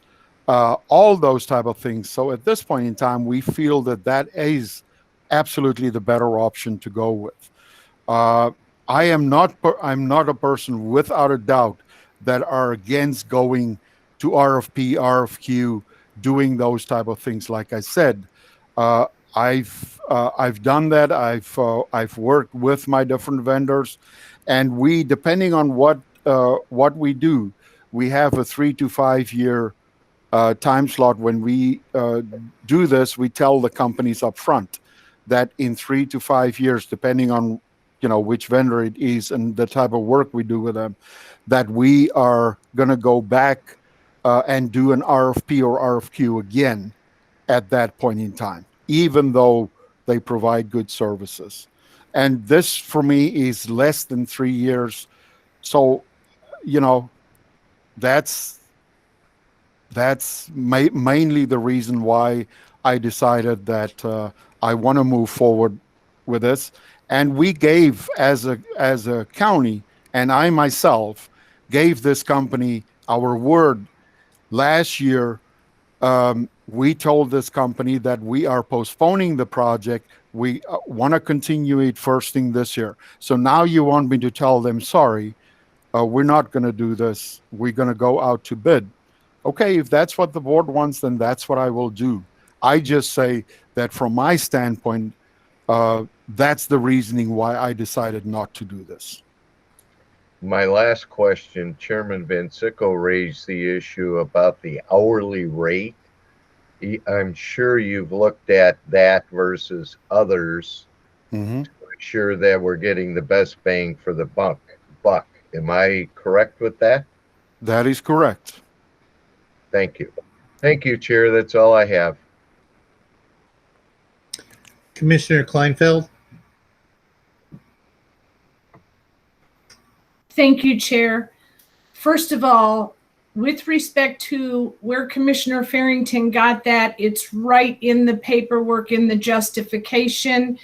[SPEAKER 19] all those type of things. So at this point in time, we feel that is absolutely the better option to go with. I'm not a person without a doubt that are against going to RFP, RFQ, doing those type of things. Like I said, I've done that. I've worked with my different vendors, and we, depending on what we do, we have a 3 to 5 year time slot. When we do this, we tell the companies up front that in 3 to 5 years, depending on which vendor it is and the type of work we do with them, that we are going to go back and do an RFP or RFQ again at that point in time, even though they provide good services. And this, for me, is less than 3 years. So, that's mainly the reason why I decided that I want to move forward with this. And we gave, as a county, and I myself gave this company our word last year. We told this company that we are postponing the project We want to continue it first thing this year. So now you want me to tell them, sorry, we're not going to do this. We're going to go out to bid. Okay, if that's what the board wants, then that's what I will do. I just say that from my standpoint, that's the reasoning why I decided not to do this.
[SPEAKER 5] My last question, Chairman Van Sickle raised the issue about the hourly rate. I'm sure you've looked at that versus others to ensure that we're getting the best bang for the buck. Am I correct with that?
[SPEAKER 19] That is correct.
[SPEAKER 5] Thank you. Thank you, Chair. That's all I have.
[SPEAKER 1] Commissioner Kleinfeld.
[SPEAKER 16] Thank you, Chair. First of all, with respect to where Commissioner Farrington got that, it's right in the paperwork in the justification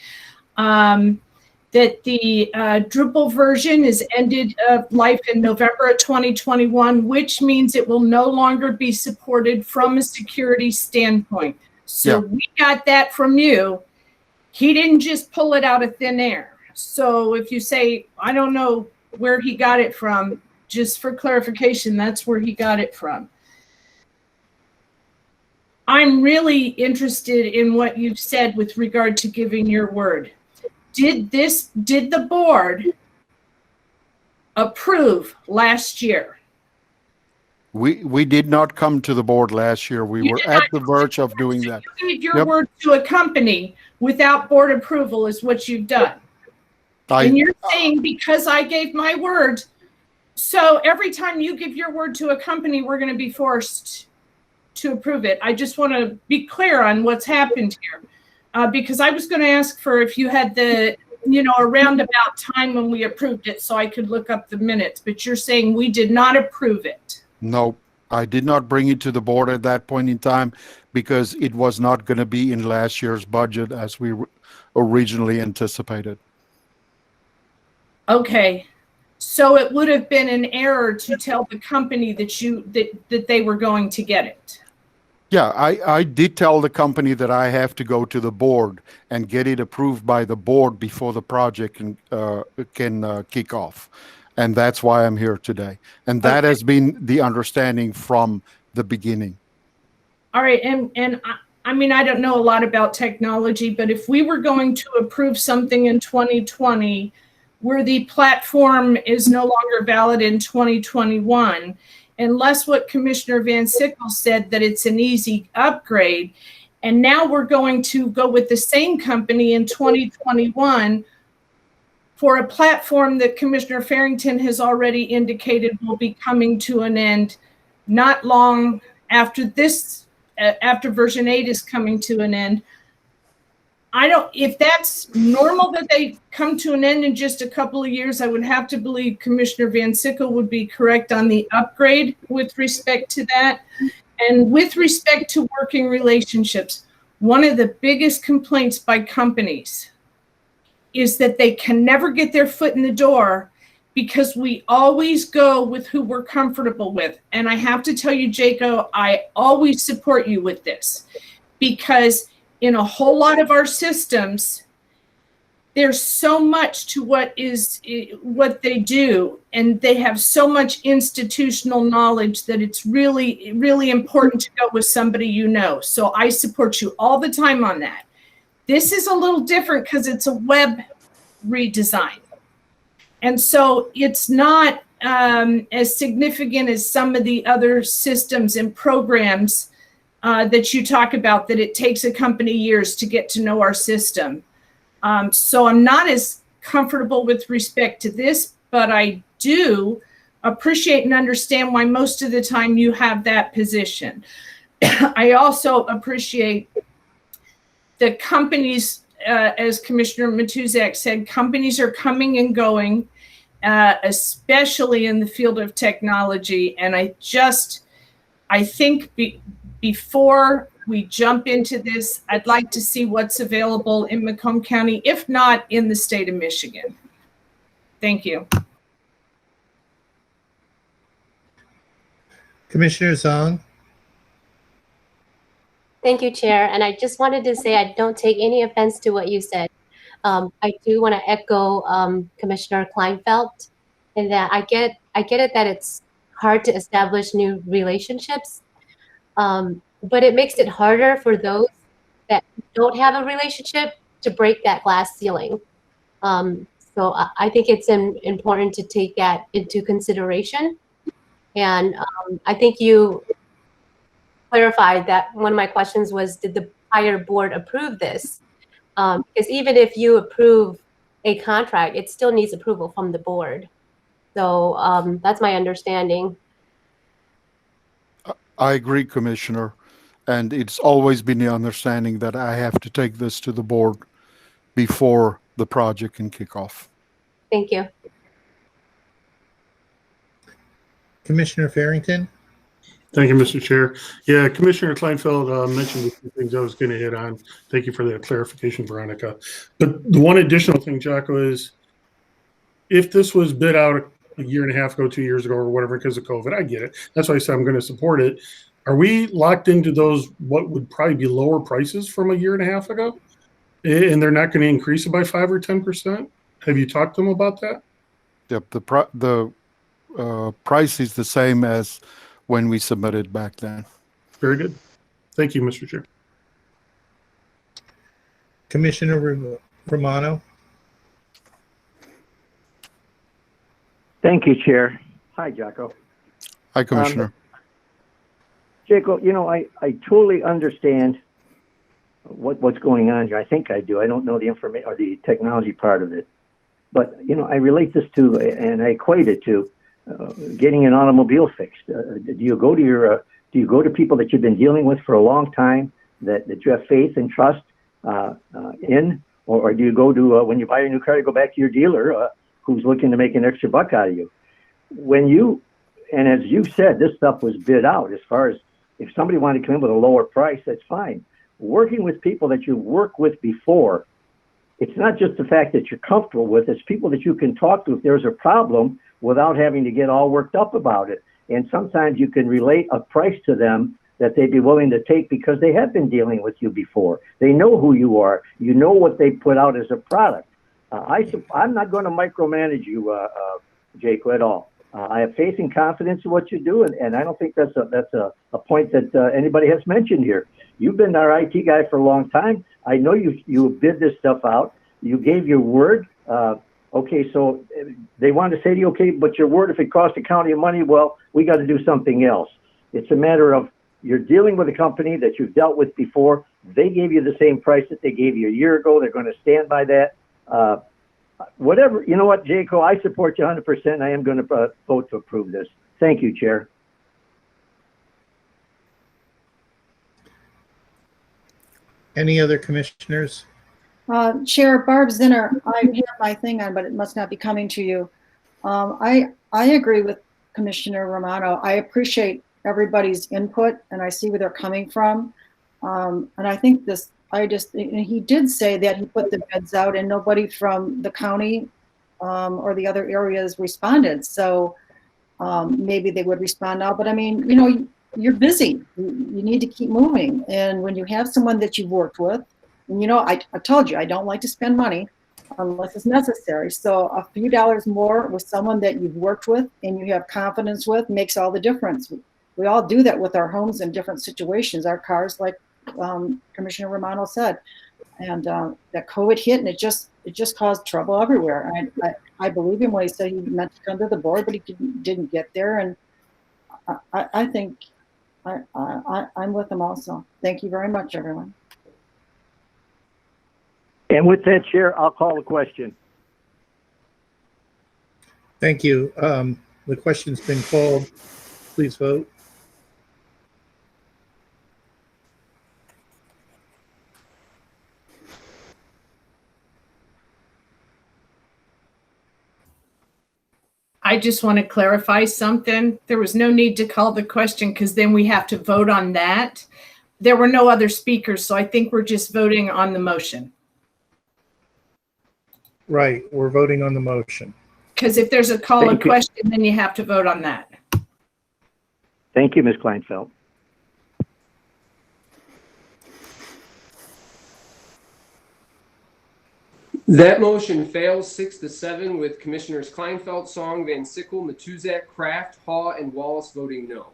[SPEAKER 16] that the Drupal version is ended of life in November of 2021, which means it will no longer be supported from a security standpoint. So we got that from you. He didn't just pull it out of thin air. So if you say, I don't know where he got it from, just for clarification, that's where he got it from. I'm really interested in what you've said with regard to giving your word. Did the board approve last year?
[SPEAKER 19] We did not come to the board last year. We were at the verge of doing that.
[SPEAKER 16] You gave your word to a company without board approval is what you've done. And you're saying because I gave my word, so every time you give your word to a company, we're going to be forced to approve it. I just want to be clear on what's happened here. Because I was going to ask for if you had the, a roundabout time when we approved it so I could look up the minutes, but you're saying we did not approve it.
[SPEAKER 19] No, I did not bring it to the board at that point in time because it was not going to be in last year's budget as we originally anticipated.
[SPEAKER 16] Okay. So it would have been an error to tell the company that they were going to get it.
[SPEAKER 19] Yeah, I did tell the company that I have to go to the board and get it approved by the board before the project can kick off. And that's why I'm here today. And that has been the understanding from the beginning.
[SPEAKER 16] All right. And I mean, I don't know a lot about technology, but if we were going to approve something in 2020 where the platform is no longer valid in 2021, unless what Commissioner Van Sickle said that it's an easy upgrade, and now we're going to go with the same company in 2021 for a platform that Commissioner Farrington has already indicated will be coming to an end not long after this, after version 8 is coming to an end. If that's normal that they come to an end in just a couple of years, I would have to believe Commissioner Van Sickle would be correct on the upgrade with respect to that. And with respect to working relationships, one of the biggest complaints by companies is that they can never get their foot in the door because we always go with who we're comfortable with. And I have to tell you, Jaco, I always support you with this because in a whole lot of our systems, there's so much to what they do, and they have so much institutional knowledge that it's really, really important to go with somebody you know. So I support you all the time on that. This is a little different because it's a web redesign. And so it's not as significant as some of the other systems and programs that you talk about, that it takes a company years to get to know our system. So I'm not as comfortable with respect to this, but I do appreciate and understand why most of the time you have that position. I also appreciate the companies, as Commissioner Matuzak said, companies are coming and going, especially in the field of technology. And I think before we jump into this, I'd like to see what's available in Macomb County, if not in the state of Michigan. Thank you.
[SPEAKER 1] Commissioner Zhang.
[SPEAKER 6] Thank you, Chair. And I just wanted to say I don't take any offense to what you said. I do want to echo Commissioner Kleinfeld in that I get it that it's hard to establish new relationships, but it makes it harder for those that don't have a relationship to break that glass ceiling. So I think it's important to take that into consideration. And I think you clarified that one of my questions was, did the prior board approve this? Because even if you approve a contract, it still needs approval from the board. So that's my understanding.
[SPEAKER 19] I agree, Commissioner. And it's always been the understanding that I have to take this to the board before the project can kick off.
[SPEAKER 6] Thank you.
[SPEAKER 1] Commissioner Farrington?
[SPEAKER 9] Thank you, Mr. Chair. Yeah, Commissioner Kleinfeld mentioned a few things I was going to hit on. Thank you for that clarification, Veronica. But the one additional thing, Jocko, is if this was bid out a year and a half ago, 2 years ago, or whatever, because of COVID, I get it. That's why I said I'm going to support it. Are we locked into those, what would probably be lower prices from a year and a half ago? And they're not going to increase it by 5 or 10%? Have you talked to them about that?
[SPEAKER 19] Yep, the price is the same as when we submitted back then.
[SPEAKER 9] Very good. Thank you, Mr. Chair.
[SPEAKER 1] Commissioner Romano?
[SPEAKER 3] Thank you, Chair. Hi, Jocko.
[SPEAKER 19] Hi, Commissioner.
[SPEAKER 3] Jacob, you know, I totally understand what's going on here. I think I do. I don't know the information or the technology part of it. But, you know, I relate this to, and I equate it to, getting an automobile fixed. Do you go to people that you've been dealing with for a long time that you have faith and trust in, or do you go to when you buy a new car, you go back to your dealer who's looking to make an extra buck out of you? And as you said, this stuff was bid out. As far as if somebody wanted to come in with a lower price, that's fine. Working with people that you worked with before, it's not just the fact that you're comfortable with, it's people that you can talk to if there's a problem without having to get all worked up about it. And sometimes you can relate a price to them that they'd be willing to take because they have been dealing with you before. They know who you are. You know what they put out as a product. I'm not going to micromanage you, Jake, at all. I have faith and confidence in what you do, and I don't think that's a point that anybody has mentioned here. You've been our IT guy for a long time. I know you bid this stuff out. You gave your word. Okay, so they want to say to you, okay, but your word, if it costs the county money, well, we got to do something else. It's a matter of you're dealing with a company that you've dealt with before. They gave you the same price that they gave you a year ago. They're going to stand by that. Whatever, you know what, Jaco, I support you 100%. I am going to vote to approve this. Thank you, Chair.
[SPEAKER 1] Any other commissioners?
[SPEAKER 7] Chair, Barb Zinner, I have my thing on, but it must not be coming to you. I agree with Commissioner Romano. I appreciate everybody's input, and I see where they're coming from. And I think this, and he did say that he put the bids out and nobody from the county or the other areas responded. So maybe they would respond now, but I mean, you know, you're busy. You need to keep moving. And when you have someone that you've worked with, and you know, I told you, I don't like to spend money unless it's necessary. So a few dollars more with someone that you've worked with and you have confidence with makes all the difference. We all do that with our homes in different situations, our cars, like Commissioner Romano said. And that COVID hit, and it just caused trouble everywhere. I believe him when he said he meant to come to the board, but he didn't get there. And I think I'm with him also. Thank you very much, everyone.
[SPEAKER 3] And with that, Chair, I'll call the question.
[SPEAKER 1] Thank you. The question's been called. Please vote.
[SPEAKER 16] I just want to clarify something. There was no need to call the question because then we have to vote on that. There were no other speakers, so I think we're just voting on the motion.
[SPEAKER 1] Right, we're voting on the motion.
[SPEAKER 16] Because if there's a call of question, then you have to vote on that.
[SPEAKER 3] Thank you, Ms. Kleinfeld.
[SPEAKER 2] That motion fails 6-7 with Commissioners Kleinfeld, Song, Van Sickle, Matuzak, Kraft, Haw, and Wallace voting no.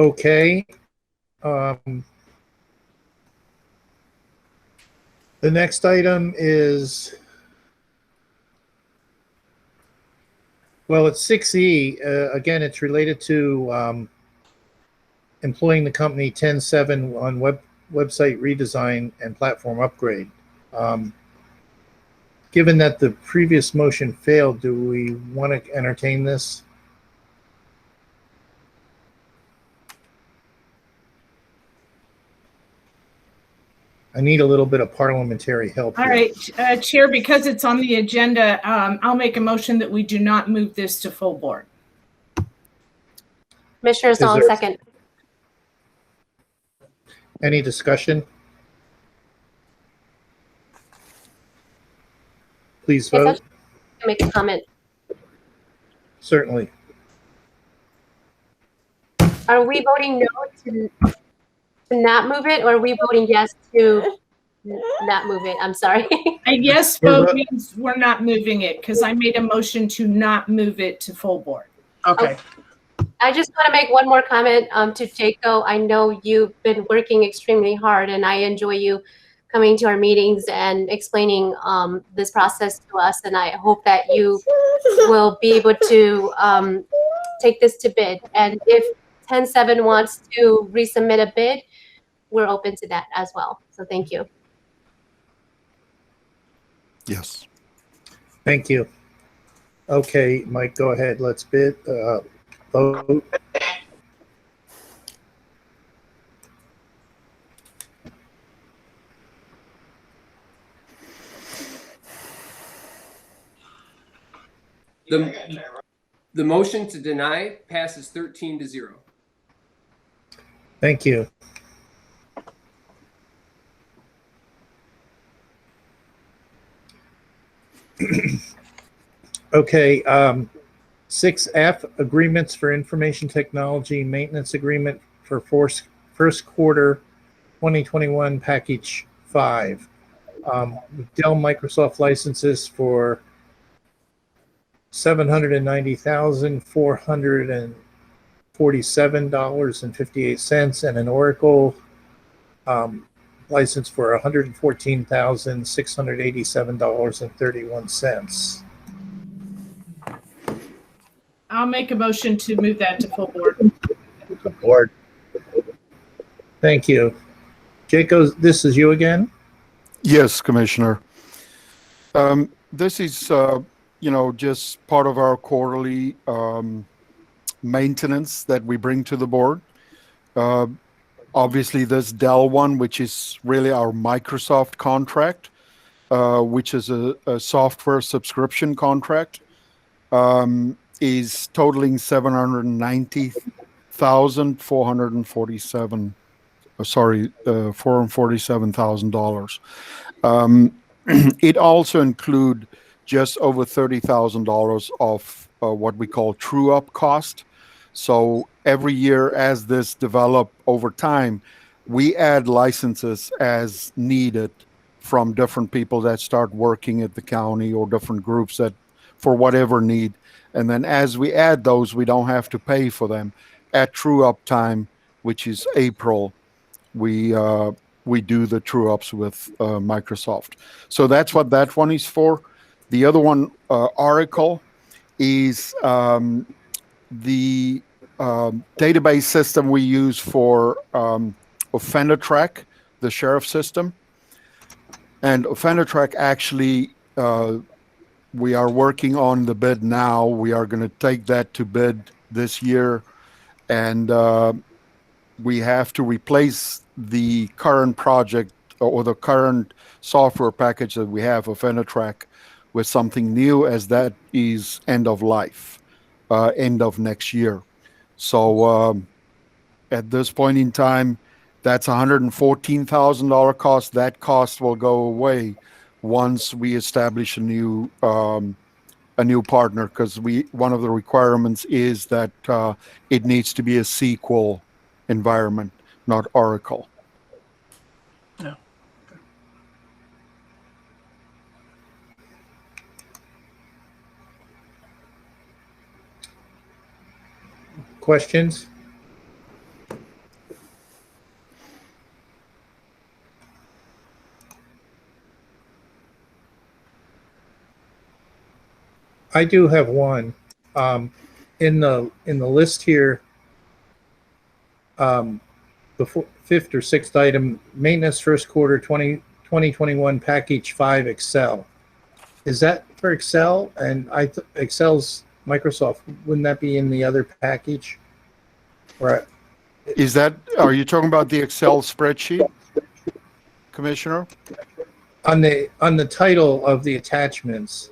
[SPEAKER 1] Okay. The next item is, well, it's 6E. Again, it's related to employing the company 10-7 on website redesign and platform upgrade. Given that the previous motion failed, do we want to entertain this? I need a little bit of parliamentary help
[SPEAKER 16] All
[SPEAKER 1] here.
[SPEAKER 16] right, Chair, because it's on the agenda, I'll make a motion that we do not move this to full board.
[SPEAKER 6] Commissioner Song, second.
[SPEAKER 1] Any discussion? Please vote.
[SPEAKER 6] Yes, I'll make a comment.
[SPEAKER 1] Certainly.
[SPEAKER 6] Are we voting no to not move it, or are we voting yes to not move it? I'm sorry.
[SPEAKER 16] A yes vote means we're not moving it, because I made a motion to not move it to full board.
[SPEAKER 8] Okay.
[SPEAKER 6] I just want to make one more comment to Jaco. I know you've been working extremely hard, and I enjoy you coming to our meetings and explaining this process to us. And I hope that you will be able to take this to bid. And if 10-7 wants to resubmit a bid, we're open to that as well. So thank you.
[SPEAKER 19] Yes.
[SPEAKER 1] Thank you. Okay, Mike, go ahead. Let's bid. Vote.
[SPEAKER 2] The motion to deny passes 13-0.
[SPEAKER 1] Thank you. Okay, 6F, agreements for information technology maintenance agreement for first quarter 2021 package 5. Dell Microsoft licenses for $790,447.58 and an Oracle license for $114,687.31.
[SPEAKER 16] I'll make a motion to move that to full board.
[SPEAKER 5] Support.
[SPEAKER 1] Thank you. Jaco, this is you again?
[SPEAKER 19] Yes, Commissioner. This is, just part of our quarterly maintenance that we bring to the board. Obviously, this Dell one, which is really our Microsoft contract, which is a software subscription contract, is totaling $447,000. It also include just over $30,000 of what we call true-up cost. So every year as this develop over time, we add licenses as needed from different people that start working at the county or different groups that for whatever need. And then as we add those, we don't have to pay for them. At true-up time, which is April, we do the true-ups with Microsoft. So that's what that one is for. The other one, Oracle, is the database system we use for Offender Track, the sheriff system. And Offender Track actually, we are working on the bid now. We are going to take that to bid this year. And we have to replace the current project or the current software package that we have, Offender Track, with something new, as that is end of life, end of next year. So at this point in time, that's $114,000 cost. That cost will go away once we establish a new partner, because one of the requirements is that it needs to be a SQL environment, not Oracle.
[SPEAKER 8] Yeah.
[SPEAKER 1] Questions? I do have one. In the list here, the fifth or sixth item, maintenance first quarter 2021 package 5 Excel. Is that for Excel? And Excel's Microsoft, wouldn't that be in the other package? Right.
[SPEAKER 19] Are you talking about the Excel spreadsheet, Commissioner?
[SPEAKER 1] On the title of the attachments,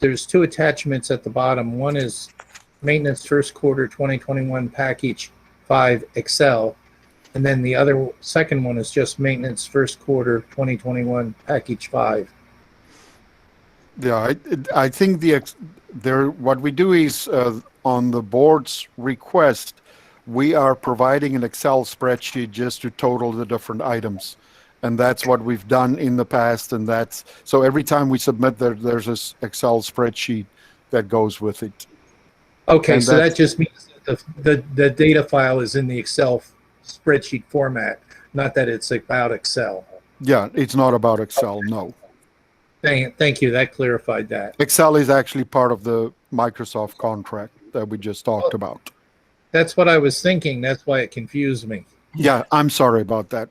[SPEAKER 1] there's two attachments at the bottom. One is maintenance first quarter 2021 package 5 Excel, and then the second one is just maintenance first quarter 2021 package 5.
[SPEAKER 19] Yeah, I think what we do is on the board's request, we are providing an Excel spreadsheet just to total the different items. And that's what we've done in the past. And so every time we submit, there's this Excel spreadsheet that goes with it.
[SPEAKER 1] Okay, so that just means that the data file is in the Excel spreadsheet format, not that it's about Excel.
[SPEAKER 19] Yeah, it's not about Excel, no.
[SPEAKER 1] Thank you. That clarified that.
[SPEAKER 19] Excel is actually part of the Microsoft contract that we just talked about.
[SPEAKER 1] That's what I was thinking. That's why it confused me.
[SPEAKER 19] Yeah, I'm sorry about that.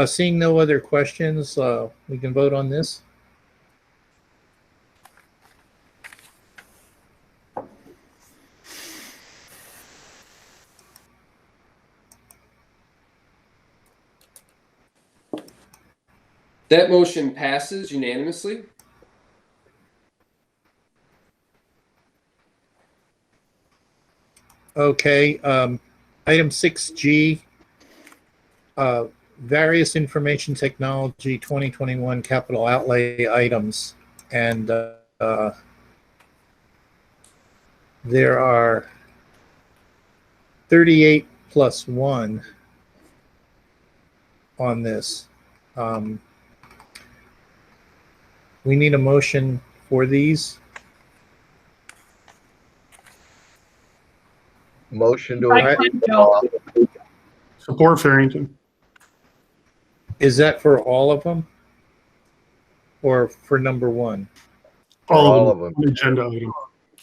[SPEAKER 1] Seeing no other questions, we can vote on this.
[SPEAKER 2] That motion passes unanimously.
[SPEAKER 1] Okay, item 6G, various information technology 2021 capital outlay items. And there are 38 plus 1 on this. We need a motion for these.
[SPEAKER 5] Motion to
[SPEAKER 9] Support Farrington.
[SPEAKER 1] Is that for all of them or for number one?
[SPEAKER 9] All of them. One agenda item.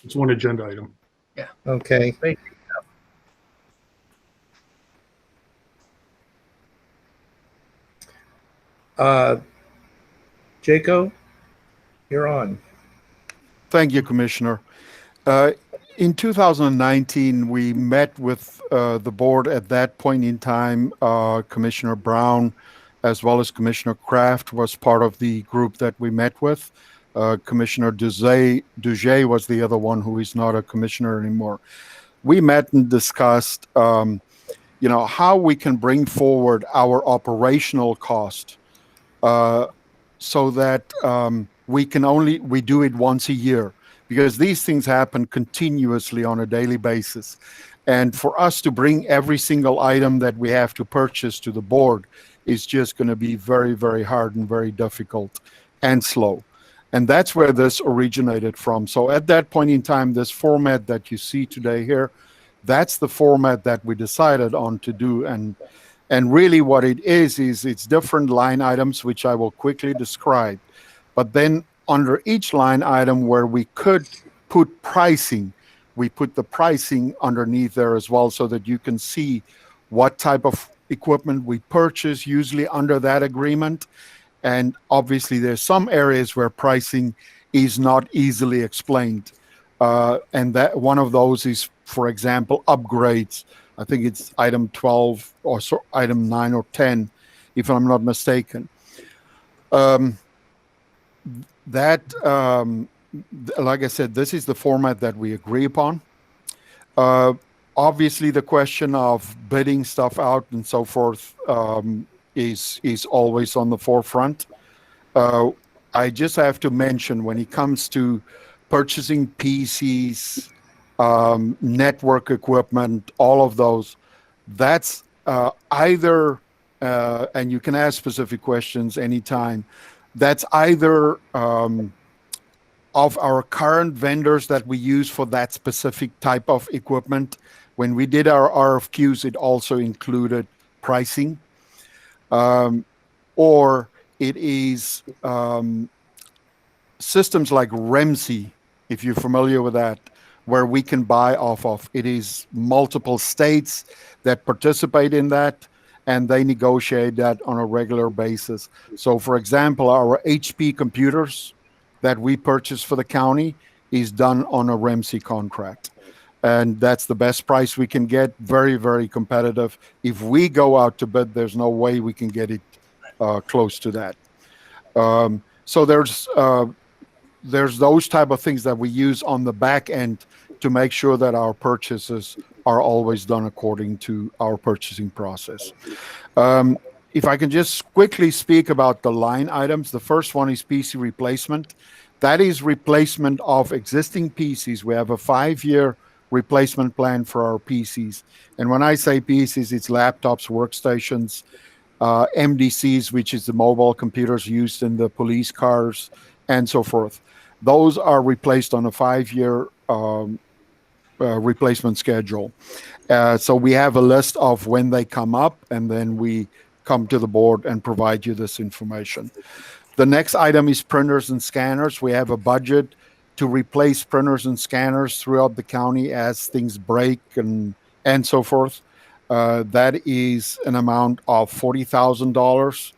[SPEAKER 9] It's one agenda item.
[SPEAKER 8] Yeah.
[SPEAKER 1] Okay.
[SPEAKER 5] Thank
[SPEAKER 1] you. Jaco, you're on.
[SPEAKER 19] Thank you, Commissioner. In 2019, we met with the board at that point in time. Commissioner Brown, as well as Commissioner Kraft, was part of the group that we met with. Commissioner Duget was the other one who is not a commissioner anymore. We met and discussed, how we can bring forward our operational cost so that we do it once a year, because these things happen continuously on a daily basis. And for us to bring every single item that we have to purchase to the board is just going to be very, very hard and very difficult and slow. And that's where this originated from. So at that point in time, this format that you see today here, that's the format that we decided on to do. And really what it is it's different line items, which I will quickly describe. But then under each line item where we could put pricing, we put the pricing underneath there as well, so that you can see what type of equipment we purchase, usually under that agreement. And obviously there's some areas where pricing is not easily explained. And that one of those is, for example, upgrades. I think it's item 12 or item 9 or 10, if I'm not mistaken. Like I said, this is the format that we agree upon. Obviously, the question of bidding stuff out and so forth is always on the forefront. I just have to mention when it comes to purchasing PCs, network equipment, all of those, that's either, and you can ask specific questions anytime, that's either of our current vendors that we use for that specific type of equipment. When we did our RFQs, it also included pricing. Or it is systems like REMC, if you're familiar with that, where we can buy off of. It is multiple states that participate in that, and they negotiate that on a regular basis. So, for example, our HP computers that we purchase for the county is done on a REMC contract. And that's the best price we can get, very, very competitive. If we go out to bid, there's no way we can get it close to that. So there's those type of things that we use on the back end to make sure that our purchases are always done according to our purchasing process. If I can just quickly speak about the line items, the first one is PC replacement. That is replacement of existing PCs. We have a 5-year replacement plan for our PCs. And when I say PCs, it's laptops, workstations, MDCs, which is the mobile computers used in the police cars, and so forth. Those are replaced on a 5-year replacement schedule. So we have a list of when they come up, and then we come to the board and provide you this information. The next item is printers and scanners. We have a budget to replace printers and scanners throughout the county as things break and so forth. That is an amount of $40,000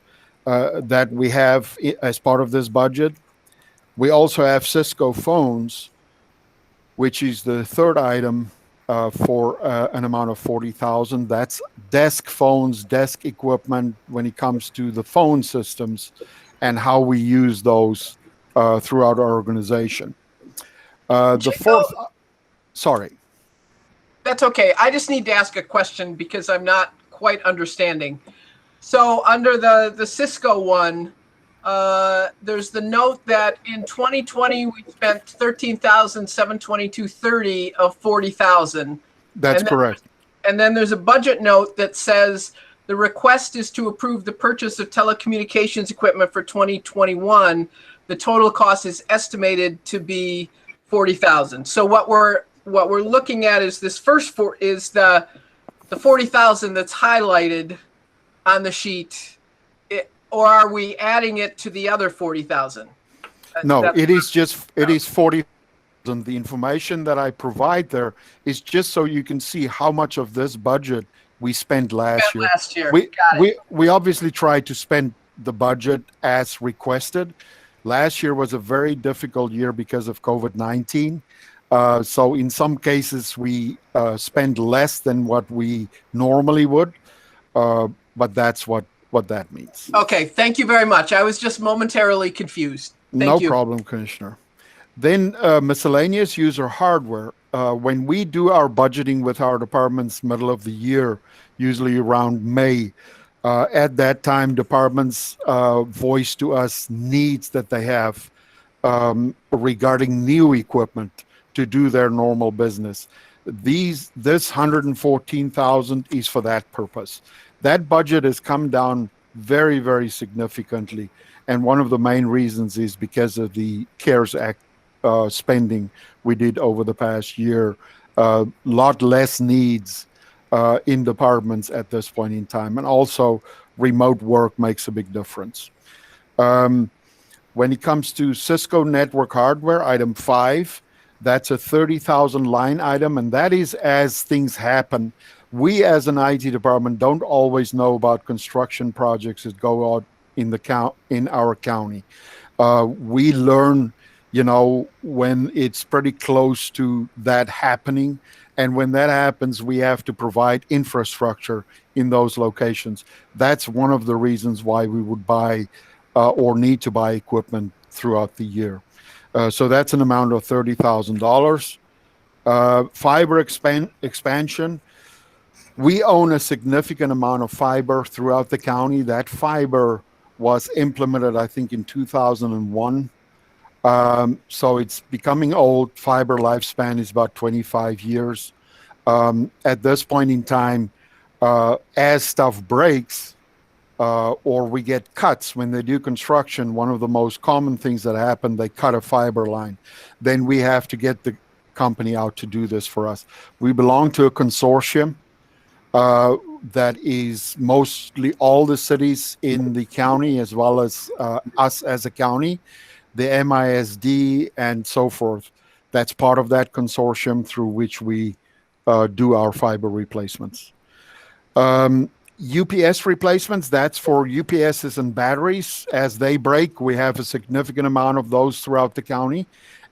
[SPEAKER 19] that we have as part of this budget. We also have Cisco phones, which is the third item for an amount of $40,000. That's desk phones, desk equipment when it comes to the phone systems and how we use those throughout our organization. The fourth, sorry.
[SPEAKER 8] That's okay. I just need to ask a question because I'm not quite understanding. So under the Cisco one, there's the note that in 2020 we spent $13,722.30 of $40,000.
[SPEAKER 19] That's correct.
[SPEAKER 8] And then there's a budget note that says the request is to approve the purchase of telecommunications equipment for 2021. The total cost is estimated to be $40,000. So what we're looking at is this first is the $40,000 that's highlighted on the sheet, or are we adding it to the other $40,000?
[SPEAKER 19] No, it is $40,000. The information that I provide there is just so you can see how much of this budget we spent last year. We obviously tried to spend the budget as requested. Last year was a very difficult year because of COVID-19. So in some cases, we spend less than what we normally would, but that's what that means.
[SPEAKER 8] Okay, thank you very much. I was just momentarily confused. Thank you.
[SPEAKER 19] No problem, Commissioner. Then miscellaneous user hardware. When we do our budgeting with our departments middle of the year, usually around May, at that time, departments voice to us needs that they have regarding new equipment to do their normal business. This $114,000 is for that purpose. That budget has come down very, very significantly. And one of the main reasons is because of the CARES Act spending we did over the past year. A lot less needs in departments at this point in time. And also remote work makes a big difference. When it comes to Cisco network hardware, item 5, that's a $30,000 line item, and that is as things happen. We as an IT department don't always know about construction projects that go out in our county. We learn, when it's pretty close to that happening. And when that happens, we have to provide infrastructure in those locations. That's one of the reasons why we would buy or need to buy equipment throughout the year. So that's an amount of $30,000. Fiber expansion. We own a significant amount of fiber throughout the county. That fiber was implemented, I think, in 2001. So it's becoming old. Fiber lifespan is about 25 years. At this point in time, as stuff breaks, or we get cuts when they do construction, one of the most common things that happen, they cut a fiber line. Then we have to get the company out to do this for us. We belong to a consortium that is mostly all the cities in the county, as well as us as a county, the MISD and so forth. That's part of that consortium through which we do our fiber replacements. UPS replacements, that's for UPSs and batteries. As they break, we have a significant amount of those throughout the county,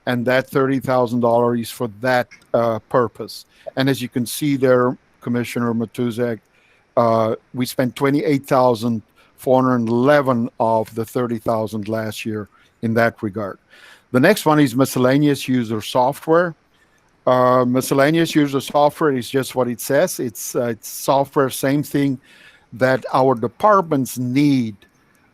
[SPEAKER 19] and that $30,000 is for that purpose. And as you can see there, Commissioner Matuzak, we spent $28,411 of the $30,000 last year in that regard. The next one is miscellaneous user software. Miscellaneous user software is just what it says. It's software, same thing that our departments need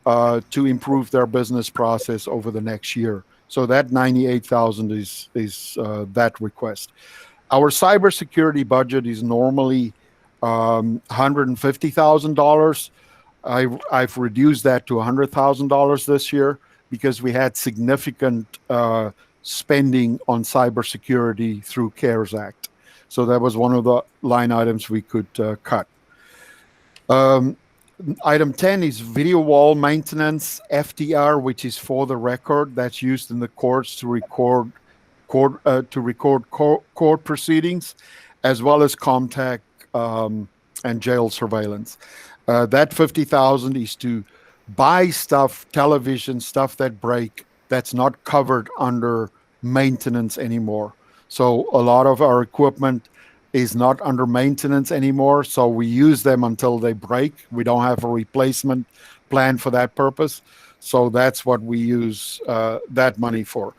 [SPEAKER 19] to improve their business process over the next year. So that $98,000 is that request. Our cybersecurity budget is normally $150,000. I've reduced that to $100,000 this year because we had significant spending on cybersecurity through CARES Act. So that was one of the line items we could cut. Item 10 is video wall maintenance, FDR, which is for the record. That's used in the courts to record court proceedings, as well as contact and jail surveillance. That $50,000 is to buy stuff, television, stuff that break, that's not covered under maintenance anymore. So a lot of our equipment is not under maintenance anymore, so we use them until they break. We don't have a replacement plan for that purpose. So that's what we use that money for.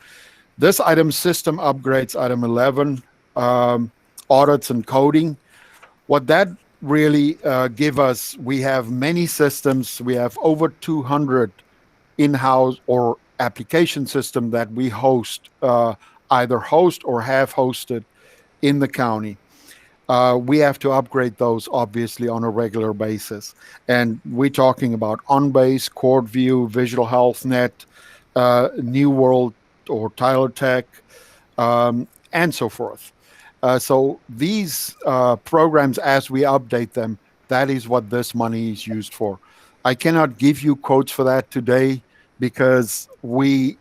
[SPEAKER 19] This item, system upgrades, item 11, audits and coding. What that really give us, we have many systems. We have over 200 in-house or application system that we host, either host or have hosted in the county. We have to upgrade those obviously on a regular basis. And we're talking about OnBase, CourtView, Visual Health Net, New World or Tyler Tech, and so forth. So these programs, as we update them, that is what this money is used for. I cannot give you quotes for that today because we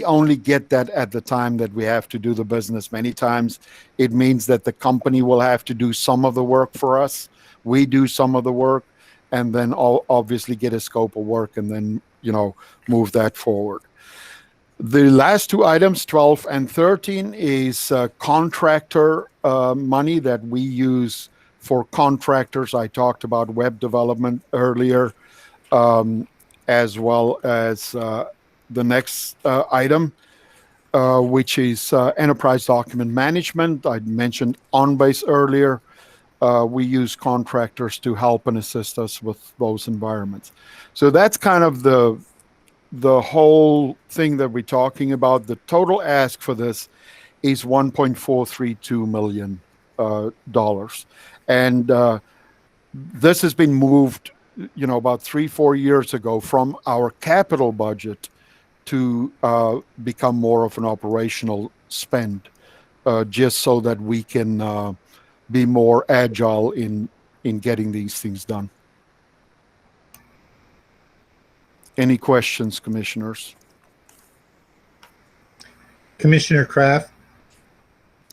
[SPEAKER 19] only get that at the time that we have to do the business. Many times it means that the company will have to do some of the work for us. We do some of the work and then obviously get a scope of work and then, move that forward. The last two items, 12 and 13, is contractor money that we use for contractors. I talked about web development earlier, as well as the next item, which is enterprise document management. I mentioned OnBase earlier. We use contractors to help and assist us with those environments. So that's kind of the whole thing that we're talking about. The total ask for this is $1.432 million. And this has been moved, about 3-4 years ago from our capital budget to become more of an operational spend, just so that we can be more agile in getting these things done. Any questions, commissioners?
[SPEAKER 1] Commissioner Kraft.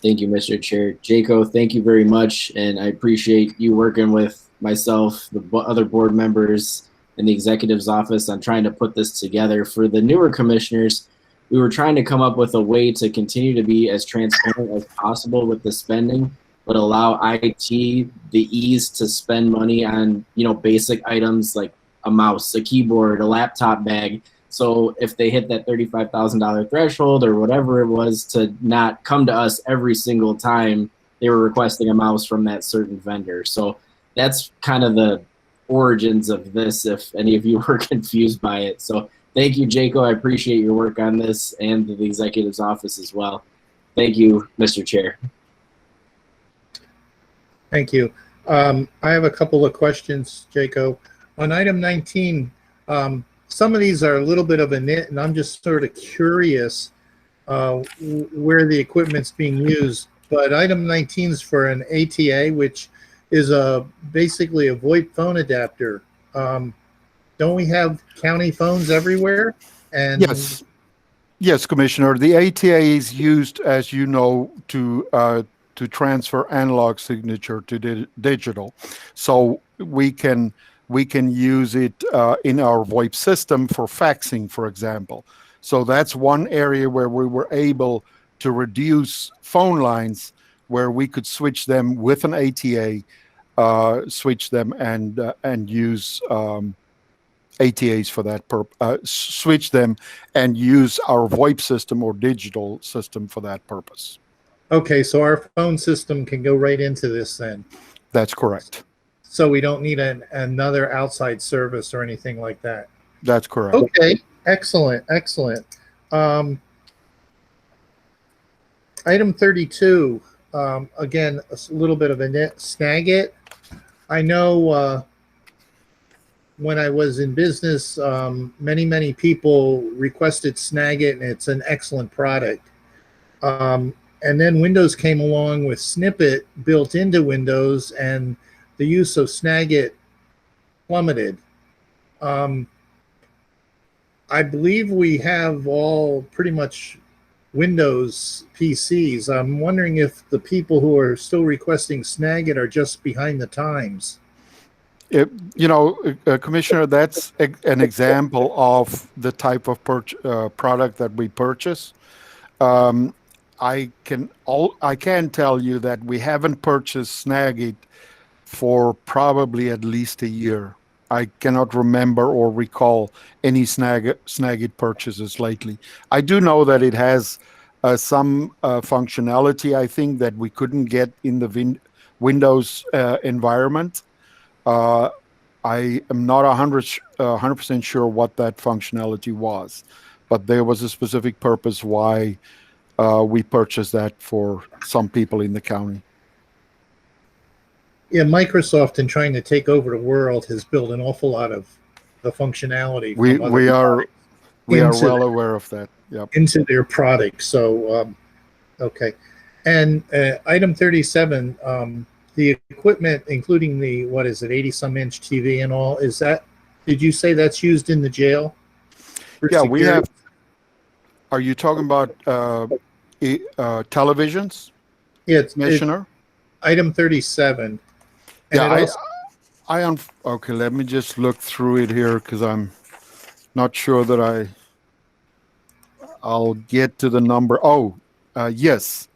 [SPEAKER 4] Thank you, Mr. Chair. Jaco, thank you very much. And I appreciate you working with myself, the other board members, and the executive's office on trying to put this together. For the newer commissioners, we were trying to come up with a way to continue to be as transparent as possible with the spending, but allow IT the ease to spend money on, basic items like a mouse, a keyboard, a laptop bag, So if they hit that $35,000 threshold or whatever it was, to not come to us every single time they were requesting a mouse from that certain vendor. So that's kind of the origins of this, if any of you were confused by it. So thank you, Jaco. I appreciate your work on this, and the executive's office as well. Thank you, Mr. Chair.
[SPEAKER 1] Thank you. I have a couple of questions, Jaco. On item 19, some of these are a little bit of a nit, and I'm just sort of curious where the equipment's being used. But item 19 is for an ATA, which is basically a VoIP phone adapter. Don't we have county phones everywhere? And
[SPEAKER 19] Yes, Commissioner. The ATA is used, as you know, to transfer analog signature to digital. So we can use it in our VoIP system for faxing, for example. So that's one area where we were able to reduce phone lines, where we could switch them with an ATA, switch them and use ATAs for that purpose. Switch them and use our VoIP system or digital system for that purpose.
[SPEAKER 1] Okay, so our phone system can go right into this then.
[SPEAKER 19] That's correct.
[SPEAKER 1] So we don't need another outside service or anything like that.
[SPEAKER 19] That's correct.
[SPEAKER 1] Okay, excellent, excellent. Item 32, again, a little bit of a nit. Snagit. I know when I was in business, many people requested Snagit, and it's an excellent product. And then Windows came along with Snippet built into Windows, and the use of Snagit plummeted. I believe we have all pretty much Windows PCs. I'm wondering if the people who are still requesting Snagit are just behind the times.
[SPEAKER 19] Commissioner, that's an example of the type of product that we purchase. I can tell you that we haven't purchased Snagit for probably at least a year. I cannot remember or recall any Snagit purchases lately. I do know that it has some functionality, I think, that we couldn't get in the Windows environment. I am not 100% sure what that functionality was, but there was a specific purpose why we purchased that for some people in the county.
[SPEAKER 1] Yeah, Microsoft, in trying to take over the world, has built an awful lot of the functionality.
[SPEAKER 19] We are well aware of that. Yep.
[SPEAKER 1] Into their products. So, okay. And item 37, the equipment, including the, 80-some inch TV and all, did you say that's used in the jail?
[SPEAKER 19] Yeah, we have. Are you talking about televisions?
[SPEAKER 1] Yeah,
[SPEAKER 19] Commissioner?
[SPEAKER 1] Item 37.
[SPEAKER 19] Yeah, okay, let me just look through it here, because I'm not sure that I'll get to the number. Yes.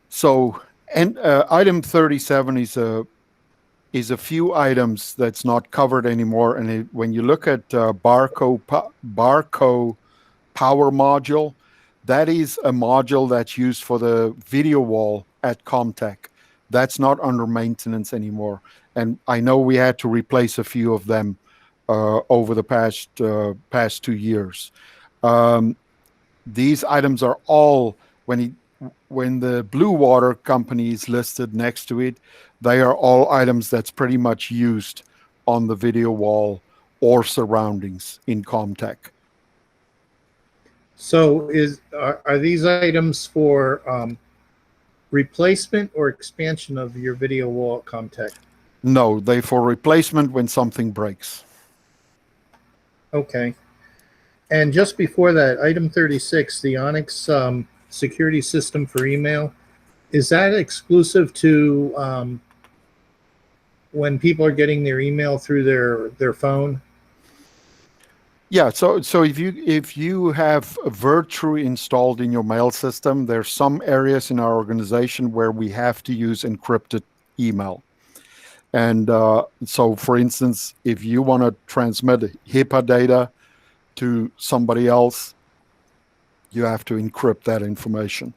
[SPEAKER 19] So, and item 37 is a few items that's not covered anymore. And when you look at Barco power module, that is a module that's used for the video wall at Comtech. That's not under maintenance anymore. And I know we had to replace a few of them over the past 2 years. These items are all, when the Blue Water company is listed next to it, they are all items that's pretty much used on the video wall or surroundings in Comtech.
[SPEAKER 1] So are these items for replacement or expansion of your video wall at Comtech?
[SPEAKER 19] No, they for replacement when something breaks.
[SPEAKER 1] Okay. And just before that, item 36, the Onyx security system for email, is that exclusive to when people are getting their email through their phone?
[SPEAKER 19] Yeah, so if you have Virtue installed in your mail system, there's some areas in our organization where we have to use encrypted email. And so, for instance, if you want to transmit HIPAA data to somebody else, you have to encrypt that information.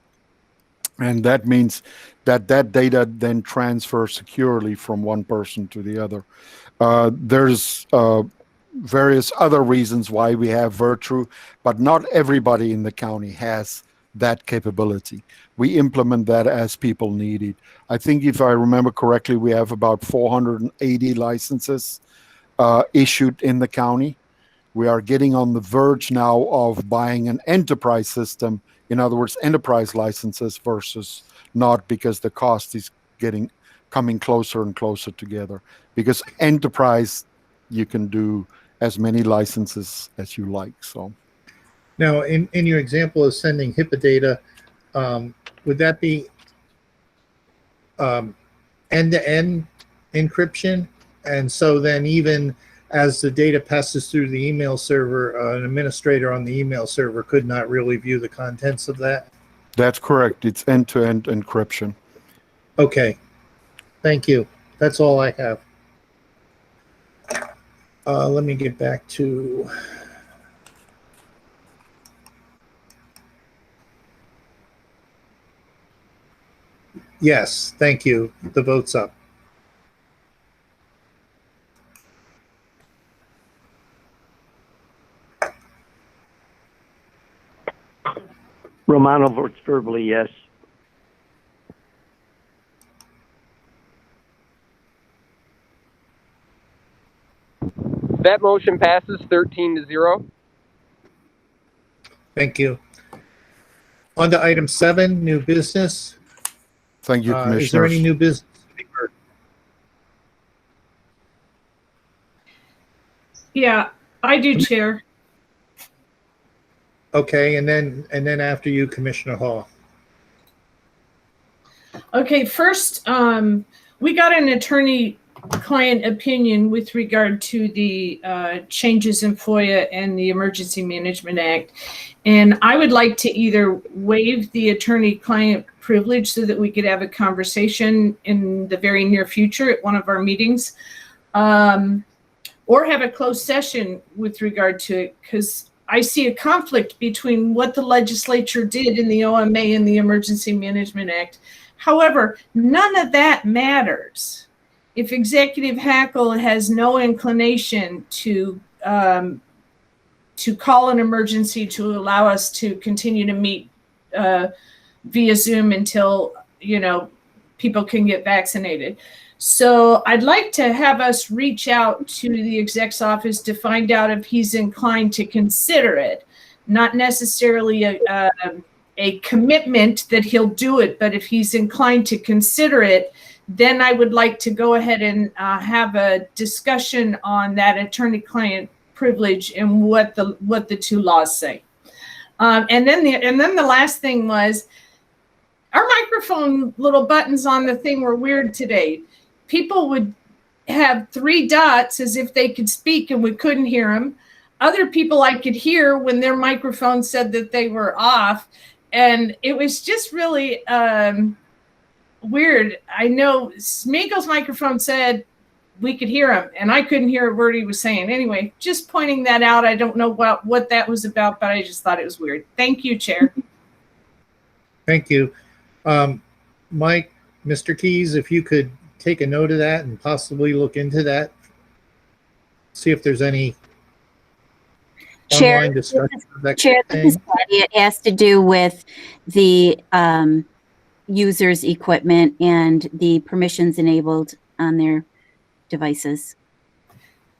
[SPEAKER 19] And that means that that data then transfers securely from one person to the other. There's various other reasons why we have Virtue, but not everybody in the county has that capability. We implement that as people need it. I think if I remember correctly, we have about 480 licenses issued in the county. We are getting on the verge now of buying an enterprise system. In other words, enterprise licenses versus not, because the cost is coming closer and closer together. Because enterprise, you can do as many licenses as you like. So
[SPEAKER 1] Now, in your example of sending HIPAA data, would that be end-to-end encryption? And so then even as the data passes through the email server, an administrator on the email server could not really view the contents of that?
[SPEAKER 19] that's correct. It's end-to-end encryption.
[SPEAKER 1] Okay. Thank you. That's all I have. Let me get back to... Yes, thank you. The vote's up.
[SPEAKER 3] Romano votes verbally yes.
[SPEAKER 2] That motion passes 13-0.
[SPEAKER 1] Thank you. On to item 7, new business.
[SPEAKER 19] Thank you, Commissioners.
[SPEAKER 1] Is there any new business?
[SPEAKER 16] Yeah, I do, Chair.
[SPEAKER 1] Okay, and then after you, Commissioner Hall.
[SPEAKER 16] Okay, first, we got an attorney-client opinion with regard to the changes in FOIA and the Emergency Management Act. And I would like to either waive the attorney-client privilege so that we could have a conversation in the very near future at one of our meetings, or have a closed session with regard to it, because I see a conflict between what the legislature did in the OMA and the Emergency Management Act. However, none of that matters if Executive Hackle has no inclination to call an emergency to allow us to continue to meet via Zoom until, people can get vaccinated. So I'd like to have us reach out to the exec's office to find out if he's inclined to consider it, not necessarily a commitment that he'll do it, but if he's inclined to consider it, then I would like to go ahead and have a discussion on that attorney-client privilege and what the two laws say. And then the last thing was, our microphone little buttons on the thing were weird today. People would have 3 dots as if they could speak and we couldn't hear them. Other people I could hear when their microphone said that they were off. And it was just really weird. I know Smeagol's microphone said we could hear him, and I couldn't hear a word he was saying. Anyway, just pointing that out. I don't know what that was about, but I just thought it was weird. Thank you, Chair.
[SPEAKER 1] Thank you. Mike, Mr. Keys, if you could take a note of that and possibly look into that, see if there's any
[SPEAKER 13] Chair,
[SPEAKER 1] online discussion of that
[SPEAKER 13] Chair,
[SPEAKER 1] kind of
[SPEAKER 13] this is
[SPEAKER 1] thing.
[SPEAKER 13] Patty. It has to do with the users' equipment and the permissions enabled on their devices.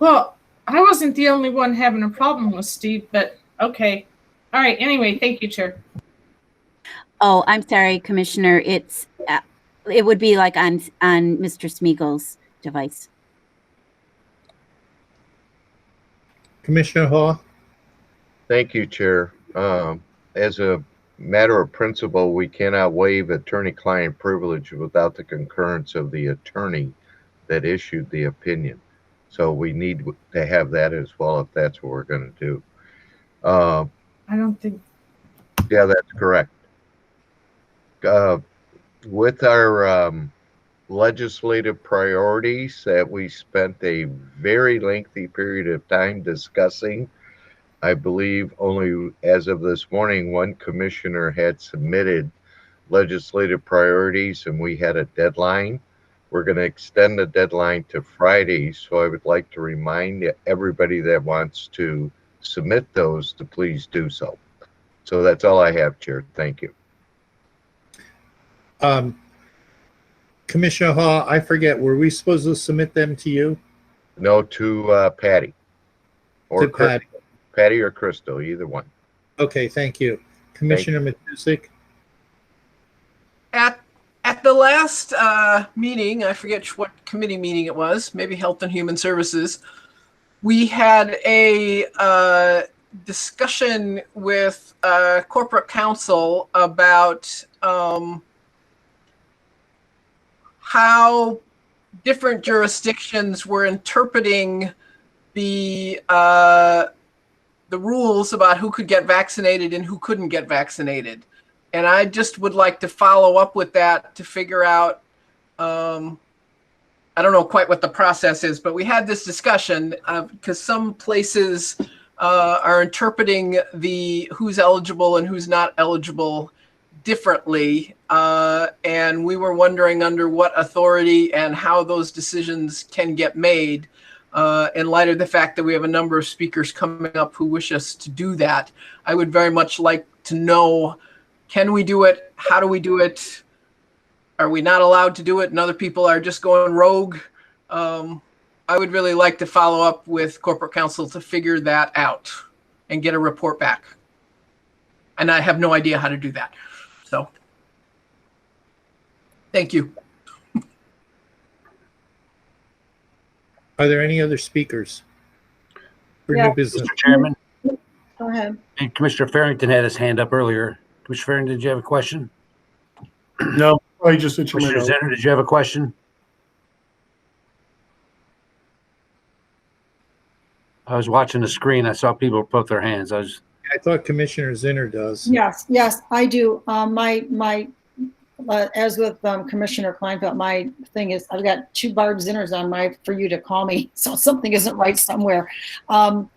[SPEAKER 16] Well, I wasn't the only one having a problem with Steve, but okay. All right. Anyway, thank you, Chair.
[SPEAKER 13] Oh, I'm sorry, Commissioner. It would be like on Mr. Smeagol's device.
[SPEAKER 1] Commissioner Hall?
[SPEAKER 5] Thank you, Chair. As a matter of principle, we cannot waive attorney-client privilege without the concurrence of the attorney that issued the opinion. So we need to have that as well if that's what we're going to do.
[SPEAKER 16] I don't think.
[SPEAKER 5] Yeah, that's correct. With our legislative priorities that we spent a very lengthy period of time discussing, I believe only as of this morning, one commissioner had submitted legislative priorities and we had a deadline. We're going to extend the deadline to Friday, so I would like to remind everybody that wants to submit those to please do so. So that's all I have, Chair. Thank you.
[SPEAKER 1] Commissioner Hall, I forget, were we supposed to submit them to you?
[SPEAKER 5] No, to Patty. Or
[SPEAKER 1] To Patty.
[SPEAKER 5] Patty or Crystal, either one.
[SPEAKER 1] Okay, thank you. Commissioner Matusik?
[SPEAKER 8] At the last meeting, I forget what committee meeting it was, maybe Health and Human Services, we had a discussion with corporate counsel about how different jurisdictions were interpreting the rules about who could get vaccinated and who couldn't get vaccinated. And I just would like to follow up with that to figure out, I don't know quite what the process is, but we had this discussion because some places are interpreting the who's eligible and who's not eligible differently. And we were wondering under what authority and how those decisions can get made in light of the fact that we have a number of speakers coming up who wish us to do that. I would very much like to know, can we do it? How do we do it? Are we not allowed to do it and other people are just going rogue? I would really like to follow up with corporate counsel to figure that out and get a report back. And I have no idea how to do that. So, thank you.
[SPEAKER 1] Are there any other speakers for
[SPEAKER 7] Yeah.
[SPEAKER 1] new business?
[SPEAKER 12] Mr. Chairman,
[SPEAKER 7] Go ahead.
[SPEAKER 12] and Commissioner Farrington had his hand up earlier. Commissioner Farrington, did you have a question?
[SPEAKER 9] No, I just said
[SPEAKER 12] Commissioner Zenner, did you have a question? I was watching the screen. I saw people put their hands. I
[SPEAKER 1] thought Commissioner Zinner does.
[SPEAKER 7] Yes, I do. As with Commissioner Kleinfeld, my thing is I've got 2 Barb Zinners on for you to call me, so something isn't right somewhere. Since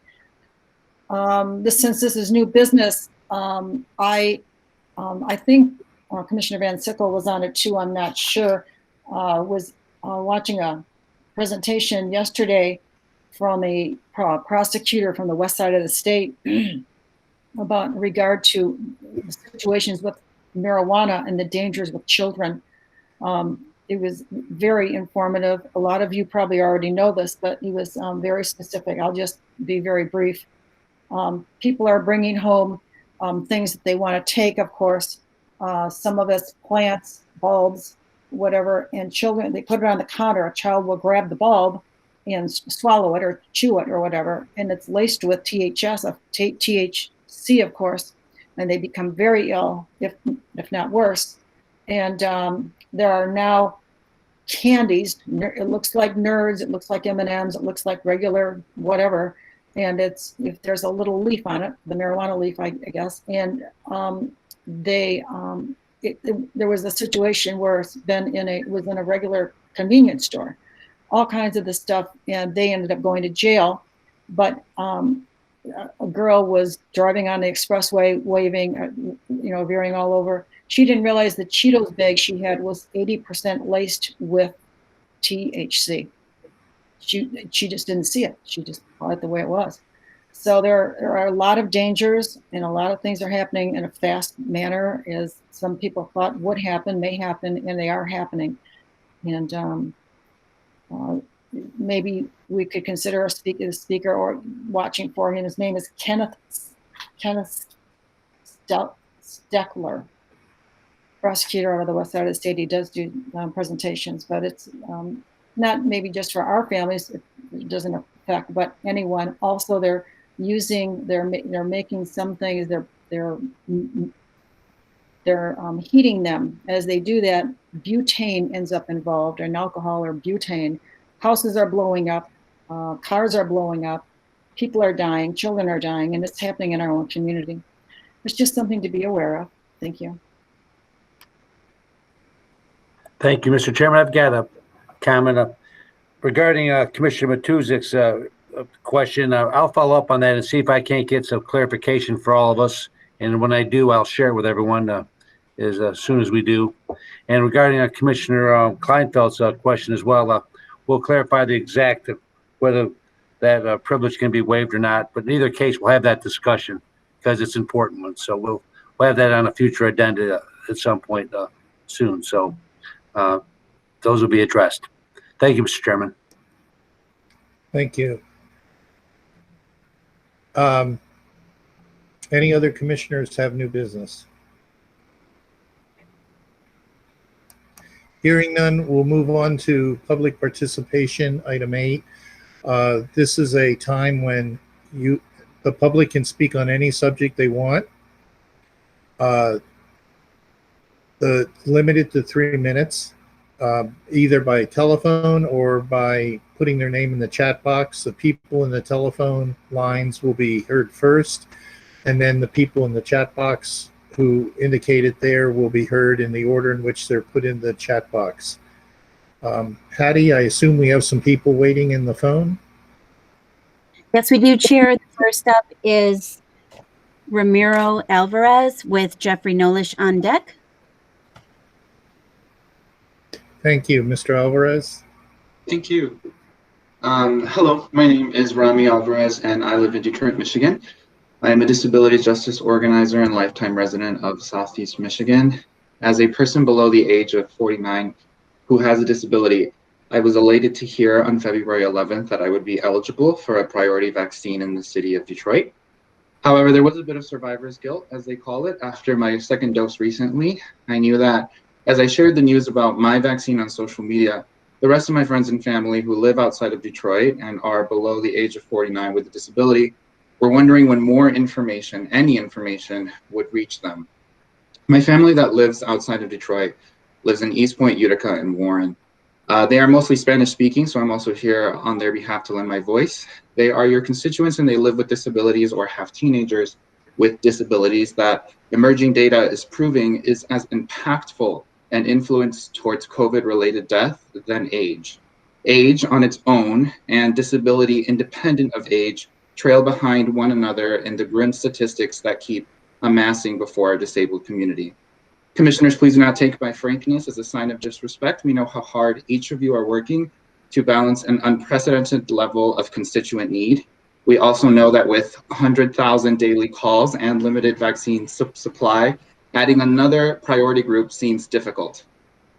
[SPEAKER 7] this is new business, I think Commissioner Van Sickle was on it too. I'm not sure. Was watching a presentation yesterday from a prosecutor from the west side of the state about in regard to situations with marijuana and the dangers with children. It was very informative. A lot of you probably already know this, but he was very specific. I'll just be very brief. People are bringing home things that they want to take, of course. Some of it's plants, bulbs, whatever, and children, they put it on the counter. A child will grab the bulb and swallow it or chew it or whatever, and it's laced with THC, of course, and they become very ill, if not worse. And there are now candies. It looks like Nerds, it looks like M&Ms, it looks like regular whatever, and if there's a little leaf on it, the marijuana leaf, I guess, and there was a situation where it was in a regular convenience store, all kinds of this stuff, and they ended up going to jail. But a girl was driving on the expressway, waving, veering all over. She didn't realize the Cheetos bag she had was 80% laced with THC. She just didn't see it. She just saw it the way it was. So there are a lot of dangers, and a lot of things are happening in a fast manner, as some people thought would happen, may happen, and they are happening. And maybe we could consider a speaker or watching for him. His name is Kenneth Steckler, prosecutor out of the west side of the state. He does do presentations, but it's not maybe just for our families. It doesn't affect, but anyone. Also, they're making some things. They're heating them. As they do that, butane ends up involved, or alcohol or butane. Houses are blowing up, cars are blowing up, people are dying, children are dying, and it's happening in our own community. It's just something to be aware of. Thank you.
[SPEAKER 12] Thank you, Mr. Chairman. I've got a comment regarding Commissioner Matusik's question. I'll follow up on that and see if I can't get some clarification for all of us. And when I do, I'll share it with everyone as soon as we do. And regarding Commissioner Kleinfeld's question as well, we'll clarify the exact whether that privilege can be waived or not. But in either case, we'll have that discussion because it's an important one. So we'll have that on a future agenda at some point soon. So those will be addressed. Thank you, Mr. Chairman.
[SPEAKER 1] Thank you. Any other commissioners have new business? Hearing none, we'll move on to public participation, item 8. This is a time when the public can speak on any subject they want. Limited to 3 minutes, either by telephone or by putting their name in the chat box. The people in the telephone lines will be heard first, and then the people in the chat box who indicated there will be heard in the order in which they're put in the chat box. Patty, I assume we have some people waiting in the phone?
[SPEAKER 13] Yes, we do, Chair. The first up is Ramiro Alvarez with Jeffrey Nolish on deck.
[SPEAKER 1] Thank you. Mr. Alvarez.
[SPEAKER 21] Thank you. Hello, my name is Rami Alvarez, and I live in Detroit, Michigan. I am a disability justice organizer and lifetime resident of Southeast Michigan. As a person below the age of 49 who has a disability, I was elated to hear on February 11th that I would be eligible for a priority vaccine in the city of Detroit. However, there was a bit of survivor's guilt, as they call it, after my second dose recently. I knew that as I shared the news about my vaccine on social media, the rest of my friends and family who live outside of Detroit and are below the age of 49 with a disability were wondering when more information, any information, would reach them. My family that lives outside of Detroit lives in East Point, Utica, and Warren. They are mostly Spanish speaking, so I'm also here on their behalf to lend my voice. They are your constituents and they live with disabilities or have teenagers with disabilities that emerging data is proving is as impactful and influence towards COVID-related death than age. Age on its own and disability independent of age trail behind one another in the grim statistics that keep amassing before our disabled community. Commissioners, please do not take my frankness as a sign of disrespect. We know how hard each of you are working to balance an unprecedented level of constituent need. We also know that with 100,000 daily calls and limited vaccine supply, adding another priority group seems difficult.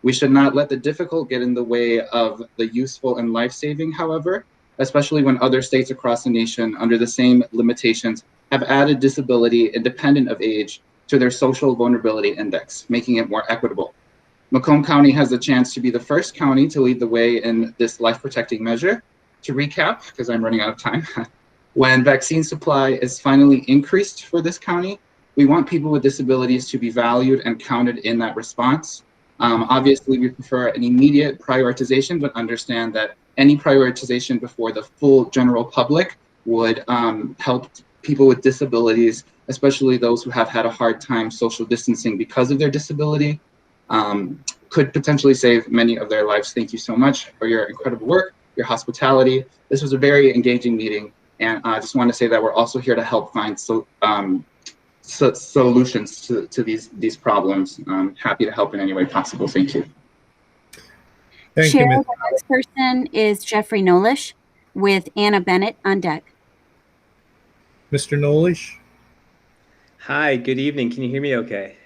[SPEAKER 21] We should not let the difficult get in the way of the useful and life-saving, however, especially when other states across the nation under the same limitations have added disability independent of age to their social vulnerability index, making it more equitable. Macomb County has a chance to be the first county to lead the way in this life-protecting measure. To recap, because I'm running out of time, when vaccine supply is finally increased for this county, we want people with disabilities to be valued and counted in that response. Obviously, we prefer an immediate prioritization, but understand that any prioritization before the full general public would help people with disabilities, especially those who have had a hard time social distancing because of their disability, could potentially save many of their lives. Thank you so much for your incredible work, your hospitality. This was a very engaging meeting, and I just want to say that we're also here to help find solutions to these problems. Happy to help in any way possible. Thank you.
[SPEAKER 1] Thank
[SPEAKER 13] Chair,
[SPEAKER 1] you,
[SPEAKER 13] the next person is Jeffrey Nolish with Anna Bennett on deck.
[SPEAKER 1] Mr. Nolish.
[SPEAKER 22] Hi, good evening. Can you hear me okay?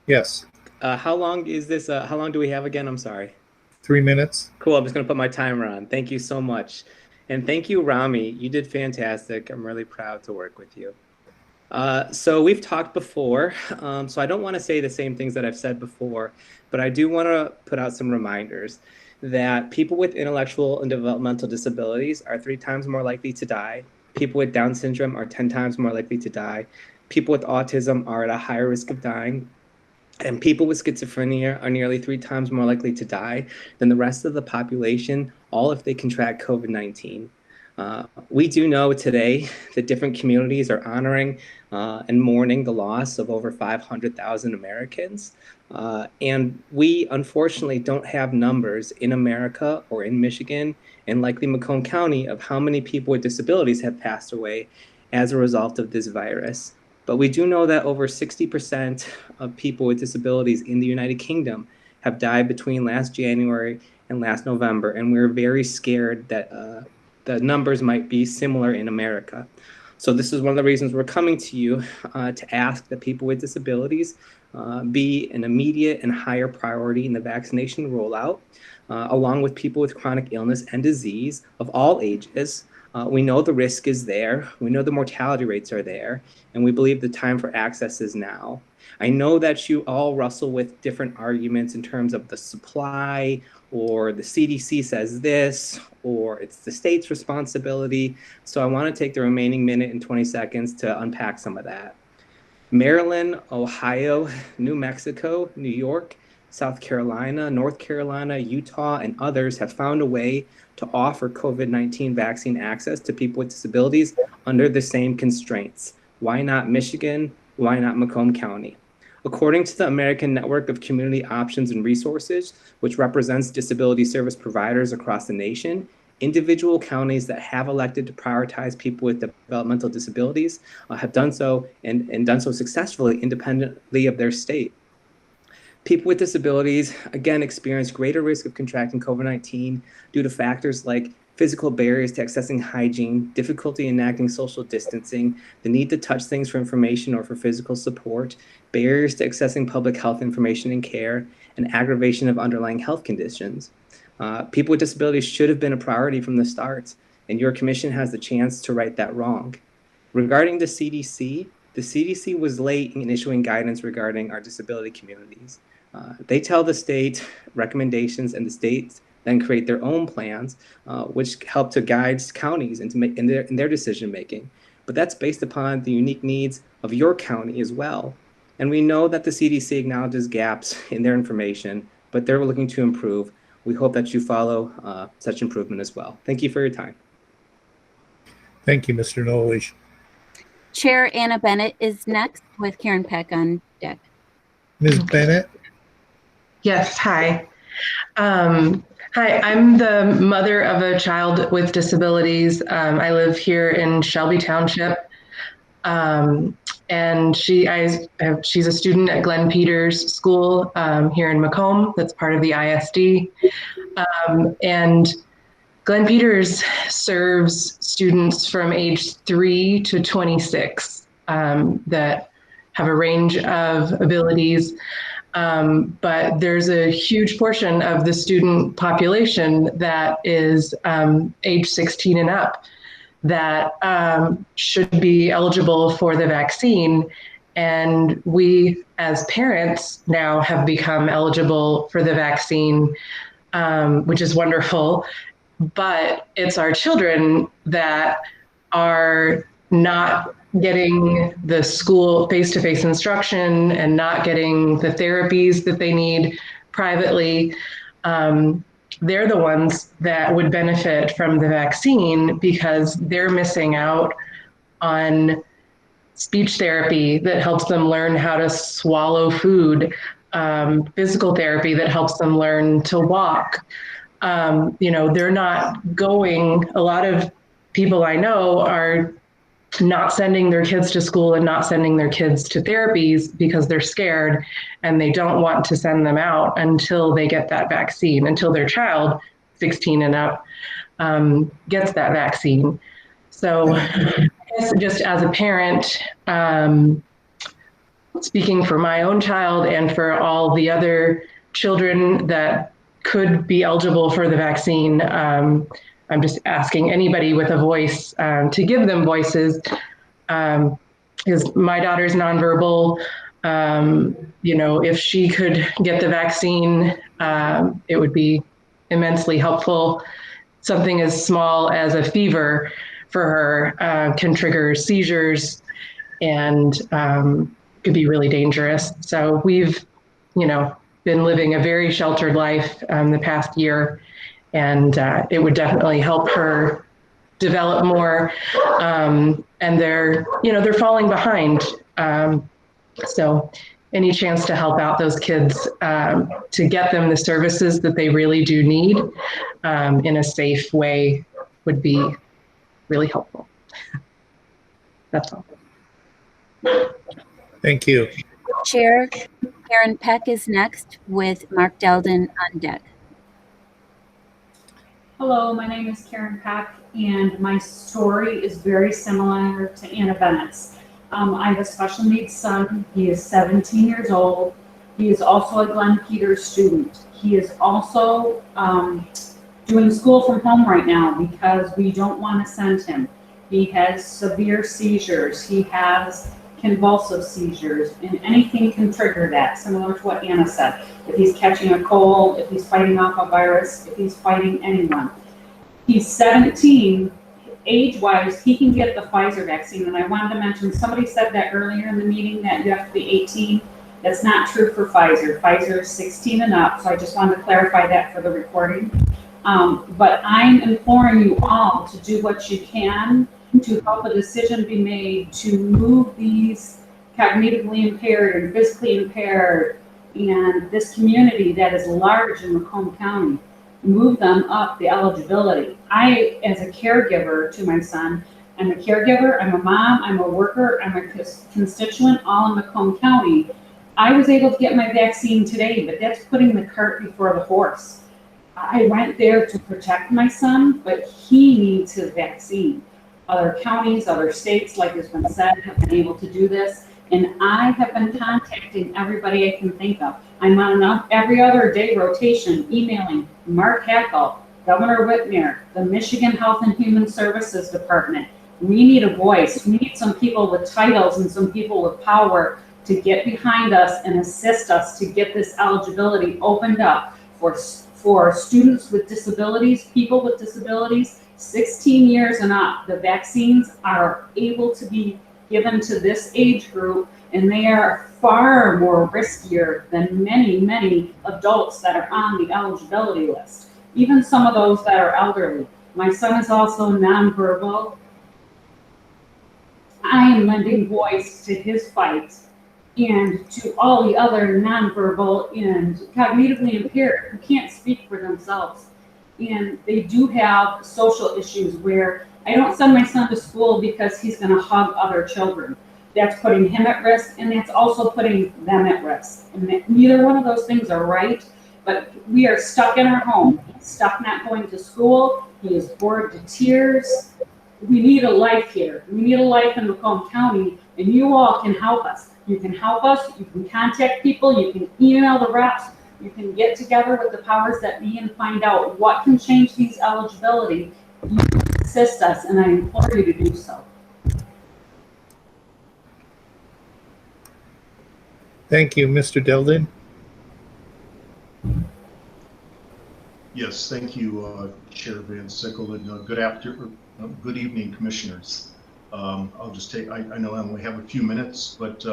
[SPEAKER 1] Yes.
[SPEAKER 22] How long is this? How long do we have again? I'm sorry.
[SPEAKER 1] 3 minutes.
[SPEAKER 22] Cool. I'm just going to put my timer on. Thank you so much. And thank you, Rami. You did fantastic. I'm really proud to work with you. So we've talked before, so I don't want to say the same things that I've said before, but I do want to put out some reminders that people with intellectual and developmental disabilities are 3 times more likely to die. People with Down syndrome are 10 times more likely to die. People with autism are at a higher risk of dying. And people with schizophrenia are nearly 3 times more likely to die than the rest of the population, all if they contract COVID-19. We do know today that different communities are honoring and mourning the loss of over 500,000 Americans. And we unfortunately don't have numbers in America or in Michigan and likely Macomb County of how many people with disabilities have passed away as a result of this virus. But we do know that over 60% of people with disabilities in the United Kingdom have died between last January and last November. And we're very scared that the numbers might be similar in America. So this is one of the reasons we're coming to you to ask that people with disabilities be an immediate and higher priority in the vaccination rollout, along with people with chronic illness and disease of all ages. We know the risk is there, we know the mortality rates are there, and we believe the time for access is now. I know that you all wrestle with different arguments in terms of the supply, or the CDC says this, or it's the state's responsibility. So I want to take the remaining minute and 20 seconds to unpack some of that. Maryland, Ohio, New Mexico, New York, South Carolina, North Carolina, Utah, and others have found a way to offer COVID-19 vaccine access to people with disabilities under the same constraints. Why not Michigan? Why not Macomb County? According to the American Network of Community Options and Resources, which represents disability service providers across the nation, individual counties that have elected to prioritize people with developmental disabilities have done so and done so successfully independently of their state. People with disabilities, again, experience greater risk of contracting COVID-19 due to factors like physical barriers to accessing hygiene, difficulty enacting social distancing, the need to touch things for information or for physical support, barriers to accessing public health information and care, and aggravation of underlying health conditions. People with disabilities should have been a priority from the start, and your commission has the chance to right that wrong. Regarding the CDC was late in issuing guidance regarding our disability communities. They tell the state recommendations, and the states then create their own plans, which help to guide counties in their decision making. But that's based upon the unique needs of your county as well. And we know that the CDC acknowledges gaps in their information, but they're looking to improve. We hope that you follow such improvement as well. Thank you for your time.
[SPEAKER 1] Thank you, Mr. Knowles.
[SPEAKER 13] Chair Anna Bennett is next with Karen Peck on deck.
[SPEAKER 1] Ms. Bennett?
[SPEAKER 14] Yes, hi. Hi, I'm the mother of a child with disabilities. I live here in Shelby Township. And she's a student at Glenn Peters School here in Macomb. That's part of the ISD. And Glenn Peters serves students from age 3 to 26 that have a range of abilities. But there's a huge portion of the student population that is age 16 and up that should be eligible for the vaccine. And we, as parents, now have become eligible for the vaccine, which is wonderful. But it's our children that are not getting the school face-to-face instruction and not getting the therapies that they need privately. They're the ones that would benefit from the vaccine because they're missing out on speech therapy that helps them learn how to swallow food, physical therapy that helps them learn to walk. They're not going, a lot of people I know are not sending their kids to school and not sending their kids to therapies because they're scared and they don't want to send them out until they get that vaccine, until their child, 16 and up, gets that vaccine. So I guess just as a parent, speaking for my own child and for all the other children that could be eligible for the vaccine, I'm just asking anybody with a voice to give them voices, because my daughter's nonverbal. If she could get the vaccine, it would be immensely helpful. Something as small as a fever for her can trigger seizures and could be really dangerous. So we've, been living a very sheltered life the past year. And it would definitely help her develop more, and they're falling behind. So any chance to help out those kids to get them the services that they really do need in a safe way would be really helpful. That's all.
[SPEAKER 1] Thank you.
[SPEAKER 13] Chair Karen Peck is next with Mark Delden on deck.
[SPEAKER 15] Hello, my name is Karen Peck, and my story is very similar to Anna Bennett's. I have a special needs son. He is 17 years old. He is also a Glenn Peters student. He is also doing school from home right now because we don't want to send him. He has severe seizures. He has convulsive seizures, and anything can trigger that, similar to what Anna said. If he's catching a cold, if he's fighting off a virus, if he's fighting anyone. He's 17. Age-wise, he can get the Pfizer vaccine, and I wanted to mention, somebody said that earlier in the meeting that you have to be 18. That's not true for Pfizer. Pfizer is 16 and up, so I just wanted to clarify that for the recording. But I'm imploring you all to do what you can to help a decision be made to move these cognitively impaired and physically impaired and this community that is large in Macomb County, move them up the eligibility. I, as a caregiver to my son, I'm a caregiver, I'm a mom, I'm a worker, I'm a constituent, all in Macomb County. I was able to get my vaccine today, but that's putting the cart before the horse. I went there to protect my son, but he needs his vaccine. Other counties, other states, like has been said, have been able to do this. And I have been contacting everybody I can think of. I'm on an every other day rotation, emailing Mark Hackel, Governor Whitmer, the Michigan Health and Human Services Department. We need a voice. We need some people with titles and some people with power to get behind us and assist us to get this eligibility opened up for students with disabilities, people with disabilities, 16 years and up. The vaccines are able to be given to this age group, and they are far more riskier than many, many adults that are on the eligibility list, even some of those that are elderly. My son is also nonverbal. I am lending voice to his fight and to all the other nonverbal and cognitively impaired who can't speak for themselves. And they do have social issues where I don't send my son to school because he's going to hug other children. That's putting him at risk, and that's also putting them at risk. And neither one of those things are right, but we are stuck in our home. He's stuck not going to school. He is bored to tears. We need a life here. We need a life in Macomb County, and you all can help us. You can help us. You can contact people. You can email the reps. You can get together with the powers that be and find out what can change these eligibility. You can assist us, and I implore you to do so.
[SPEAKER 1] Thank you, Mr. Delden.
[SPEAKER 20] Yes, thank you, Chair Van Sickle, and good evening, Commissioners. I'll just take, I know I only have a few minutes, but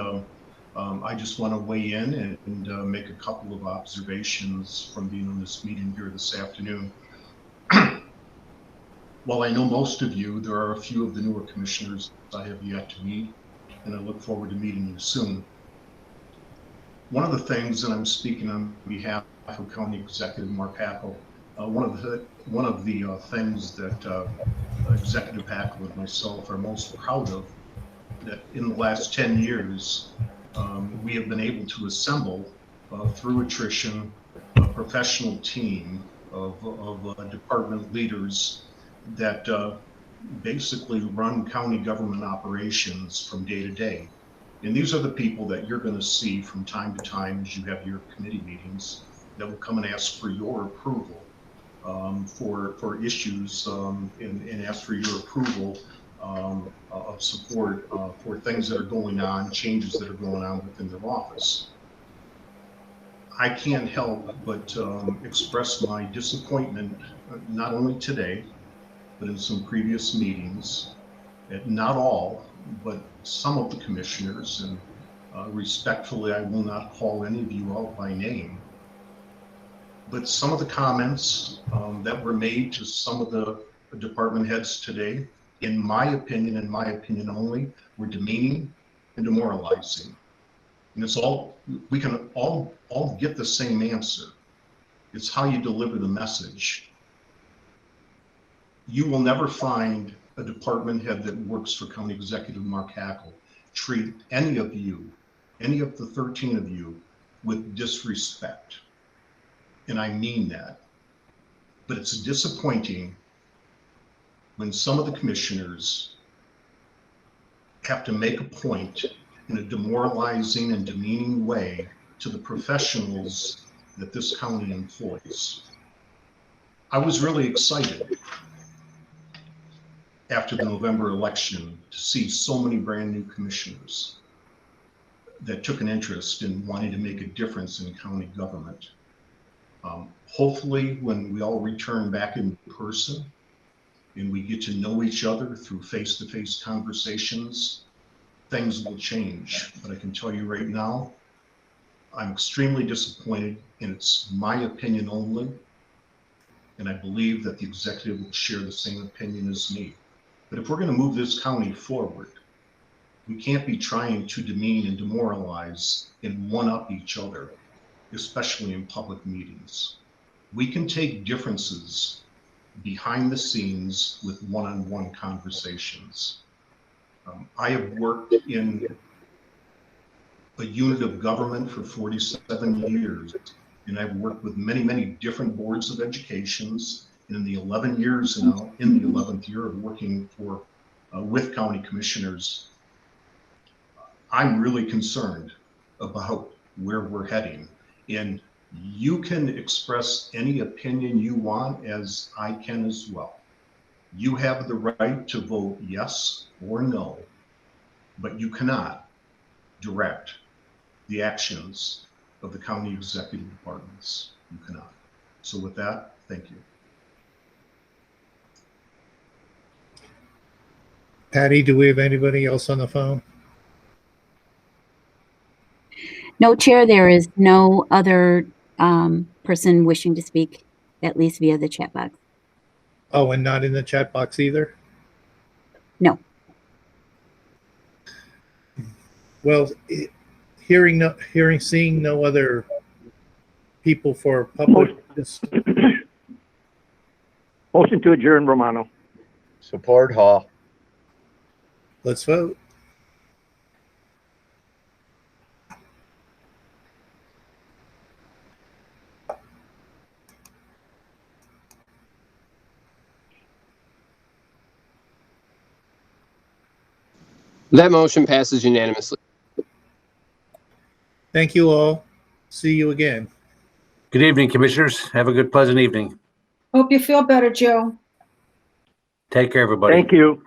[SPEAKER 20] I just want to weigh in and make a couple of observations from being on this meeting here this afternoon. While I know most of you, there are a few of the newer commissioners I have yet to meet, and I look forward to meeting you soon. One of the things, and I'm speaking on behalf of County Executive Mark Hackel, one of the things that Executive Hackel and myself are most proud of, that in the last 10 years, we have been able to assemble, through attrition, a professional team of department leaders that basically run county government operations from day to day. And these are the people that you're going to see from time to time as you have your committee meetings that will come and ask for your approval for issues and ask for your approval of support for things that are going on, changes that are going on within their office. I can't help but express my disappointment, not only today, but in some previous meetings, at not all, but some of the commissioners, and respectfully, I will not call any of you out by name, but some of the comments that were made to some of the department heads today, in my opinion only, were demeaning and demoralizing. And it's all, we can all get the same answer. It's how you deliver the message. You will never find a department head that works for County Executive Mark Hackle treat any of you, any of the 13 of you, with disrespect. And I mean that. But it's disappointing when some of the commissioners have to make a point in a demoralizing and demeaning way to the professionals that this county employs. I was really excited after the November election to see so many brand new commissioners that took an interest in wanting to make a difference in county government. Hopefully, when we all return back in person and we get to know each other through face-to-face conversations, things will change. But I can tell you right now, I'm extremely disappointed, and it's my opinion only. And I believe that the executive will share the same opinion as me. But if we're going to move this county forward, we can't be trying to demean and demoralize and one-up each other, especially in public meetings. We can take differences behind the scenes with one-on-one conversations. I have worked in a unit of government for 47 years, and I've worked with many, many different boards of educations. And in the 11 years now, in the 11th year of working for with county commissioners, I'm really concerned about where we're heading. And you can express any opinion you want, as I can as well. You have the right to vote yes or no, but you cannot direct the actions of the county executive departments. You cannot. So with that, thank you.
[SPEAKER 1] Patty, do we have anybody else on the phone?
[SPEAKER 13] No, Chair, there is no other person wishing to speak, at least via the chat box.
[SPEAKER 1] Oh, and not in the chat box either?
[SPEAKER 13] No.
[SPEAKER 1] Well, seeing no other people for public.
[SPEAKER 3] Motion to adjourn, Romano.
[SPEAKER 5] Support, Hall.
[SPEAKER 1] Let's vote.
[SPEAKER 2] That motion passes unanimously.
[SPEAKER 1] Thank you all. See you again.
[SPEAKER 12] Good evening, commissioners. Have a good, pleasant evening.
[SPEAKER 7] Hope you feel better, Joe.
[SPEAKER 12] Take care, everybody.
[SPEAKER 3] Thank you.